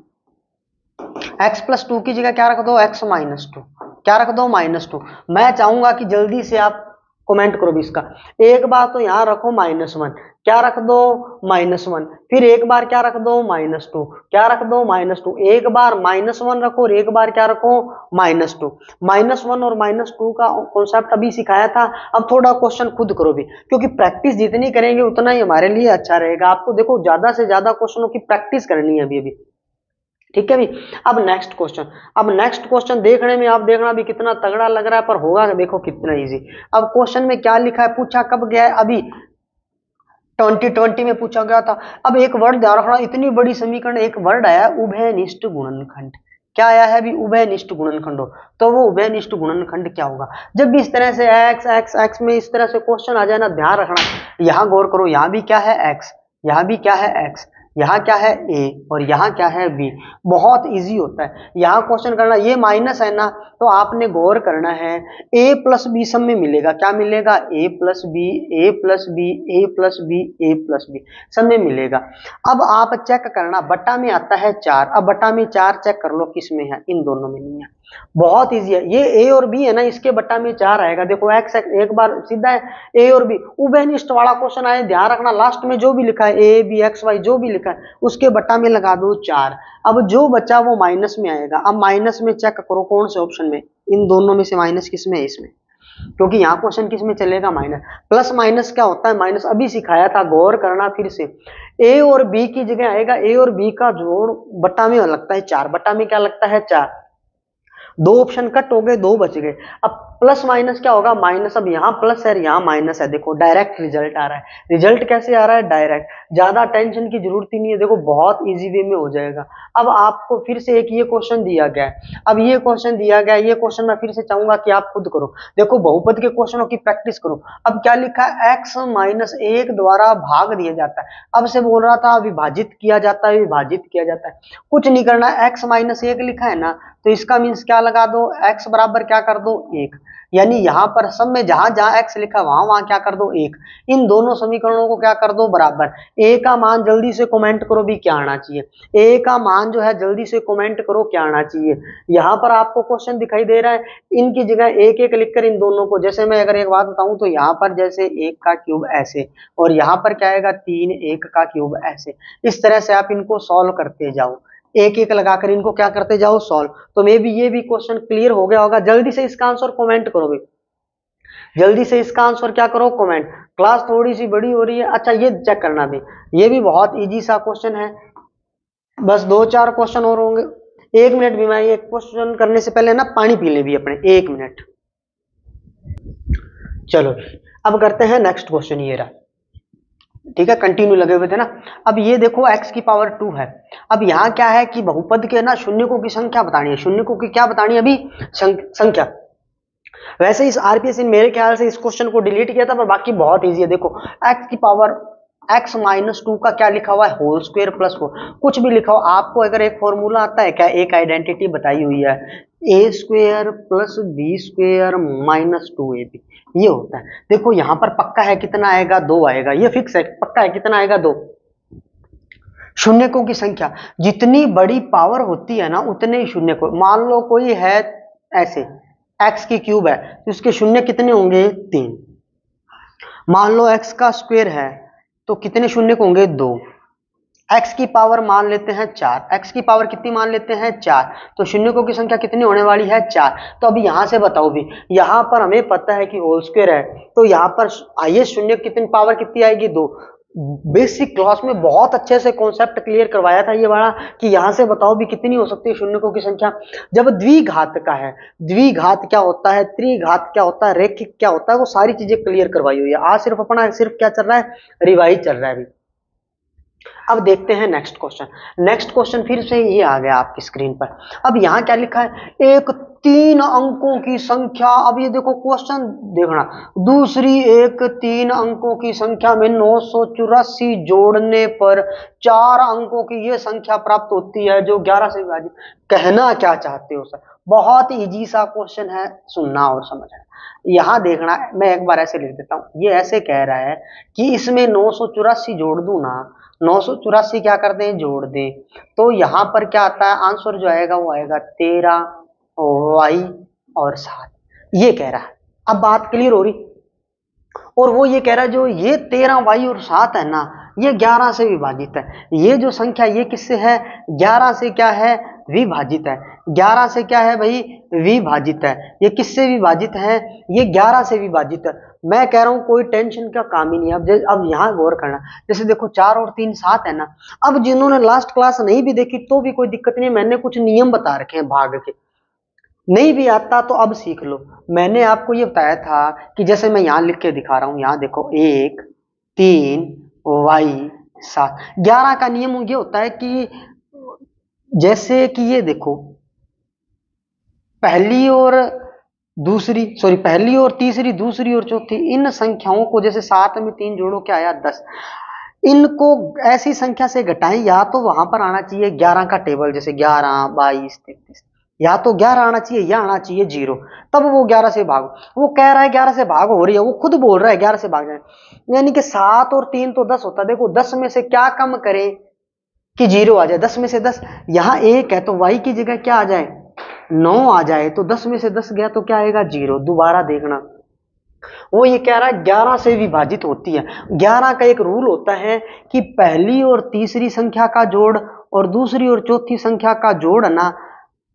x+2 की जगह क्या रख दो x-2, क्या रख दो -2। मैं चाहूंगा कि जल्दी से आप कमेंट करो भी इसका। एक बार तो यहां रखो -1, क्या रख दो -1, फिर एक बार क्या रख दो -2, क्या रख दो -2, एक बार -1 रखो और एक बार क्या रखो -2। -1 और -2 का कॉन्सेप्ट अभी सिखाया था। अब थोड़ा क्वेश्चन खुद करो भी, क्योंकि प्रैक्टिस जितनी करेंगे उतना ही हमारे लिए अच्छा रहेगा। आपको देखो ज्यादा से ज्यादा क्वेश्चनों की प्रैक्टिस करनी है अभी। ठीक है भी। अब नेक्स्ट क्वेश्चन देखने में आप देखना भी कितना तगड़ा लग रहा है, पर होगा देखो कितना इजी। अब क्वेश्चन में क्या लिखा है, पूछा कब गया है, अभी 2020 में पूछा गया था। अब एक वर्ड ध्यान रखना, इतनी बड़ी समीकरण, एक वर्ड आया उभयनिष्ठ गुणनखंड। क्या आया है अभी, उभयनिष्ठ गुणनखंड हो, तो वो उभयनिष्ठ गुणनखंड क्या होगा। जब भी इस तरह से x x x में इस तरह से क्वेश्चन आ जाए ना, ध्यान रखना, यहां गौर करो, यहां भी क्या है x, यहां भी क्या है x, यहाँ क्या है a और यहाँ क्या है b। बहुत इजी होता है यहाँ क्वेश्चन करना। ये माइनस है ना, तो आपने गौर करना है, a+b सब में मिलेगा, क्या मिलेगा a+b, a+b, a+b, a+b सब में मिलेगा। अब आप चेक करना, बटा में आता है 4, अब बटा में 4 चेक कर लो किस में है, इन दोनों में नहीं है। बहुत इजी है, ये a और b है ना, इसके बटा में 4 आएगा। देखो x एक बार सीधा है, a और b उभयनिष्ठ वाला क्वेश्चन आए, ध्यान रखना लास्ट में जो भी लिखा है a b x y जो भी लिखा है उसके बटा में लगा दो 4। अब जो बचा वो माइनस में आएगा। अब माइनस में चेक करो कौन से ऑप्शन में, इन दोनों में से माइनस किस में है, इसमें, क्योंकि यहाँ क्वेश्चन किस में चलेगा माइनस। प्लस माइनस क्या होता है, माइनस अभी सिखाया था, गौर करना फिर से। a और b की जगह आएगा, a और b का जोड़ बटा में लगता है 4, बटा में क्या लगता है 4, दो ऑप्शन कट हो गए, दो बच गए। अब प्लस माइनस क्या होगा, माइनस। अब यहाँ प्लस है यहाँ माइनस है, देखो डायरेक्ट रिजल्ट आ रहा है। रिजल्ट कैसे आ रहा है, डायरेक्ट, ज्यादा टेंशन की जरूरत ही नहीं है, देखो बहुत इजी वे में हो जाएगा। अब आपको फिर से एक ये क्वेश्चन दिया गया है, अब ये क्वेश्चन दिया गया है, ये क्वेश्चन मैं फिर से चाहूंगा कि आप खुद करो। देखो बहुपद के क्वेश्चनों की प्रैक्टिस करो। अब क्या लिखा है, x-1 द्वारा भाग दिया जाता है। अब से बोल रहा था विभाजित किया जाता है, विभाजित किया जाता है, कुछ नहीं करना है। x-1 लिखा है ना, तो इसका मीन्स क्या लगा दो, x बराबर क्या कर दो 1, यानी यहां पर सब में जहां जहां x लिखा वहां वहां क्या कर दो 1। इन दोनों समीकरणों को क्या कर दो बराबर। a का मान जल्दी से कमेंट करो भी क्या आना चाहिए, a का मान जो है जल्दी से कमेंट करो क्या आना चाहिए। यहां पर आपको क्वेश्चन दिखाई दे रहा है, इनकी जगह एक एक लिखकर इन दोनों को, जैसे मैं अगर एक बात बताऊं तो यहाँ पर जैसे 1 का क्यूब ऐसे, और यहाँ पर क्या आएगा 3 1 का क्यूब ऐसे। इस तरह से आप इनको सॉल्व करते जाओ, एक एक लगाकर इनको क्या करते जाओ सॉल्व। तो मे भी ये भी क्वेश्चन क्लियर हो गया होगा। जल्दी से इसका आंसर कमेंट करो भी, जल्दी से इसका आंसर क्या करो कमेंट। क्लास थोड़ी सी बड़ी हो रही है। अच्छा ये चेक करना भी, ये भी बहुत इजी सा क्वेश्चन है, बस 2-4 क्वेश्चन और होंगे। 1 मिनट भी, मैं ये क्वेश्चन करने से पहले ना पानी पी ले भी अपने, 1 मिनट। चलो अब करते हैं नेक्स्ट क्वेश्चन, ये रहा, ठीक है, कंटिन्यू लगे हुए थे ना। अब ये देखो x की पावर 2 है। अब यहाँ क्या है कि बहुपद के ना शून्यकों की संख्या बतानी है, शून्यकों की क्या बतानी है अभी, संख्या। वैसे इस आरपीएस मेरे ख्याल से इस क्वेश्चन को डिलीट किया था, पर बाकी बहुत इजी है। देखो x की पावर x-2 का क्या लिखा हुआ है, होल स्क्वायर प्लस 4, कुछ भी लिखा हो। आपको अगर एक फॉर्मूला आता है क्या, एक आइडेंटिटी बताई हुई है, a² + b² - 2ab, ये होता है। देखो यहाँ पर पक्का है कितना आएगा, 2 आएगा, ये फिक्स है, पक्का है कितना आएगा 2। शून्यकों की संख्या जितनी बड़ी पावर होती है ना उतने ही शून्य को, मान लो कोई है ऐसे x की क्यूब है तो इसके शून्य कितने होंगे 3। मान लो x का स्क्वायर है तो कितने शून्य होंगे 2। x की पावर मान लेते हैं 4, x की पावर कितनी मान लेते हैं 4, तो शून्यकों की संख्या कितनी होने वाली है 4। तो अभी यहां से बताओ भी, यहां पर हमें पता है कि होल स्क्वायर है, तो यहां पर आइए शून्य कितनी पावर कितनी आएगी 2। बेसिक क्लास में बहुत अच्छे से कॉन्सेप्ट क्लियर करवाया था ये वाला, कि यहां से बताओ भी कितनी हो सकती है शून्यकों की संख्या। जब द्विघात का है, द्विघात क्या होता है, त्रिघात क्या होता है, रैखिक क्या होता है, वो सारी चीजें क्लियर करवाई हुई है। आज सिर्फ अपना सिर्फ क्या चल रहा है, रिवाइज चल रहा है अभी। अब देखते हैं नेक्स्ट क्वेश्चन। नेक्स्ट क्वेश्चन फिर से ये आ गया आपकी स्क्रीन पर। अब यहाँ क्या लिखा है, एक 3 अंकों की संख्या। अब ये देखो क्वेश्चन देखना, दूसरी एक 3 अंकों की संख्या में 984 जोड़ने पर 4 अंकों की ये संख्या प्राप्त होती है जो 11 से विभाजित। कहना क्या चाहते हो सर? बहुत इजी सा क्वेश्चन है, सुनना और समझना। यहाँ देखना, मैं एक बार ऐसे लिख देता हूँ। ये ऐसे कह रहा है कि इसमें 984 जोड़ दूं ना, 984 क्या कर दें, जोड़ दें, तो यहाँ पर क्या आता है, आंसर जो आएगा वो आएगा 13 वाई और 7। ये कह रहा है। अब बात क्लियर हो रही। और वो ये कह रहा है जो ये 13 वाई और 7 है ना, ये 11 से विभाजित है। ये जो संख्या ये किससे है, 11 से क्या है, विभाजित है। 11 से क्या है भाई, विभाजित है। ये किससे विभाजित है, ये 11 से विभाजित है। मैं कह रहा हूं कोई टेंशन का काम ही नहीं। अब यहाँ गौर करना, जैसे देखो 4 और 3 7 है ना। अब जिन्होंने लास्ट क्लास नहीं भी देखी तो भी कोई दिक्कत नहीं, मैंने कुछ नियम बता रखे हैं भाग के। नहीं भी आता तो अब सीख लो। मैंने आपको ये बताया था कि जैसे मैं यहां लिख के दिखा रहा हूं, यहां देखो 1 3 वाई 7। 11 का नियम ये होता है कि जैसे कि ये देखो पहली और तीसरी, दूसरी और चौथी, इन संख्याओं को जैसे 7 में 3 जोड़ो क्या आया, 10। इनको ऐसी संख्या से घटाएं, या तो वहां पर आना चाहिए 11 का टेबल, जैसे 11 22 33, या तो 11 आना चाहिए या आना चाहिए 0, तब वो 11 से भागो। वो कह रहा है 11 से भाग हो रही है, वो खुद बोल रहा है 11 से भाग जाए, यानी कि 7 और 3 तो 10 होता है। देखो 10 में से क्या कम करें कि 0 आ जाए, 10 में से 10, यहाँ 1 है तो y की जगह क्या आ जाए, 9 आ जाए, तो 10 में से 10 गया तो क्या आएगा, 0। दोबारा देखना, वो ये कह रहा है 11 से विभाजित होती है। 11 का एक रूल होता है कि पहली और तीसरी संख्या का जोड़ और दूसरी और चौथी संख्या का जोड़ है ना,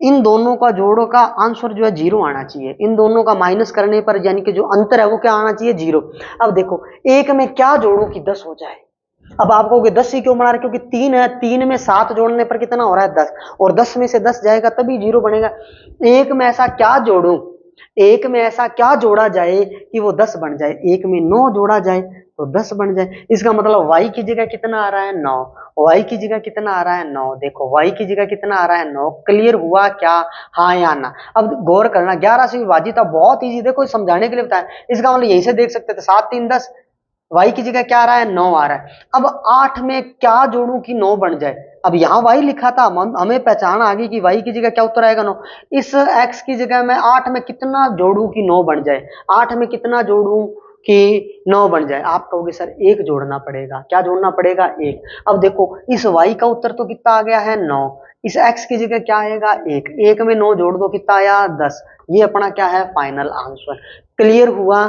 इन दोनों का जोड़ों का आंसर जो है 0 आना चाहिए। इन दोनों का माइनस करने पर यानी कि जो अंतर है वो क्या आना चाहिए, 0। अब देखो एक में क्या जोड़ो कि 10 हो जाए। अब आप कहोगे 10 ही क्यों बना रहे, क्योंकि 3 है, 3 में 7 जोड़ने पर कितना हो रहा है, 10, और 10 में से 10 जाएगा तभी 0 बनेगा। एक में ऐसा क्या जोड़ूं, एक में ऐसा क्या जोड़ा जाए कि वो 10 बन जाए। एक में 9 जोड़ा जाए तो 10 बन जाए। इसका मतलब y की जगह कितना आ रहा है, 9। y की जगह कितना आ रहा है, 9। देखो y की जगह कितना आ रहा है, 9। क्लियर हुआ क्या, हाँ या ना? अब गौर करना, 11 से विभाजित था, बहुत इजी, देखो समझाने के लिए बताया। इसका मतलब यहीं से देख सकते थे, 7 3 10, y की जगह क्या आ रहा है, 9 आ रहा है। अब 8 में क्या जोड़ूं कि 9 बन जाए। अब यहाँ y लिखा था, हमें पहचान आ गई कि y की जगह क्या उत्तर आएगा, 9। इस x की जगह मैं 8 में कितना जोड़ूं कि 9 बन जाए, 8 में कितना जोड़ूं कि 9 बन जाए। आप कहोगे सर 1 जोड़ना पड़ेगा, क्या जोड़ना पड़ेगा, 1। अब देखो इस y का उत्तर तो कितना आ गया है, 9। इस x की जगह क्या आएगा, 1। 1 में 9 जोड़ दो, कितना आया, 10। ये अपना क्या है, फाइनल आंसर। क्लियर हुआ,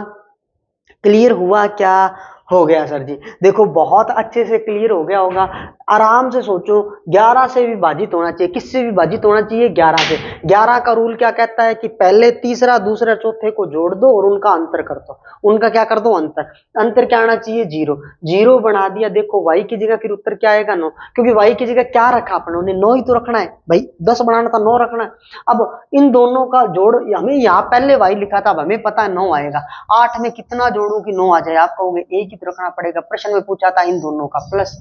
क्लियर हुआ क्या, हो गया सर जी। देखो बहुत अच्छे से क्लियर हो गया होगा। आराम से सोचो, 11 से विभाजित होना चाहिए, किससे विभाजित होना चाहिए, 11 से। 11 का रूल क्या कहता है कि पहले तीसरा दूसरा चौथे को जोड़ दो और उनका अंतर कर दो। उनका क्या कर दो, अंतर। अंतर क्या आना चाहिए, 0। 0 बना दिया। देखो y की जगह फिर उत्तर क्या आएगा, 9, क्योंकि y की जगह क्या रखा अपनों ने, 9 ही तो रखना है भाई। 10 बनाना था, 9 रखना है। अब इन दोनों का जोड़, हमें यहाँ पहले y लिखा था, हमें पता है 9 आएगा। 8 में कितना जोड़ू कि 9 आ जाए। आप कहोगे एक ही तो रखना पड़ेगा, प्रश्न में पूछा था इन दोनों का प्लस।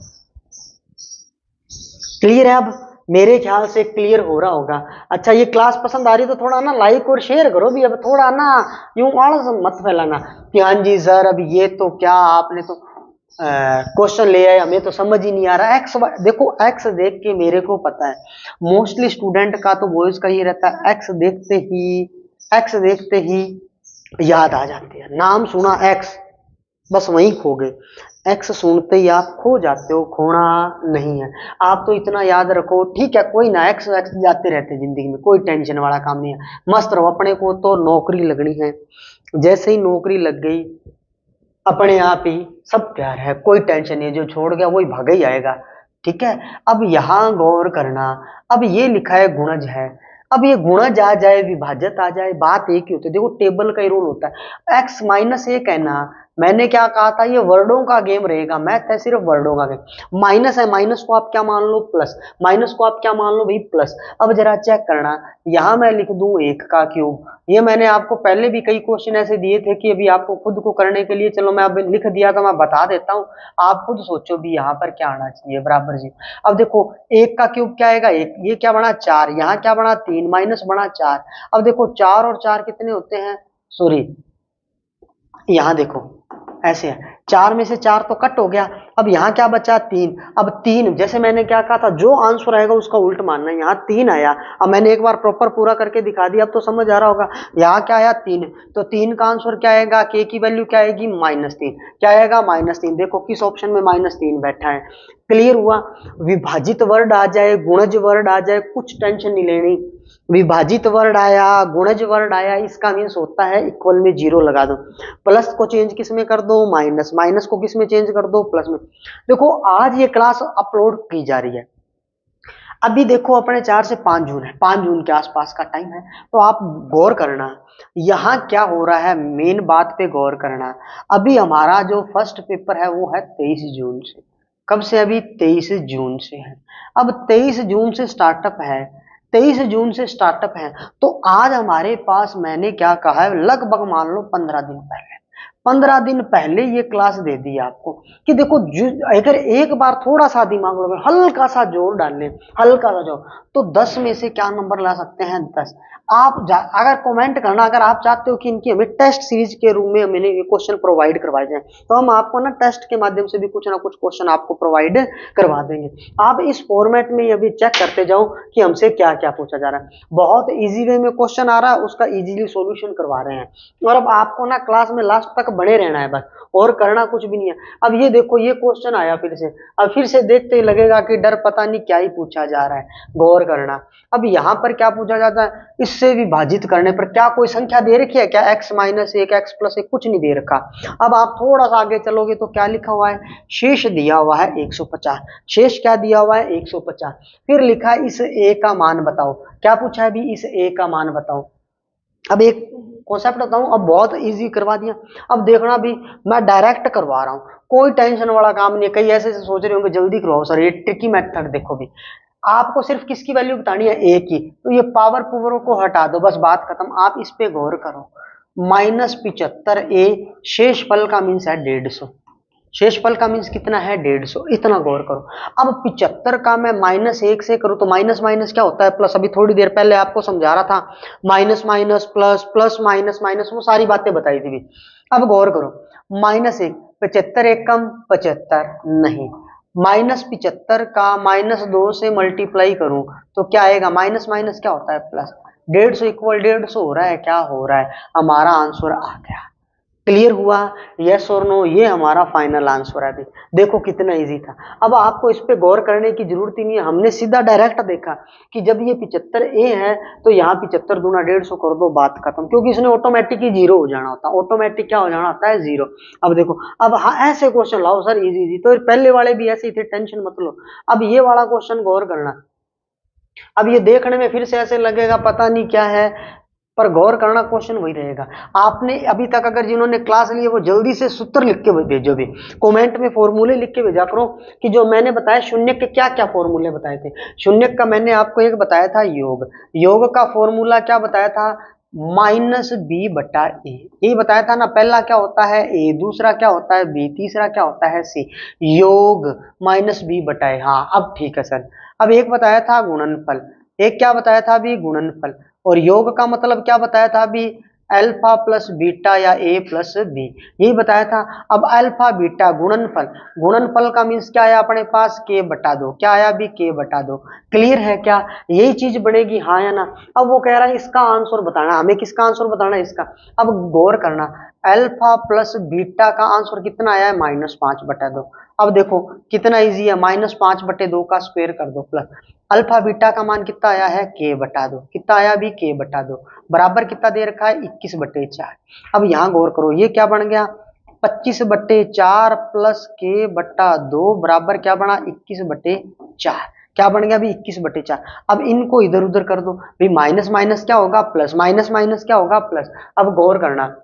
क्लियर है? अब मेरे ख्याल से क्लियर हो रहा होगा। अच्छा, ये क्लास पसंद आ रही तो थोड़ा ना लाइक और शेयर करो भी। अब थोड़ा ना यूं आलस मत फैलाना कि हाँ जी सर अब ये तो क्या आपने तो क्वेश्चन ले आए, हमें तो समझ ही नहीं आ रहा। एक्स देखो, एक्स देख के मेरे को पता है मोस्टली स्टूडेंट का तो बॉयज का ही रहता है, एक्स देखते ही याद आ जाते हैं। नाम सुना एक्स, बस वहीं खो गए। एक्स सुनते ही आप खो जाते हो, खोना नहीं है। आप तो इतना याद रखो, ठीक है कोई ना, एक्स एक्स जाते रहते जिंदगी में, कोई टेंशन वाला काम नहीं है। मस्त रहो, अपने को तो नौकरी लगनी है। जैसे ही नौकरी लग गई अपने आप ही सब प्यार है, कोई टेंशन नहीं। जो छोड़ गया वही भागा ही आएगा। ठीक है, अब यहां गौर करना। अब ये लिखा है गुणज है। अब ये गुणज आ जाए, विभाजक आ जाए, बात एक ही होती है। देखो टेबल का ही रूल होता है, x-1 है ना, मैंने क्या कहा था, ये वर्डों का गेम रहेगा, मैथ है सिर्फ वर्डों का गेम। माइनस है, माइनस को आप क्या मान लो प्लस, माइनस को आप क्या मान लो भाई प्लस। अब जरा चेक करना, यहां मैं लिख दूं 1 का क्यूब। ये मैंने आपको पहले भी कई क्वेश्चन ऐसे दिए थे कि अभी आपको खुद को करने के लिए, चलो मैं अब लिख दिया तो मैं बता देता हूं, आप खुद सोचो भी यहाँ पर क्या आना चाहिए, बराबर जी। अब देखो 1 का क्यूब क्या आएगा 1, ये क्या बना 4, यहाँ क्या बना 3, माइनस बना 4। अब देखो 4 और 4 कितने होते हैं, सॉरी यहां देखो ऐसे है, 4 में से 4 तो कट हो गया। अब यहाँ क्या बचा 3। अब 3 जैसे मैंने क्या कहा था, जो आंसर आएगा उसका उल्ट मानना है। यहाँ 3 आया, अब मैंने एक बार प्रॉपर पूरा करके दिखा दिया, अब तो समझ आ रहा होगा। यहाँ क्या आया 3, तो 3 का आंसर क्या आएगा, के की वैल्यू क्या आएगी -3, क्या आएगा -3। देखो किस ऑप्शन में -3 बैठा है, क्लियर हुआ। विभाजित वर्ड आ जाए, गुणज वर्ड आ जाए, कुछ टेंशन नहीं लेनी। विभाजित वर्ड आया, गुणज वर्ड आया, इसका मीन्स होता है इक्वल में 0 लगा दो, प्लस को चेंज किस में कर दो माइनस, माइनस को किस में चेंज कर दो प्लस में। देखो आज ये क्लास अपलोड की जा रही है, अभी देखो अपने 4 से 5 जून है, 5 जून के आसपास का टाइम है, तो आप गौर करना यहाँ क्या हो रहा है, मेन बात पे गौर करना। अभी हमारा जो फर्स्ट पेपर है वो है 23 जून से, कब से, अभी 23 जून से है। अब 23 जून से स्टार्टअप है, 23 जून से स्टार्टअप है, तो आज हमारे पास मैंने क्या कहा है, लगभग मान लो 15 दिन पहले, 15 दिन पहले ये क्लास दे दी आपको कि देखो अगर एक बार थोड़ा सा दिमाग लगे, हल्का सा जोर डाल लें, हल्का सा जोर, तो 10 में से क्या नंबर ला सकते हैं 10। आप अगर कमेंट करना, अगर आप चाहते हो कि इनकी हमें टेस्ट सीरीज के रूम में मैंने ये क्वेश्चन प्रोवाइड करवाए जाए, तो हम आपको ना टेस्ट के माध्यम से भी कुछ ना कुछ क्वेश्चन आपको प्रोवाइड करवा देंगे। आप इस फॉर्मेट में अभी चेक करते जाओ कि हमसे क्या क्या पूछा जा रहा है। बहुत इजी वे में क्वेश्चन आ रहा है, उसका इजीली सॉल्यूशन करवा रहे हैं, और अब आपको ना क्लास में लास्ट तक बने रहना है बस, और करना कुछ भी नहीं है। अब ये देखो ये क्वेश्चन आया फिर से, अब फिर से देखते ही लगेगा कि डर पता नहीं क्या ही पूछा जा रहा है, गौर करना। अब यहाँ पर क्या पूछा जाता है, इससे विभाजित करने पर क्या कोई संख्या दे रखी है क्या, x -1 x +1, कुछ नहीं दे रखा। अब आप थोड़ा सा आगे चलोगे तो क्या लिखा हुआ है, शेष दिया हुआ है 150, शेष क्या दिया हुआ है 150, फिर लिखा है इस a का मान बताओ, क्या पूछा है अभी, इस a का मान बताओ। अब एक कॉन्सेप्ट बताऊं, अब बहुत इजी करवा दिया। अब देखना भी मैं डायरेक्ट करवा रहा हूं, कोई टेंशन वाला काम नहीं है। कई ऐसे सोच रहे होंगे जल्दी करवाओ सर, ये ट्रिकी मेथड देखो भी, आपको सिर्फ किसकी वैल्यू बतानी है, ए की, तो ये पावर पुवरों को हटा दो, बस बात खत्म। आप इस पे गौर करो, -75a शेषफल का मीन्स है 150, शेषफल का मीन्स कितना है 150, इतना गौर करो। अब 75 का मैं -1 से करूं तो माइनस माइनस क्या होता है प्लस, अभी थोड़ी देर पहले आपको समझा रहा था, minus minus plus, plus minus minus, वो सारी बातें बताई थी भी। अब गौर करो, -1, 75 एक कम 75 नहीं, -75 का -2 से मल्टीप्लाई करूं तो क्या आएगा, माइनस माइनस क्या होता है प्लस, 150 इक्वल 150 हो रहा है, क्या हो रहा है, हमारा आंसर आ गया। क्लियर हुआ, यस और नो, ये हमारा फाइनल आंसर है। देखो कितना इजी था। अब आपको इस पे गौर करने की जरूरत ही नहीं है, हमने सीधा डायरेक्ट देखा कि जब ये 75a है तो यहाँ 75 दूना 150 कर दो, बात खत्म, क्योंकि इसने ऑटोमेटिक ही 0 हो जाना होता है, ऑटोमेटिक क्या हो जाना होता है 0। अब देखो, अब हाँ ऐसे क्वेश्चन लाओ सर इजी इजी, तो पहले वाले भी ऐसे ही थे, टेंशन मत लो। अब ये वाला क्वेश्चन गौर करना, अब ये देखने में फिर से ऐसे लगेगा पता नहीं क्या है, पर गौर करना, क्वेश्चन वही रहेगा। आपने अभी तक अगर जिन्होंने क्लास ली है वो जल्दी से सूत्र लिख के भेजो, भी कमेंट में फॉर्मूले लिख के भेजा करो कि जो मैंने बताया शून्य के क्या क्या फॉर्मूले बताए थे। शून्य का मैंने आपको एक बताया था योग, योग का फॉर्मूला क्या बताया था, -b/a, यही बताया था ना। पहला क्या होता है a, दूसरा क्या होता है b, तीसरा क्या होता है c, योग -b/a। हाँ अब ठीक है सर। अब एक बताया था गुणनफल, एक क्या बताया था अभी, गुणनफल, और योग का मतलब क्या बताया था अभी, अल्फा प्लस बीटा या a प्लस बी, यही बताया था। अब अल्फा बीटा गुणनफल, गुणनफल का मीन्स क्या आया अपने पास, k/2, क्या आया अभी, k/2। क्लियर है क्या, यही चीज बनेगी, हाँ या ना। अब वो कह रहा है इसका आंसर बताना, हमें किसका आंसर बताना है, इसका। अब गौर करना, अल्फा प्लस बीटा का आंसर कितना आया है, -5/2। अब देखो कितना इजी है, -5/2 का स्क्वायर कर दो प्लस अल्फा बीटा का मान कितना आया है, k/2, कितना आया अभी, k/2, बराबर कितना दे रखा है, 21/4। अब यहाँ गौर करो, ये क्या बन गया, 25/4 प्लस k/2 बराबर क्या बना, 21/4, क्या बन गया अभी, 21/4। अब इनको इधर उधर कर दो भाई, माइनस माइनस क्या होगा प्लस, माइनस माइनस क्या होगा प्लस। अब गौर करना,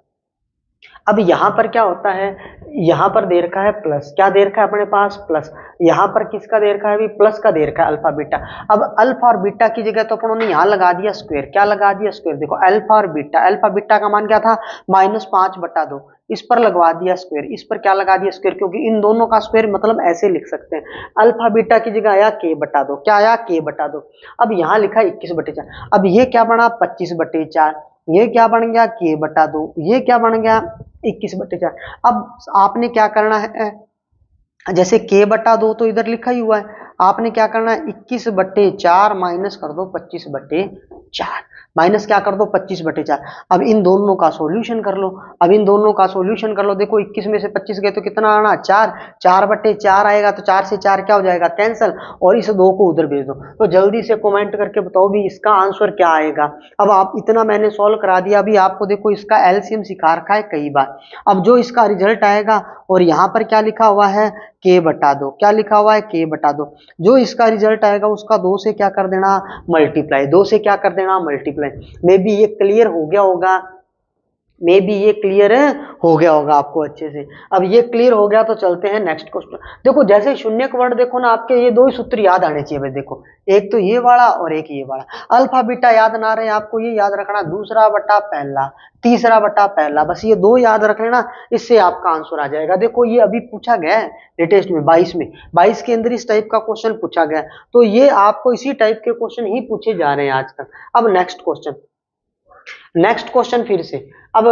अब यहाँ पर क्या होता है, यहाँ पर दे रखा है प्लस, क्या दे रखा है अपने पास प्लस, यहाँ पर किसका दे रखा है अभी प्लस का दे रखा है अल्फा बीटा। अब अल्फा और बीटा की जगह तो अपन ने यहाँ लगा दिया स्क्वायर, क्या लगा दिया स्क्वायर, देखो अल्फा और बीटा, अल्फा बीटा का मान क्या था -5/2, इस पर लगवा दिया स्क्वायर, इस पर क्या लगा दिया स्क्वायर, क्योंकि इन दोनों का स्क्वायर मतलब ऐसे लिख सकते हैं, अल्फा बीटा की जगह आया k/2, क्या आया k/2। अब यहाँ लिखा 21/4, अब ये क्या बना 25/4, ये क्या बन गया k/2, ये क्या बन गया 21/4। अब आपने क्या करना है, जैसे k/2 तो इधर लिखा ही हुआ है, आपने क्या करना है 21/4 माइनस कर दो 25/4, माइनस क्या कर दो 25/4। अब इन दोनों का सॉल्यूशन कर लो, अब इन दोनों का सॉल्यूशन कर लो, देखो 21 में से 25 गए तो कितना आना 4, 4/4 आएगा, तो 4 से 4 क्या हो जाएगा कैंसल, और इस 2 को उधर भेज दो। तो जल्दी से कमेंट करके बताओ भी इसका आंसर क्या आएगा। अब आप इतना मैंने सॉल्व करा दिया, अभी आपको देखो इसका एलसीएम सिखा रखा है कई बार। अब जो इसका रिजल्ट आएगा, और यहाँ पर क्या लिखा हुआ है k/2, क्या लिखा हुआ है k/2, जो इसका रिजल्ट आएगा उसका 2 से क्या कर देना मल्टीप्लाई, 2 से क्या कर देना मल्टीप्लाई। मे बी ये क्लियर हो गया होगा, मे बी ये क्लियर हो गया होगा आपको अच्छे से। अब ये क्लियर हो गया तो चलते हैं नेक्स्ट क्वेश्चन। देखो जैसे शून्य का वर्ड देखो ना, आपके ये 2 ही सूत्र याद आने चाहिए भाई, देखो एक तो ये वाला और एक ये वाला। अल्फा बीटा याद ना रहे आपको ये याद रखना, दूसरा बटा पहला, तीसरा बटा पहला, बस ये 2 याद रख लेना, इससे आपका आंसर आ जाएगा। देखो ये अभी पूछा गया है लेटेस्ट में 22 के अंदर इस टाइप का क्वेश्चन पूछा गया, तो ये आपको इसी टाइप के क्वेश्चन ही पूछे जा रहे हैं आजकल। अब नेक्स्ट क्वेश्चन फिर से, अब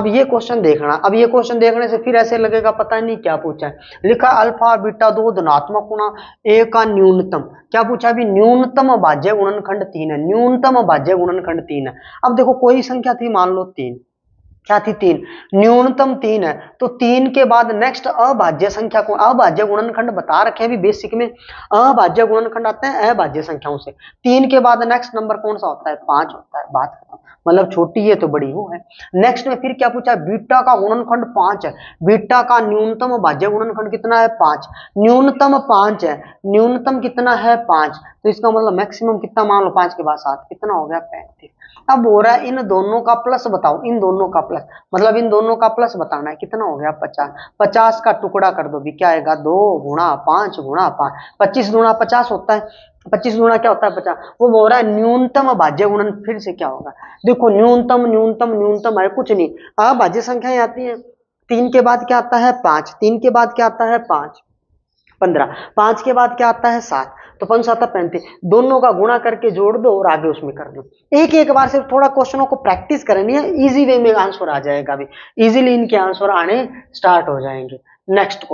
ये क्वेश्चन देखना, अब ये क्वेश्चन देखने से फिर ऐसे लगेगा पता नहीं क्या पूछा है। लिखा अल्फा बीटा 2 धनात्मक गुणा ए का न्यूनतम, क्या पूछा अभी न्यूनतम भाज्य गुणनखंड 3 है, न्यूनतम भाज्य गुणनखंड 3 है। अब देखो कोई संख्या थी मान लो 3, क्या थी 3, न्यूनतम 3 है, तो 3 के बाद नेक्स्ट अभाज्य संख्या को, अभाज्य गुणनखंड बता रखे हैं अभी बेसिक में, अभाज्य गुणनखंड आते हैं अभाज्य संख्याओं से। 3 के बाद नेक्स्ट नंबर कौन सा होता है 5 होता है, बात खत्म, मतलब छोटी है तो बड़ी वो है। नेक्स्ट में फिर क्या पूछा, बीटा का गुणनखंड 5 है, बीटा का न्यूनतम भाज्य गुणनखंड कितना है 5, न्यूनतम 5 है, न्यूनतम कितना है 5, तो इसका मतलब मैक्सिमम कितना मान लो 5 के बाद 7, कितना हो गया 35। अब हो रहा है इन दोनों का प्लस बताओ, इन दोनों का प्लस, मतलब इन दोनों का प्लस बताना है, कितना हो गया 50, 50 का टुकड़ा कर दो भी, क्या आएगा 2 गुणा 5 गुणा 5, 25 गुणा 50 होता है, 25 गुणा क्या होता है 50, वो बोल रहा है न्यूनतम भाज्य गुणन, फिर से क्या होगा, देखो न्यूनतम न्यूनतम न्यूनतम है कुछ नहीं, अभाज्य संख्याएं आती हैं, 3 के बाद क्या आता है 5, 3 के बाद क्या आता है 5 15, 5 के बाद क्या आता है 7, तो 5 7 35, दोनों का गुणा करके जोड़ दो और आगे उसमें कर दो। एक एक बार सिर्फ थोड़ा क्वेश्चनों को प्रैक्टिस करनी है, इजी वे में आंसर आ जाएगा, अभी इजीली इनके आंसर आने स्टार्ट हो जाएंगे। नेक्स्ट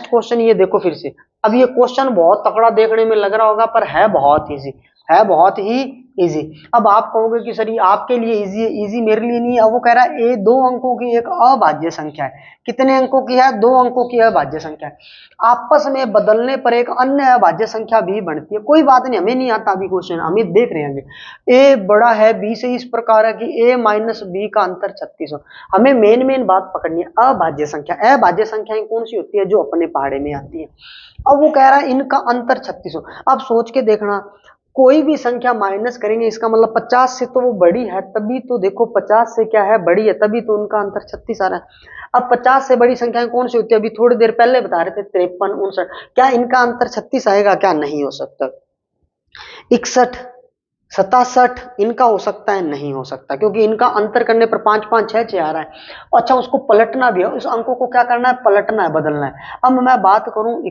क्वेश्चन ये देखो फिर से, अब ये क्वेश्चन बहुत तगड़ा देखने में लग रहा होगा पर है बहुत इजी, है बहुत ही इजी। अब आप कहोगे कि सर ये आपके लिए इजी है, इजी मेरे लिए नहीं है। वो कह रहा है ये 2 अंकों की एक अभाज्य संख्या है, कितने अंकों की है 2 अंकों की अभाज्य संख्या है, आपस में बदलने पर एक अन्य अभाज्य संख्या भी बनती है। कोई बात नहीं, हमें नहीं आता अभी क्वेश्चन, हम देख रहे हैं ए बड़ा है बी से इस प्रकार है कि a माइनस बी का अंतर 36 हो। हमें मेन बात पकड़नी है अभाज्य संख्या, अभाज्य संख्याएं कौन सी होती है जो अपने पहाड़े में आती है। अब वो कह रहा है इनका अंतर 36 हो। अब सोच के देखना, कोई भी संख्या माइनस करेंगे इसका मतलब 50 से तो वो बड़ी है, तभी तो देखो 50 से क्या है बड़ी है, तभी तो उनका अंतर 36 आ रहा है। अब 50 से बड़ी संख्याएं कौन सी होती है, अभी थोड़ी देर पहले बता रहे थे 53 59, क्या इनका अंतर 36 आएगा, क्या नहीं हो सकता। 61 67 इनका हो सकता है, नहीं हो सकता, क्योंकि इनका अंतर करने पर 5 5 6 6 आ रहा है। अच्छा उसको पलटना भी है, उस अंकों को क्या करना है पलटना है, बदलना है। अब मैं बात करूं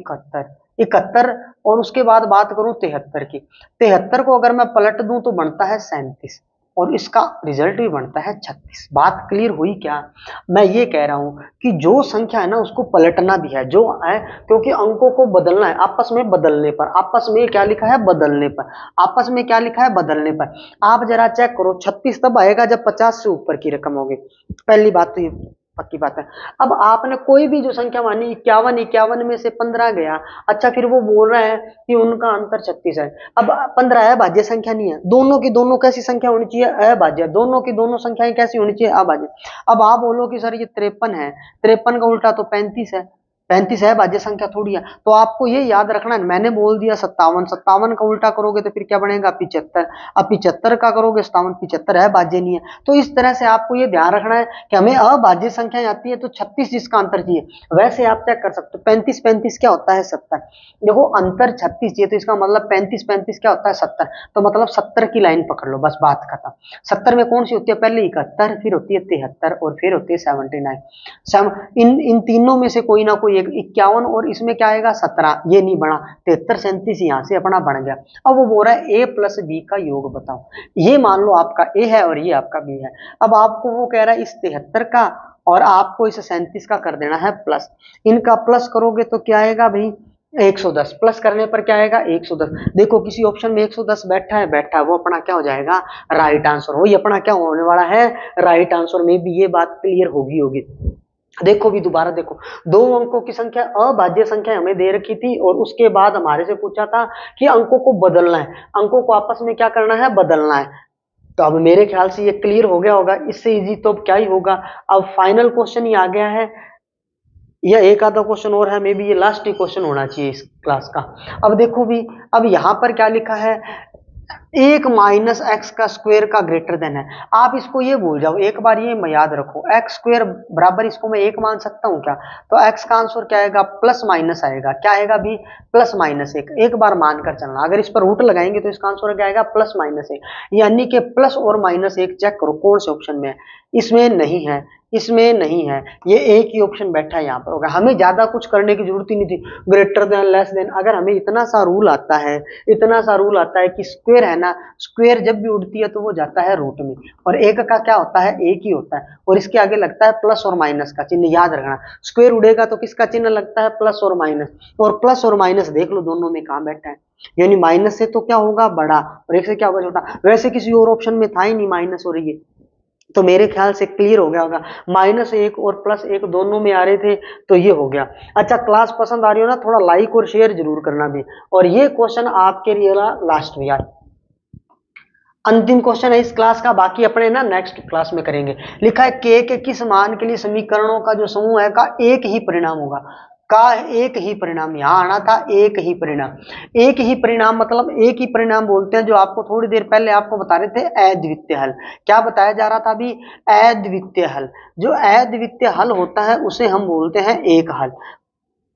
71 और उसके बाद बात करूं 73 की, 73 को अगर मैं पलट दूं तो बनता है 37 और इसका रिजल्ट भी बनता है 36। बात क्लियर हुई क्या। मैं ये कह रहा हूं कि जो संख्या है ना उसको पलटना भी है, जो है क्योंकि अंकों को बदलना है आपस में, बदलने पर, आपस में क्या लिखा है बदलने पर, आपस में क्या लिखा है बदलने पर। आप जरा चेक करो 36 तब आएगा जब 50 से ऊपर की रकम होगी, पहली बात तो ये पक्की बात है। अब आपने कोई भी जो संख्या मानी 51 में से 15 गया, अच्छा फिर वो बोल रहा है कि उनका अंतर 36 है। अब 15 अभाज्य संख्या नहीं है, दोनों की दोनों कैसी संख्या होनी चाहिए अभाज्य, दोनों की दोनों संख्याएं कैसी होनी चाहिए अभाज्य। अब आप बोलो कि सर ये 53 है, 53 का उल्टा तो 35 है, 35 है भाज्य संख्या थोड़ी है। तो आपको ये याद रखना है, मैंने बोल दिया 57, 57 का उल्टा करोगे तो फिर क्या बनेगा 75। अब 75 का करोगे 57, 75 है भाज्य नहीं है। तो इस तरह से आपको ये ध्यान रखना है कि हमें अभाज्य संख्या आती है तो 36 जिसका अंतर चाहिए। वैसे आप चेक कर सकते हो 35 35 क्या होता है 70। देखो अंतर 36 चाहिए तो इसका मतलब 35 35 क्या होता है 70। तो मतलब 70 की लाइन पकड़ लो, बस बात खत्म। 70 में कौन सी होती है, पहले 71, फिर होती है 73 और फिर होती है 79। इन तीनों में से कोई ना कोई एक, 51 और इसमें क्या आएगा 17, ये नहीं बना, 73 37 यहां से अपना बन गया। अब वो बोल रहा है ए प्लस बी का योग बताओ। ये मान लो आपका ए है और ये आपका बी है। अब आपको वो कह रहा है इस 73 का और आपको इस 37 का कर देना है प्लस। इनका प्लस करोगे तो क्या आएगा भाई 110, प्लस करने पर क्या आएगा 110। देखो किसी ऑप्शन में 110 बैठा है, वो अपना क्या हो जाएगा राइट आंसर। वही अपना क्या होने वाला है राइट आंसर। में भी ये बात क्लियर होगी। देखो भी दोबारा देखो, दो अंकों की संख्या अभाज्य संख्या हमें दे रखी थी और उसके बाद हमारे से पूछा था कि अंकों को बदलना है, अंकों को आपस में क्या करना है बदलना है। तो अब मेरे ख्याल से ये क्लियर हो गया होगा, इससे इजी तो क्या ही होगा। अब फाइनल क्वेश्चन ही आ गया है, या एक आधा क्वेश्चन और है, मे बी ये लास्ट ही क्वेश्चन होना चाहिए इस क्लास का। अब देखो भी, अब यहां पर क्या लिखा है, एक माइनस एक्स का स्क्वायर का ग्रेटर देन है। आप इसको ये भूल जाओ, एक बार ये याद रखो, एक्स स्क्वायर बराबर इसको मैं एक मान सकता हूं क्या, तो एक्स का आंसर क्या आएगा प्लस माइनस आएगा। क्या आएगा भी प्लस माइनस एक बार मानकर चलना। अगर इस पर रूट लगाएंगे तो इसका आंसर क्या आएगा प्लस माइनस एक। यानी कि प्लस और माइनस एक चेक करो कौन से ऑप्शन में है, इसमें नहीं है, इसमें नहीं है, ये एक ही ऑप्शन बैठा है यहाँ पर होगा। हमें ज्यादा कुछ करने की जरूरत ही नहीं थी, ग्रेटर देन लेस देन। अगर हमें इतना सा रूल आता है, इतना सा रूल आता है कि स्क्वायर है ना, स्क्वायर जब भी उड़ती है तो वो जाता है रूट में, और एक का क्या होता है एक ही होता है, और इसके आगे लगता है प्लस और माइनस का चिन्ह। याद रखना स्क्वायर उड़ेगा तो किसका चिन्ह लगता है प्लस और माइनस, और प्लस और माइनस देख लो दोनों में कहां बैठा है, यानी माइनस से तो क्या होगा बड़ा और एक से क्या होगा छोटा। वैसे किसी और ऑप्शन में था ही नहीं माइनस और ये, तो मेरे ख्याल से क्लियर हो गया होगा। माइनस एक और प्लस एक दोनों में आ रहे थे तो ये हो गया। अच्छा क्लास पसंद आ रही हो ना, थोड़ा लाइक और शेयर जरूर करना भी। और ये क्वेश्चन आपके लिए लास्ट में यार अंतिम क्वेश्चन है इस क्लास का, बाकी अपने ना नेक्स्ट क्लास में करेंगे। लिखा है के किस मान के लिए समीकरणों का जो समूह है का एक ही परिणाम होगा, का एक ही परिणाम। यहां आना था एक ही परिणाम। एक ही परिणाम मतलब एक ही परिणाम बोलते हैं जो आपको थोड़ी देर पहले आपको बता रहे थे अद्वितीय हल। क्या बताया जा रहा था अभी, अद्वितीय हल। जो अद्वितीय हल होता है उसे हम बोलते हैं एक हल।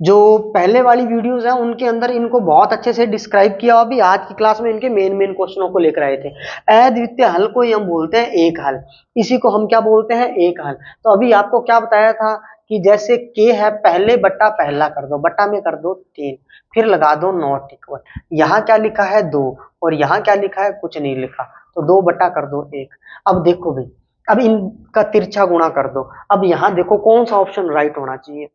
जो पहले वाली वीडियोस हैं उनके अंदर इनको बहुत अच्छे से डिस्क्राइब किया, अभी आज की क्लास में इनके मेन क्वेश्चनों को लेकर आए थे। अद्वितीय हल को ही हम बोलते हैं एक हल, इसी को हम क्या बोलते हैं एक हल। तो अभी आपको क्या बताया था कि जैसे के है पहले बट्टा पहला कर दो, बट्टा में कर दो 3, फिर लगा दो नॉट इक्वल। यहाँ क्या लिखा है 2 और यहाँ क्या लिखा है कुछ नहीं लिखा, तो 2 बट्टा कर दो 1। अब देखो भाई, अब इनका तिरछा गुणा कर दो। अब यहाँ देखो कौन सा ऑप्शन राइट होना चाहिए,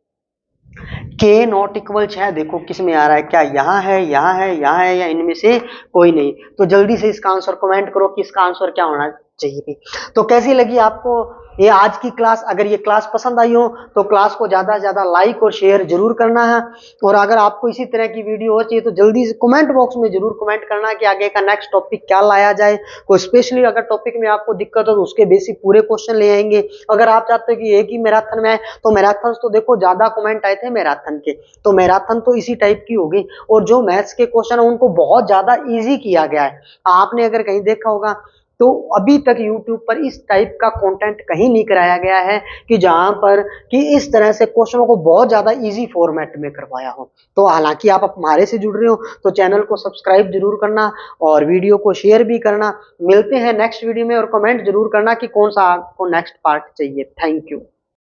के नॉट इक्वल 6 देखो किस में आ रहा है, क्या यहाँ है यहाँ है यहाँ है या इनमें से कोई नहीं। तो जल्दी से इसका आंसर कमेंट करो कि इसका आंसर क्या होना चाहिए। तो कैसी लगी आपको ये आज की क्लास, अगर ये क्लास पसंद आई हो तो क्लास को ज्यादा से ज्यादा लाइक और शेयर जरूर करना है। और अगर आपको इसी तरह की वीडियो और चाहिए तो जल्दी से कमेंट बॉक्स में जरूर कमेंट करना कि आगे का नेक्स्ट टॉपिक क्या लाया जाए। कोई स्पेशली अगर टॉपिक में आपको दिक्कत हो तो उसके बेसिक पूरे क्वेश्चन ले आएंगे। अगर आप चाहते हो कि एक ही मैराथन में आए तो मैराथन तो देखो ज्यादा कमेंट आए थे मैराथन के, तो मैराथन तो इसी टाइप की होगी। और जो मैथ्स के क्वेश्चन है उनको बहुत ज्यादा ईजी किया गया है। आपने अगर कहीं देखा होगा तो अभी तक YouTube पर इस टाइप का कंटेंट कहीं नहीं कराया गया है कि जहां पर कि इस तरह से क्वेश्चनों को बहुत ज्यादा इजी फॉर्मेट में करवाया हो। तो हालांकि आप हमारे से जुड़ रहे हो तो चैनल को सब्सक्राइब जरूर करना और वीडियो को शेयर भी करना। मिलते हैं नेक्स्ट वीडियो में और कमेंट जरूर करना कि कौन सा आपको नेक्स्ट पार्ट चाहिए। Thank you.